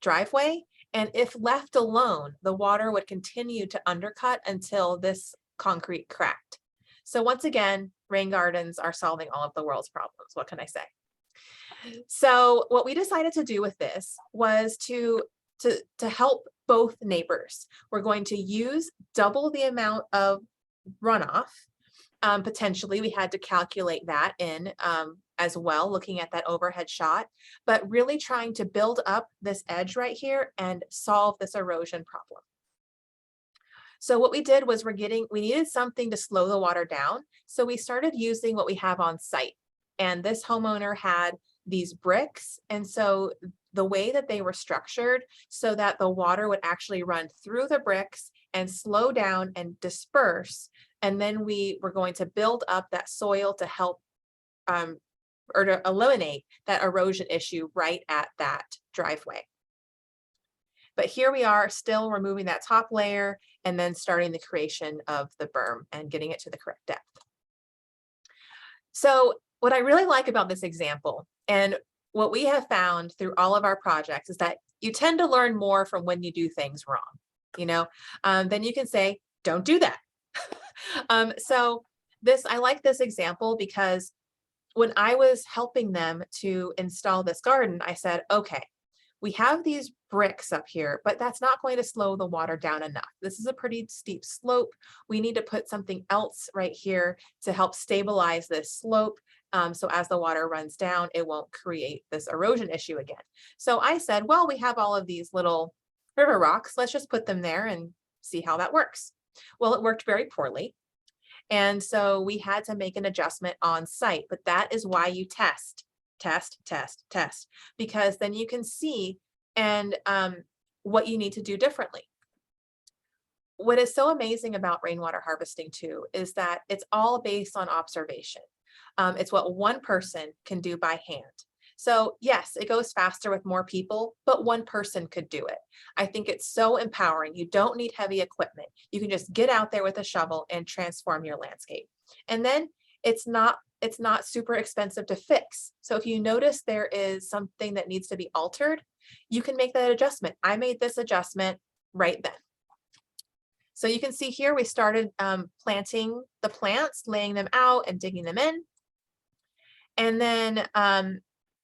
driveway. And if left alone, the water would continue to undercut until this concrete cracked. So once again, rain gardens are solving all of the world's problems. What can I say? So what we decided to do with this was to help both neighbors. We're going to use double the amount of runoff. Potentially, we had to calculate that in as well, looking at that overhead shot, but really trying to build up this edge right here and solve this erosion problem. So what we did was we needed something to slow the water down. So we started using what we have on site. And this homeowner had these bricks. And so the way that they were structured so that the water would actually run through the bricks and slow down and disperse. And then we were going to build up that soil to help or to eliminate that erosion issue right at that driveway. But here we are still removing that top layer and then starting the creation of the berm and getting it to the correct depth. So what I really like about this example and what we have found through all of our projects is that you tend to learn more from when you do things wrong, you know, then you can say, don't do that. So I like this example because when I was helping them to install this garden, I said, okay, we have these bricks up here, but that's not going to slow the water down enough. This is a pretty steep slope. We need to put something else right here to help stabilize this slope. So as the water runs down, it won't create this erosion issue again. So I said, well, we have all of these little river rocks. Let's just put them there and see how that works. Well, it worked very poorly. And so we had to make an adjustment on site, but that is why you test, because then you can see and what you need to do differently. What is so amazing about rainwater harvesting too is that it's all based on observation. It's what one person can do by hand. So yes, it goes faster with more people, but one person could do it. I think it's so empowering. You don't need heavy equipment. You can just get out there with a shovel and transform your landscape. And then it's not super expensive to fix. So if you notice there is something that needs to be altered, you can make that adjustment. I made this adjustment right then. So you can see here, we started planting the plants, laying them out and digging them in. And then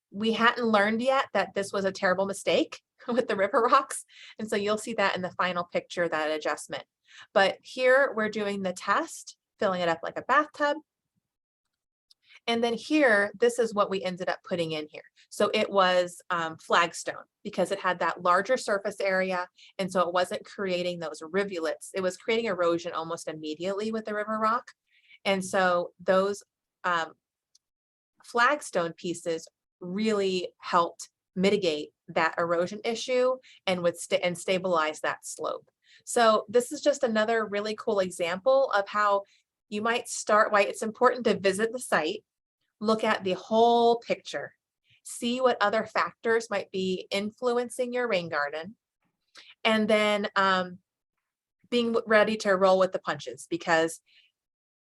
we hadn't learned yet that this was a terrible mistake with the river rocks. And so you'll see that in the final picture, that adjustment. But here we're doing the test, filling it up like a bathtub. And then here, this is what we ended up putting in here. So it was flagstone because it had that larger surface area. And so it wasn't creating those rivulets. It was creating erosion almost immediately with the river rock. And so those flagstone pieces really helped mitigate that erosion issue and stabilize that slope. So this is just another really cool example of how you might start, why it's important to visit the site, look at the whole picture, see what other factors might be influencing your rain garden, and then being ready to roll with the punches, because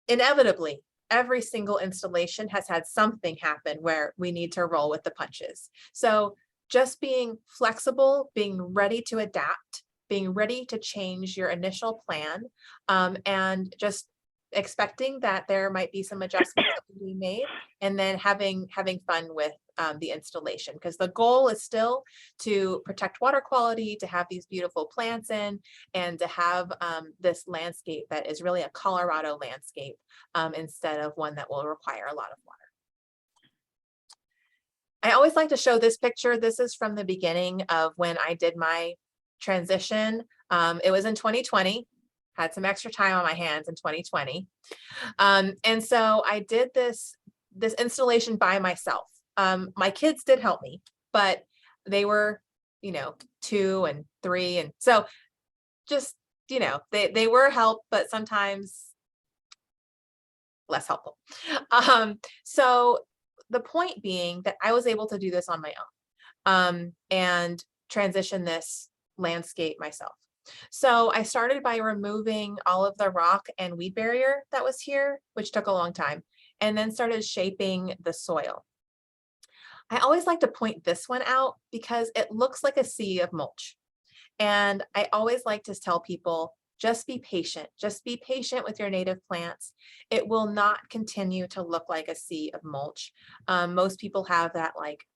inevitably every single installation has had something happen where we need to roll with the punches. So just being flexible, being ready to adapt, being ready to change your initial plan, and just expecting that there might be some adjustments that can be made, and then having fun with the installation, because the goal is still to protect water quality, to have these beautiful plants in, and to have this landscape that is really a Colorado landscape instead of one that will require a lot of water. I always like to show this picture. This is from the beginning of when I did my transition. It was in 2020. Had some extra time on my hands in 2020. And so I did this installation by myself. My kids did help me, but they were, 2 and 3. And so just, they were help, but sometimes less helpful. So the point being that I was able to do this on my own and transition this landscape myself. So I started by removing all of the rock and weed barrier that was here, which took a long time, and then started shaping the soil. I always like to point this one out because it looks like a sea of mulch. And I always like to tell people, just be patient. Just be patient with your native plants. It will not continue to look like a sea of mulch. Most people have that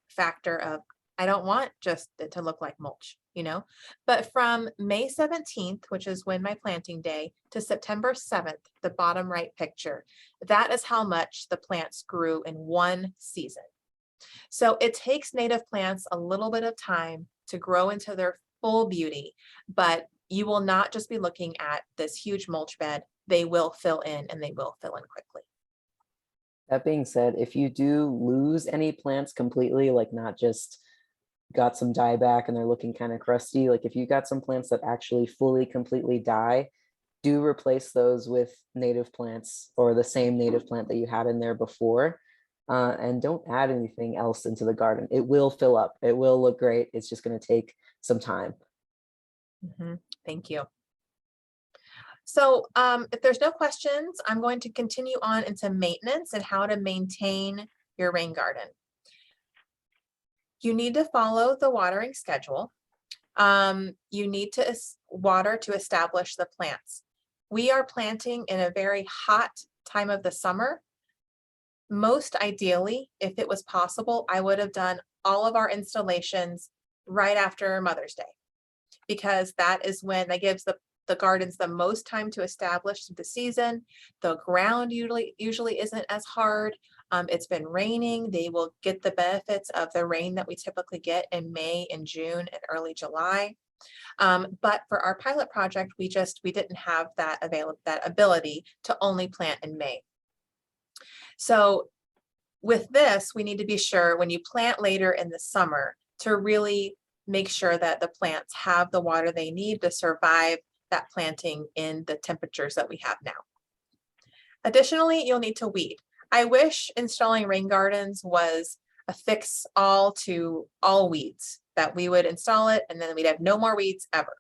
factor of, I don't want just it to look like mulch, but from May 17th, which is when my planting day, to September 7th, the bottom right picture, that is how much the plants grew in one season. So it takes native plants a little bit of time to grow into their full beauty, but you will not just be looking at this huge mulch bed. They will fill in, and they will fill in quickly. That being said, if you do lose any plants completely, like not just got some dieback and they're looking kind of crusty, like if you got some plants that actually fully, completely die, do replace those with native plants or the same native plant that you had in there before. And don't add anything else into the garden. It will fill up. It will look great. It's just going to take some time. Thank you. So if there's no questions, I'm going to continue on into maintenance and how to maintain your rain garden. You need to follow the watering schedule. You need to water to establish the plants. We are planting in a very hot time of the summer. Most ideally, if it was possible, I would have done all of our installations right after Mother's Day, because that is when that gives the gardens the most time to establish the season. The ground usually isn't as hard. It's been raining. They will get the benefits of the rain that we typically get in May and June and early July. But for our pilot project, we didn't have that ability to only plant in May. So with this, we need to be sure when you plant later in the summer to really make sure that the plants have the water they need to survive that planting in the temperatures that we have now. Additionally, you'll need to weed. I wish installing rain gardens was a fix all to all weeds, that we would install it and then we'd have no more weeds ever.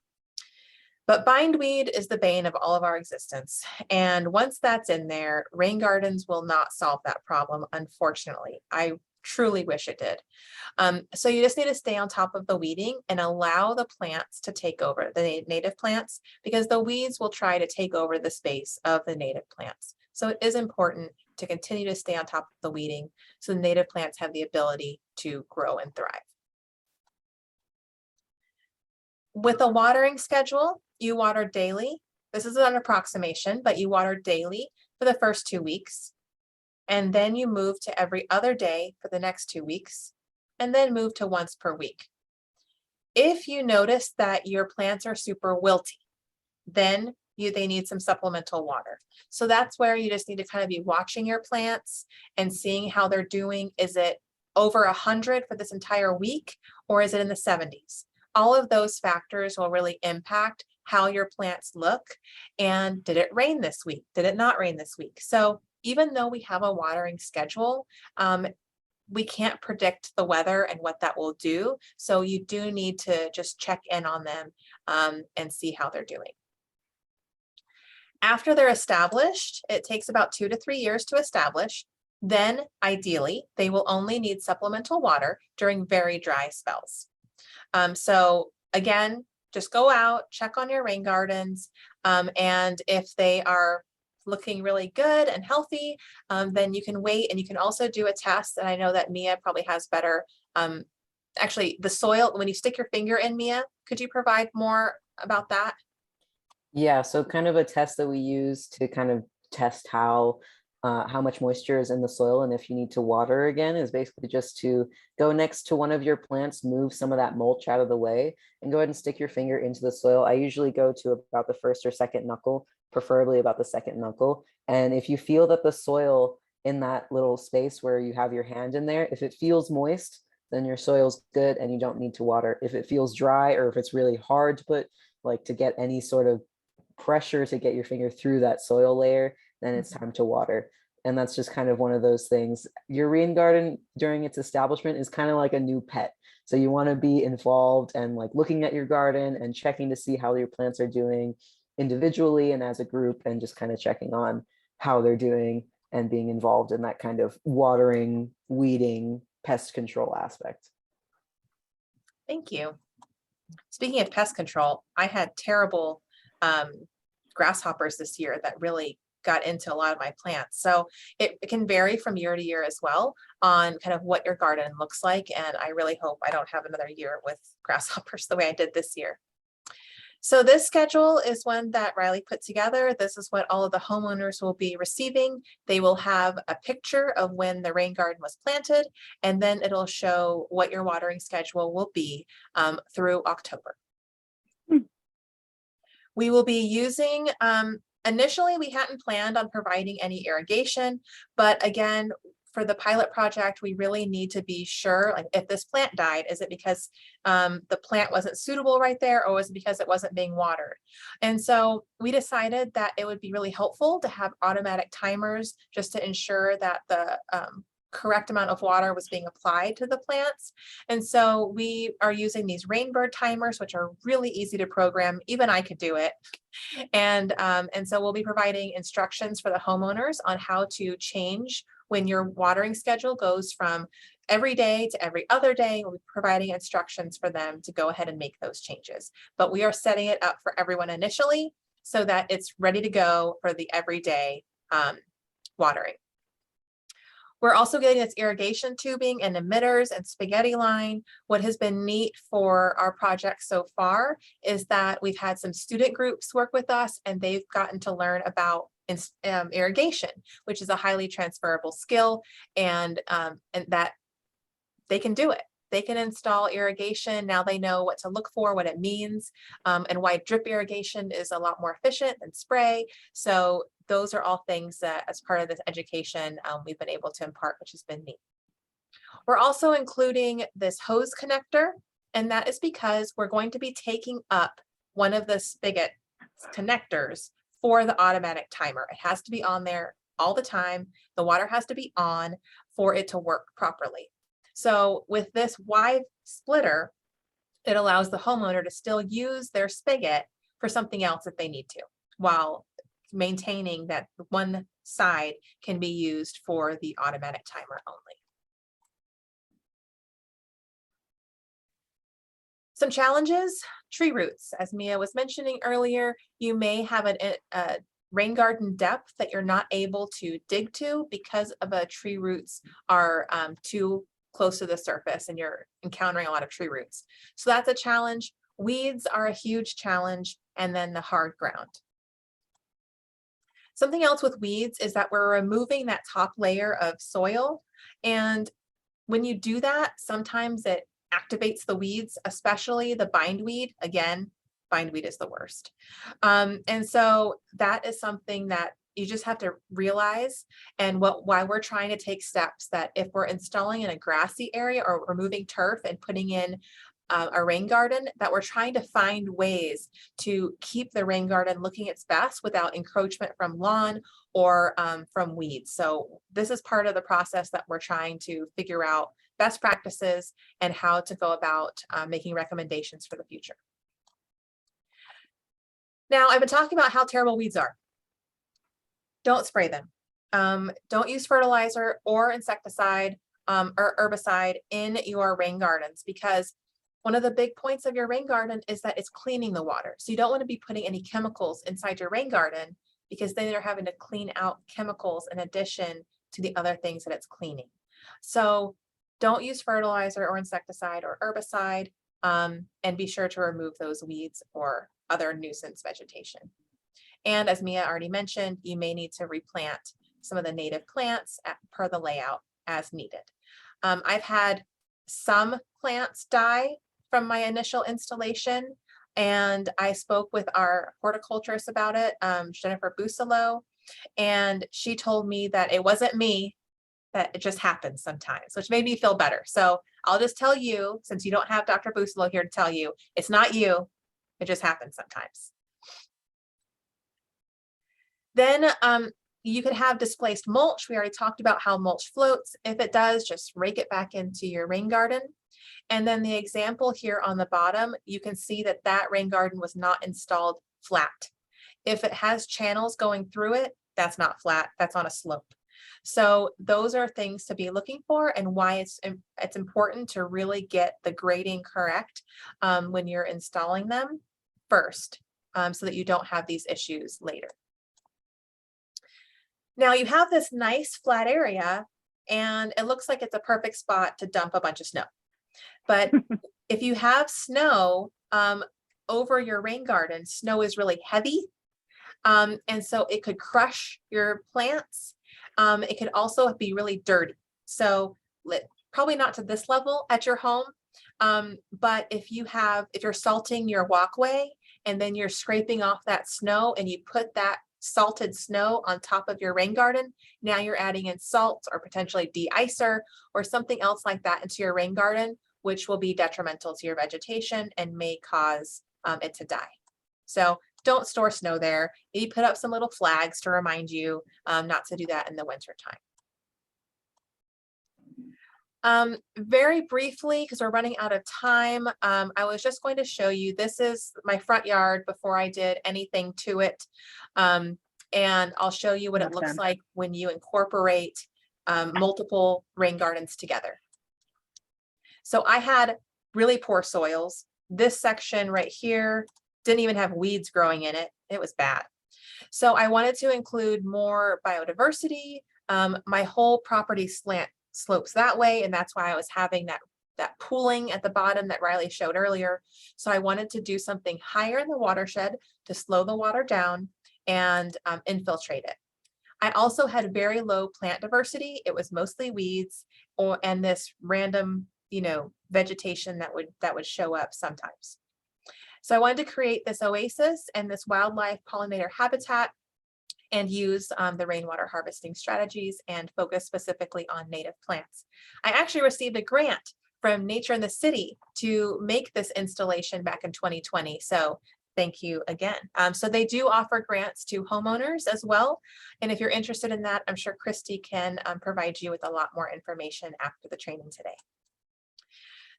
But bindweed is the bane of all of our existence. And once that's in there, rain gardens will not solve that problem, unfortunately. I truly wish it did. So you just need to stay on top of the weeding and allow the plants to take over, the native plants, because the weeds will try to take over the space of the native plants. So it is important to continue to stay on top of the weeding so the native plants have the ability to grow and thrive. With a watering schedule, you water daily. This is an approximation, but you water daily for the first 2 weeks. And then you move to every other day for the next 2 weeks, and then move to once per week. If you notice that your plants are super wilty, then they need some supplemental water. So that's where you just need to kind of be watching your plants and seeing how they're doing. Is it over 100 for this entire week, or is it in the 70s? All of those factors will really impact how your plants look. And did it rain this week? Did it not rain this week? So even though we have a watering schedule, we can't predict the weather and what that will do. So you do need to just check in on them and see how they're doing. After they're established, it takes about 2 to 3 years to establish. Then ideally, they will only need supplemental water during very dry spells. So again, just go out, check on your rain gardens, and if they are looking really good and healthy, then you can wait, and you can also do a test. And I know that Mia probably has better, actually the soil, when you stick your finger in, Mia, could you provide more about that? Yeah, so kind of a test that we use to kind of test how much moisture is in the soil and if you need to water again is basically just to go next to one of your plants, move some of that mulch out of the way, and go ahead and stick your finger into the soil. I usually go to about the first or second knuckle, preferably about the second knuckle. And if you feel that the soil in that little space where you have your hand in there, if it feels moist, then your soil's good and you don't need to water. If it feels dry, or if it's really hard to put, like to get any sort of pressure to get your finger through that soil layer, then it's time to water. And that's just kind of one of those things. Your rain garden during its establishment is kind of like a new pet. So you want to be involved and like looking at your garden and checking to see how your plants are doing individually and as a group, and just kind of checking on how they're doing and being involved in that kind of watering, weeding, pest control aspect. Thank you. Speaking of pest control, I had terrible grasshoppers this year that really got into a lot of my plants. So it can vary from year to year as well on kind of what your garden looks like. And I really hope I don't have another year with grasshoppers the way I did this year. So this schedule is one that Riley put together. This is what all of the homeowners will be receiving. They will have a picture of when the rain garden was planted, and then it'll show what your watering schedule will be through October. We will be using, initially we hadn't planned on providing any irrigation, but again, for the pilot project, we really need to be sure, like if this plant died, is it because the plant wasn't suitable right there, or was it because it wasn't being watered? And so we decided that it would be really helpful to have automatic timers just to ensure that the correct amount of water was being applied to the plants. And so we are using these Rainbird timers, which are really easy to program. Even I could do it. And so we'll be providing instructions for the homeowners on how to change when your watering schedule goes from every day to every other day, we'll be providing instructions for them to go ahead and make those changes. But we are setting it up for everyone initially so that it's ready to go for the everyday watering. We're also getting this irrigation tubing and emitters and spaghetti line. What has been neat for our project so far is that we've had some student groups work with us, and they've gotten to learn about irrigation, which is a highly transferable skill, and that they can do it. They can install irrigation. Now they know what to look for, what it means, and why drip irrigation is a lot more efficient than spray. So those are all things that as part of this education, we've been able to impart, which has been neat. We're also including this hose connector, and that is because we're going to be taking up one of the spigot connectors for the automatic timer. It has to be on there all the time. The water has to be on for it to work properly. So with this wide splitter, it allows the homeowner to still use their spigot for something else if they need to, while maintaining that one side can be used for the automatic timer only. Some challenges: tree roots. As Mia was mentioning earlier, you may have a rain garden depth that you're not able to dig to because of tree roots are too close to the surface and you're encountering a lot of tree roots. So that's a challenge. Weeds are a huge challenge, and then the hard ground. Something else with weeds is that we're removing that top layer of soil. And when you do that, sometimes it activates the weeds, especially the bindweed. Again, bindweed is the worst. And so that is something that you just have to realize, and why we're trying to take steps that if we're installing in a grassy area or removing turf and putting in a rain garden, that we're trying to find ways to keep the rain garden looking its best without encroachment from lawn or from weeds. So this is part of the process that we're trying to figure out best practices and how to go about making recommendations for the future. Now, I've been talking about how terrible weeds are. Don't spray them. Don't use fertilizer or insecticide or herbicide in your rain gardens, because one of the big points of your rain garden is that it's cleaning the water. So you don't want to be putting any chemicals inside your rain garden, because then you're having to clean out chemicals in addition to the other things that it's cleaning. So don't use fertilizer or insecticide or herbicide, and be sure to remove those weeds or other nuisance vegetation. And as Mia already mentioned, you may need to replant some of the native plants per the layout as needed. I've had some plants die from my initial installation, and I spoke with our horticulturist about it, Jennifer Busolo, and she told me that it wasn't me, that it just happens sometimes, which made me feel better. So I'll just tell you, since you don't have Dr. Busolo here to tell you, it's not you, it just happens sometimes. Then you could have displaced mulch. We already talked about how mulch floats. If it does, just rake it back into your rain garden. And then the example here on the bottom, you can see that that rain garden was not installed flat. If it has channels going through it, that's not flat, that's on a slope. So those are things to be looking for, and why it's important to really get the grading correct when you're installing them first, so that you don't have these issues later. Now you have this nice flat area, and it looks like it's a perfect spot to dump a bunch of snow. But if you have snow over your rain garden, snow is really heavy, and so it could crush your plants. It could also be really dirty. So probably not to this level at your home, but if you're salting your walkway and then you're scraping off that snow and you put that salted snow on top of your rain garden, now you're adding in salt or potentially de-icer or something else like that into your rain garden, which will be detrimental to your vegetation and may cause it to die. So don't store snow there. Maybe put up some little flags to remind you not to do that in the winter time. Very briefly, because we're running out of time, I was just going to show you, this is my front yard before I did anything to it. And I'll show you what it looks like when you incorporate multiple rain gardens together. So I had really poor soils. This section right here didn't even have weeds growing in it. It was bad. So I wanted to include more biodiversity. My whole property slopes that way, and that's why I was having that pooling at the bottom that Riley showed earlier. So I wanted to do something higher in the watershed to slow the water down and infiltrate it. I also had very low plant diversity. It was mostly weeds and this random, vegetation that would show up sometimes. So I wanted to create this oasis and this wildlife pollinator habitat and use the rainwater harvesting strategies and focus specifically on native plants. I actually received a grant from Nature in the City to make this installation back in 2020. So thank you again. So they do offer grants to homeowners as well. And if you're interested in that, I'm sure Christy can provide you with a lot more information after the training today.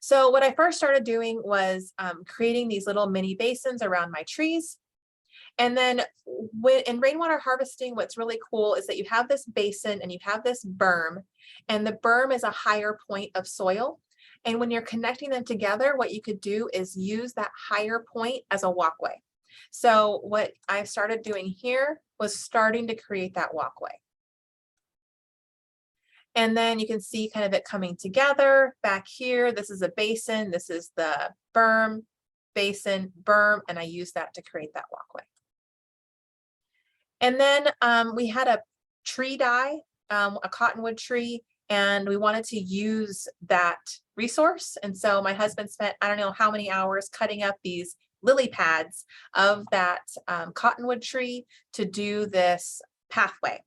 So what I first started doing was creating these little mini basins around my trees. And then in rainwater harvesting, what's really cool is that you have this basin and you have this berm, and the berm is a higher point of soil. And when you're connecting them together, what you could do is use that higher point as a walkway. So what I started doing here was starting to create that walkway. And then you can see kind of it coming together back here. This is a basin. This is the berm, basin, berm, and I use that to create that walkway. And then we had a tree die, a cottonwood tree, and we wanted to use that resource. And so my husband spent, I don't know how many hours cutting up these lily pads of that cottonwood tree to do this pathway.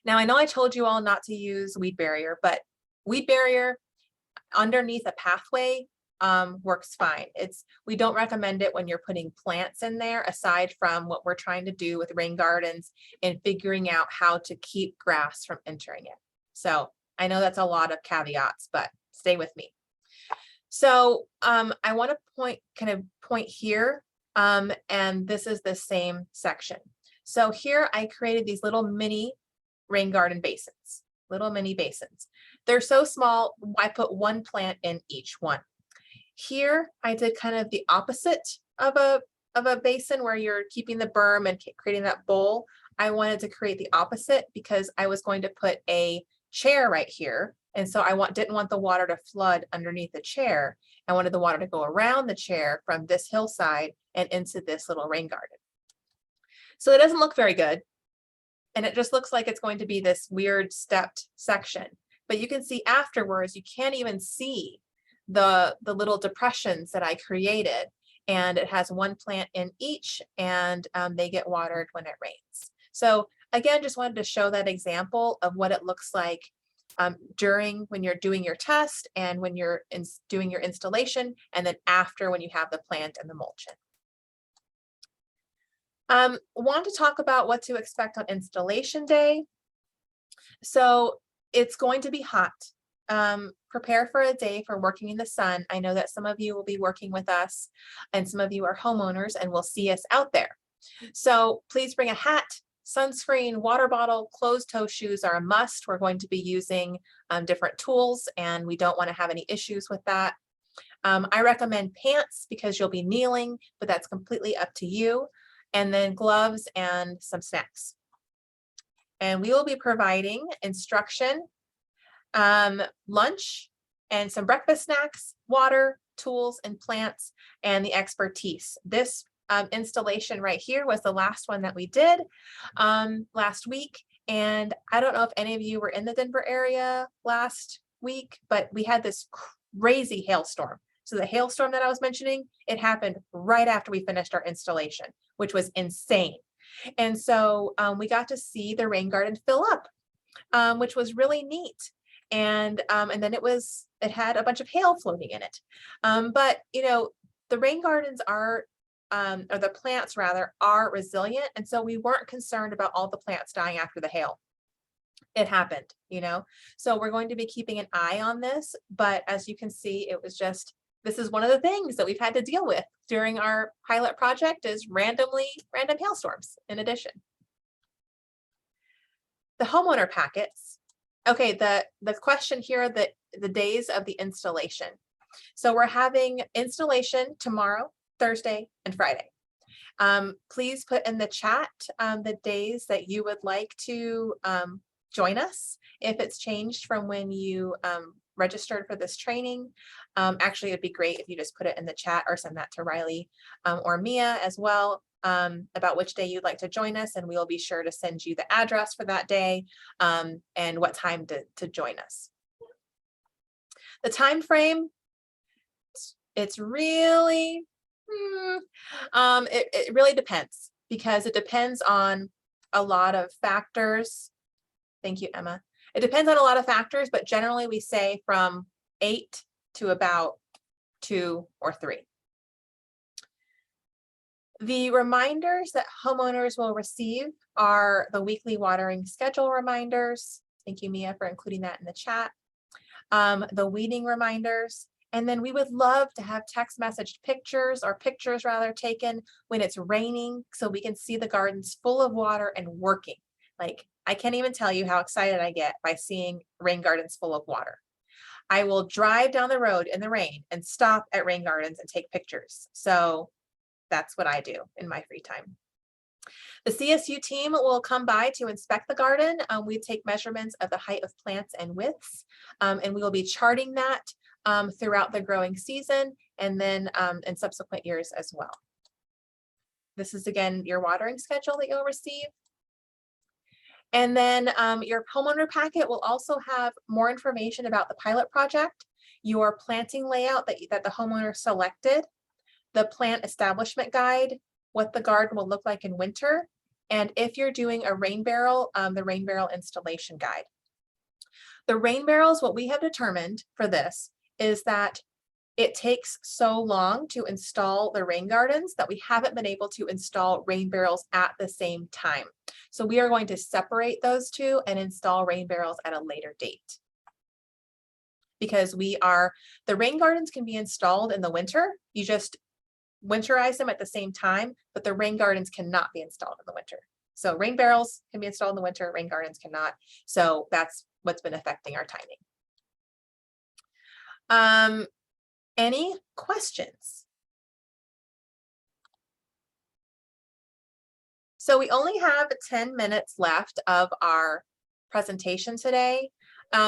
Now, I know I told you all not to use weed barrier, but weed barrier underneath a pathway works fine. We don't recommend it when you're putting plants in there, aside from what we're trying to do with rain gardens and figuring out how to keep grass from entering it. So I know that's a lot of caveats, but stay with me. So I want to point here, and this is the same section. So here I created these little mini rain garden basins, little mini basins. They're so small, I put one plant in each one. Here I did kind of the opposite of a basin where you're keeping the berm and creating that bowl. I wanted to create the opposite because I was going to put a chair right here. And so I didn't want the water to flood underneath the chair. I wanted the water to go around the chair from this hillside and into this little rain garden. So it doesn't look very good. And it just looks like it's going to be this weird stepped section. But you can see afterwards, you can't even see the little depressions that I created. And it has one plant in each, and they get watered when it rains. So again, just wanted to show that example of what it looks like when you're doing your test and when you're doing your installation, and then after when you have the plant and the mulch in. Want to talk about what to expect on installation day. So it's going to be hot. Prepare for a day for working in the sun. I know that some of you will be working with us and some of you are homeowners and will see us out there. So please bring a hat, sunscreen, water bottle, closed-toe shoes are a must. We're going to be using different tools and we don't want to have any issues with that. I recommend pants because you'll be kneeling, but that's completely up to you. And then gloves and some snacks. And we will be providing instruction, lunch, and some breakfast snacks, water, tools, and plants, and the expertise. This installation right here was the last one that we did last week. And I don't know if any of you were in the Denver area last week, but we had this crazy hailstorm. So the hailstorm that I was mentioning, it happened right after we finished our installation, which was insane. And so we got to see the rain garden fill up, which was really neat. And then it had a bunch of hail floating in it. But the rain gardens are, or the plants rather, are resilient. And so we weren't concerned about all the plants dying after the hail. It happened, So we're going to be keeping an eye on this. But as you can see, this is one of the things that we've had to deal with during our pilot project is random hailstorms in addition. The homeowner packets. Okay, the question here, the days of the installation. So we're having installation tomorrow, Thursday, and Friday. Please put in the chat the days that you would like to join us. If it's changed from when you registered for this training, actually it'd be great if you just put it in the chat or send that to Riley or Mia as well, about which day you'd like to join us, and we will be sure to send you the address for that day and what time to join us. The time frame, it's really, it really depends, because it depends on a lot of factors. Thank you, Emma. It depends on a lot of factors, but generally we say from 8 to about 2 or 3. The reminders that homeowners will receive are the weekly watering schedule reminders. Thank you, Mia, for including that in the chat. The weeding reminders. And then we would love to have text messaged pictures, or pictures rather, taken when it's raining, so we can see the gardens full of water and working. Like, I can't even tell you how excited I get by seeing rain gardens full of water. I will drive down the road in the rain and stop at rain gardens and take pictures. So that's what I do in my free time. The CSU team will come by to inspect the garden. We take measurements of the height of plants and widths, and we will be charting that throughout the growing season, and then in subsequent years as well. This is again your watering schedule that you'll receive. And then your homeowner packet will also have more information about the pilot project, your planting layout that the homeowner selected, the plant establishment guide, what the garden will look like in winter, and if you're doing a rain barrel, the rain barrel installation guide. The rain barrels, what we have determined for this is that it takes so long to install the rain gardens that we haven't been able to install rain barrels at the same time. So we are going to separate those two and install rain barrels at a later date. Because the rain gardens can be installed in the winter. You just winterize them at the same time, but the rain gardens cannot be installed in the winter. So rain barrels can be installed in the winter, rain gardens cannot. So that's what's been affecting our timing. Any questions? So we only have 10 minutes left of our presentation today.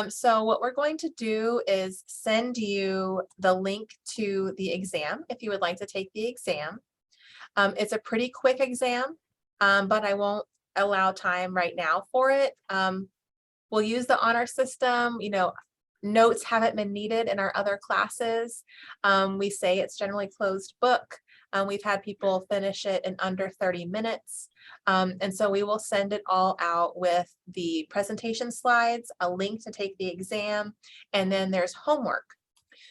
So what we're going to do is send you the link to the exam if you would like to take the exam. It's a pretty quick exam, but I won't allow time right now for it. We'll use the honor system. You know, notes haven't been needed in our other classes. We say it's generally closed book. We've had people finish it in under 30 minutes. And so we will send it all out with the presentation slides, a link to take the exam, and then there's homework.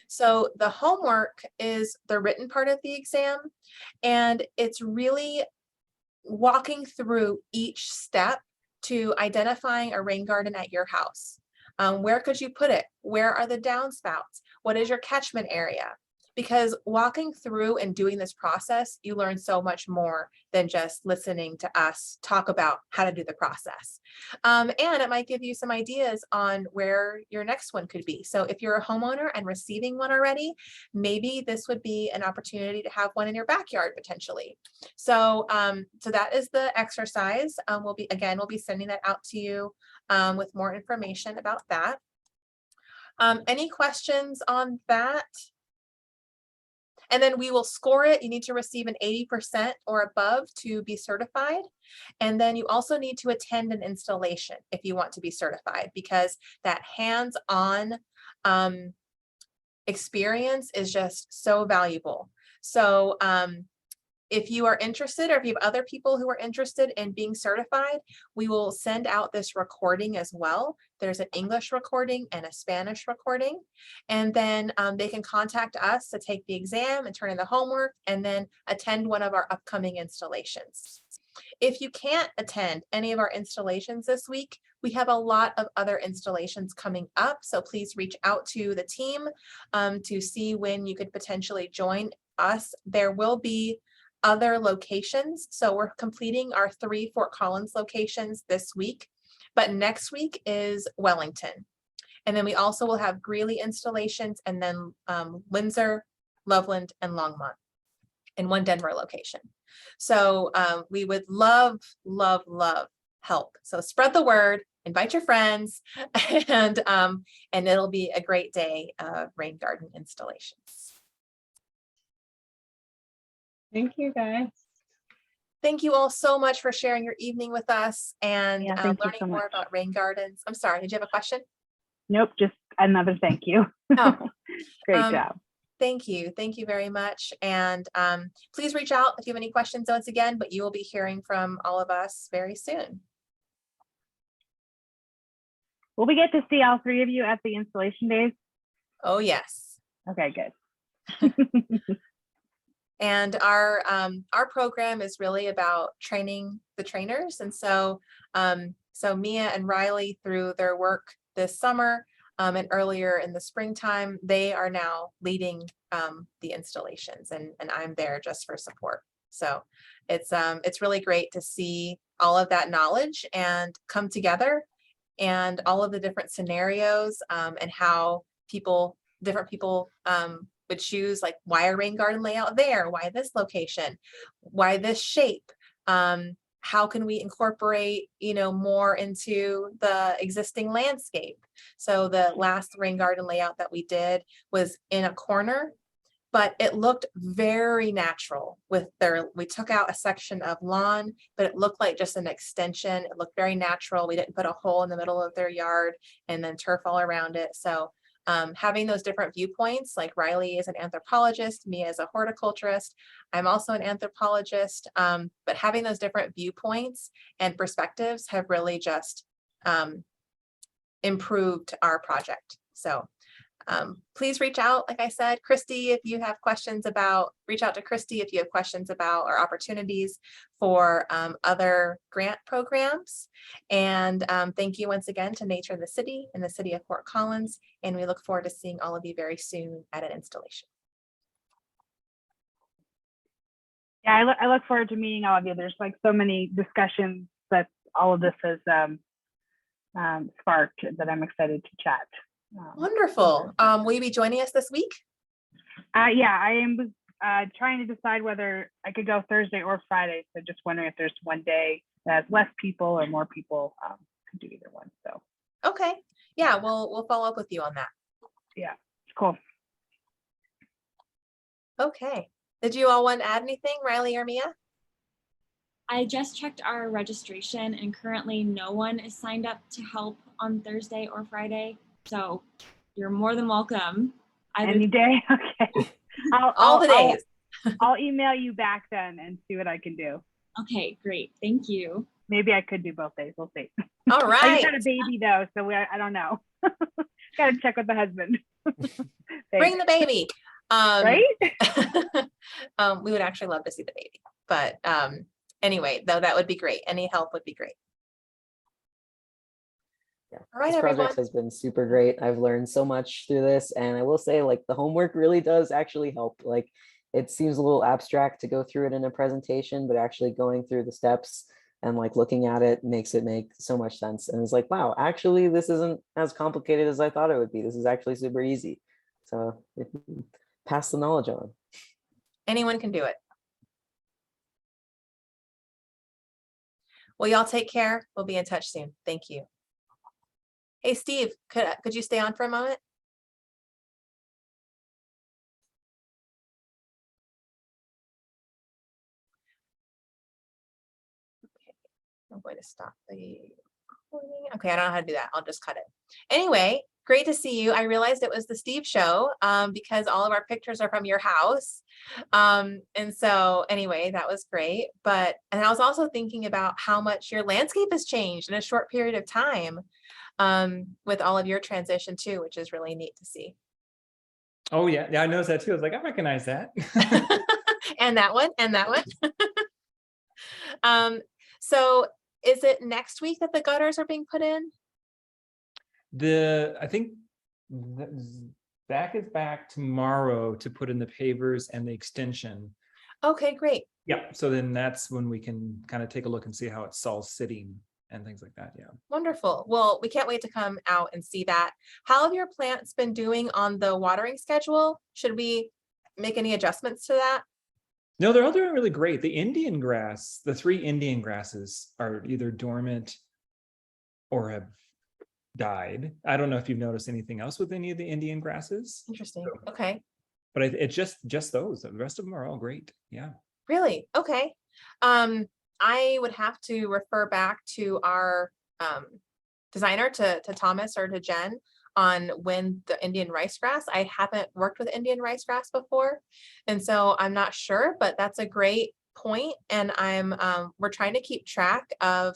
So the homework is the written part of the exam, and it's really walking through each step to identifying a rain garden at your house. Where could you put it? Where are the downspouts? What is your catchment area? Because walking through and doing this process, you learn so much more than just listening to us talk about how to do the process. And it might give you some ideas on where your next one could be. So if you're a homeowner and receiving one already, maybe this would be an opportunity to have one in your backyard potentially. So, so that is the exercise. We'll be sending that out to you with more information about that. Any questions on that? And then we will score it. You need to receive an 80% or above to be certified. And then you also need to attend an installation if you want to be certified, because that hands-on experience is just so valuable. So if you are interested, or if you have other people who are interested in being certified, we will send out this recording as well. There's an English recording and a Spanish recording. And then they can contact us to take the exam and turn in the homework and then attend one of our upcoming installations. If you can't attend any of our installations this week, we have a lot of other installations coming up. So please reach out to the team to see when you could potentially join us. There will be other locations. So we're completing our 3 Fort Collins locations this week. But next week is Wellington. And then we also will have Greeley installations, and then Windsor, Loveland, and Longmont, and one Denver location. So we would love, love, love help. So spread the word, invite your friends, and it'll be a great day of rain garden installations. Thank you, guys. Thank you all so much for sharing your evening with us and Yeah, thank you learning so more much. about rain gardens. I'm sorry, did you have a question? Nope, just another thank you. Oh, Great job. Thank you. Thank you very much. And please reach out if you have any questions once again, but you will be hearing from all of us very soon. Will we get to see all three of you at the installation days? Oh, yes. Okay, good. And our program is really about training the trainers. And so Mia and Riley, through their work this summer and earlier in the springtime, they are now leading the installations, and I'm there just for support. So it's really great to see all of that knowledge and come together, and all of the different scenarios and how different people would choose, like, why a rain garden layout there? Why this location? Why this shape? How can we incorporate, more into the existing landscape? So the last rain garden layout that we did was in a corner, but it looked very natural we took out a section of lawn, but it looked like just an extension. It looked very natural. We didn't put a hole in the middle of their yard and then turf all around it. So having those different viewpoints, like Riley is an anthropologist, me as a horticulturist, I'm also an anthropologist, but having those different viewpoints and perspectives have really just improved our project. So please reach out. Like I said, Christy, if you have questions reach out to Christy if you have questions about our opportunities for other grant programs. And thank you once again to Nature in the City and the City of Fort Collins. And we look forward to seeing all of you very soon at an installation. Yeah, I look forward to meeting all of you. There's like so many discussions that all of this has sparked that I'm excited to chat. Wonderful. Will you be joining us this week? Yeah, I am trying to decide whether I could go Thursday or Friday. So just wondering if there's one day that has less people or more people could do either one. So okay, yeah, we'll follow up with you on that. Yeah, cool. Okay, did you all want to add anything, Riley or Mia? I just checked our registration, and currently no one is signed up to help on Thursday or Friday. So you're more than welcome. Any day? Okay. All the days. I'll email you back then and see what I can do. Okay, great. Thank you. Maybe I could do both days. We'll see. All right. I just had a baby though, so I don't know. Got to check with the husband. Bring the baby. Right? We would actually love to see the baby. But anyway, though, that would be great. Any help would be great. Yeah, all right, this everyone. project has been super great. I've learned so much through this, and I will say, like, the homework really does actually help. Like, it seems a little abstract to go through it in a presentation, but actually going through the steps and like looking at it makes it make so much sense. And it's like, wow, actually, this isn't as complicated as I thought it would be. This is actually super easy. So pass the knowledge on. Anyone can do it. Well, y'all take care. We'll be in touch soon. Thank you. Hey, Steve, could you stay on for a moment? Okay, I'm going to stop the recording. Okay, I don't know how to do that. I'll just cut it. Anyway, great to see you. I realized it was the Steve show because all of our pictures are from your house. And so anyway, that was great. And I was also thinking about how much your landscape has changed in a short period of time. With all of your transition too, which is really neat to see. Oh yeah, I noticed that too. I was like, I recognize that. and that one. So is it next week that the gutters are being put in? I think Zach is back tomorrow to put in the pavers and the extension. Okay, great. Yeah, so then that's when we can kind of take a look and see how it's all sitting. and things like that. Yeah. Wonderful. Well, we can't wait to come out and see that. How have your plants been doing on the watering schedule? Should we make any adjustments to that? No, they're all doing really great. The Indian grass, the 3 Indian grasses are either dormant or have died. I don't know if you've noticed anything else with any of the Indian grasses, Interesting. Okay. but it's just those. The rest of them are all great. Yeah. Really? Okay. I would have to refer back to our designer, to Thomas or to Jen, on when the Indian rice grass. I haven't worked with Indian rice grass before, and so I'm not sure, but that's a great point. And we're trying to keep track of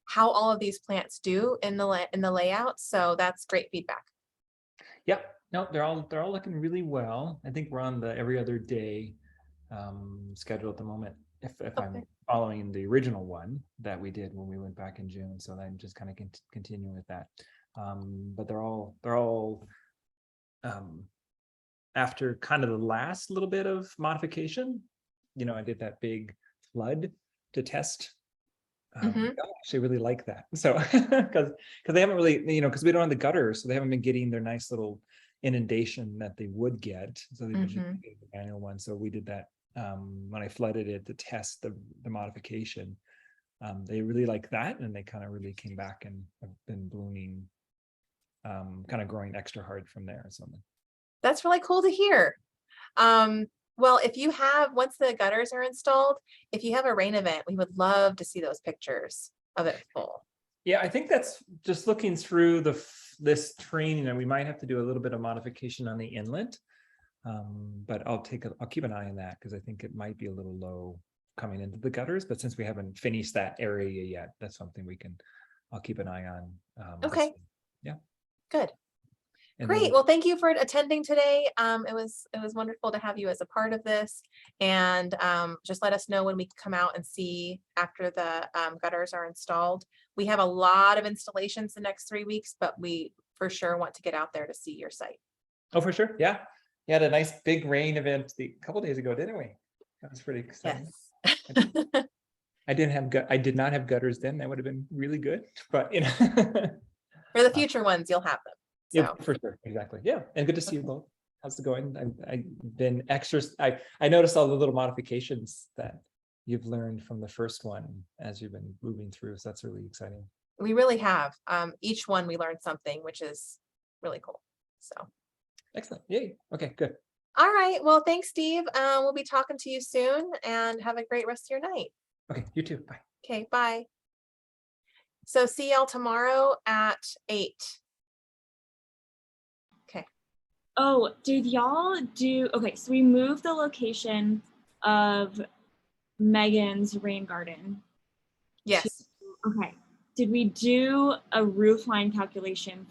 how all of these plants do in the layout. So that's great feedback. Yeah. No, they're all looking really well. I think we're on the every other day schedule at the moment, if I'm following the original one that we did when we went back in June. So I'm just kind of continuing with that. But they're all after kind of the last little bit of modification. You know, I did that big flood to test. I actually really like that. So because they haven't really, you know, because we don't have the gutters, so they haven't been getting their nice little inundation that they would get. So they usually get the manual one. So we did that when I flooded it to test the modification. They really like that, and they kind of really came back and have been blooming, kind of growing extra hard from there. So That's really cool to hear. Well, if you have, once the gutters are installed, if you have a rain event, we would love to see those pictures of it full. yeah, I think that's just looking through this training, and we might have to do a little bit of modification on the inlet. But I'll keep an eye on that, because I think it might be a little low coming into the gutters, but since we haven't finished that area yet, that's something I'll keep an eye on. Okay. Yeah. Good. And Great. then- Well, thank you for attending today. It was wonderful to have you as a part of this, and just let us know when we can come out and see after the gutters are installed. We have a lot of installations the next 3 weeks, but we for sure want to get out there to see your site. Oh, for sure. Yeah. You had a nice big rain event a couple days ago, didn't we? That was pretty exciting. Yes. I did not have gutters then. That would have been really good, but you know. For the future ones, you'll have them. So. Yeah, for sure. Exactly. Yeah. And good to see you both. How's it going? I've been extra. I noticed all the little modifications that you've learned from the first one as you've been moving through. So that's really exciting. We really have. Each one we learned something, which is really cool. So. Excellent. Yay. Okay, good. All right. Well, thanks, Steve. We'll be talking to you soon, and have a great rest of your night. Okay, you too. Bye. Okay, bye. So see y'all tomorrow at 8. Okay. Oh, did y'all do, okay, so we moved the location of Megan's rain garden. Yes. Okay. Did we do a roof line calculation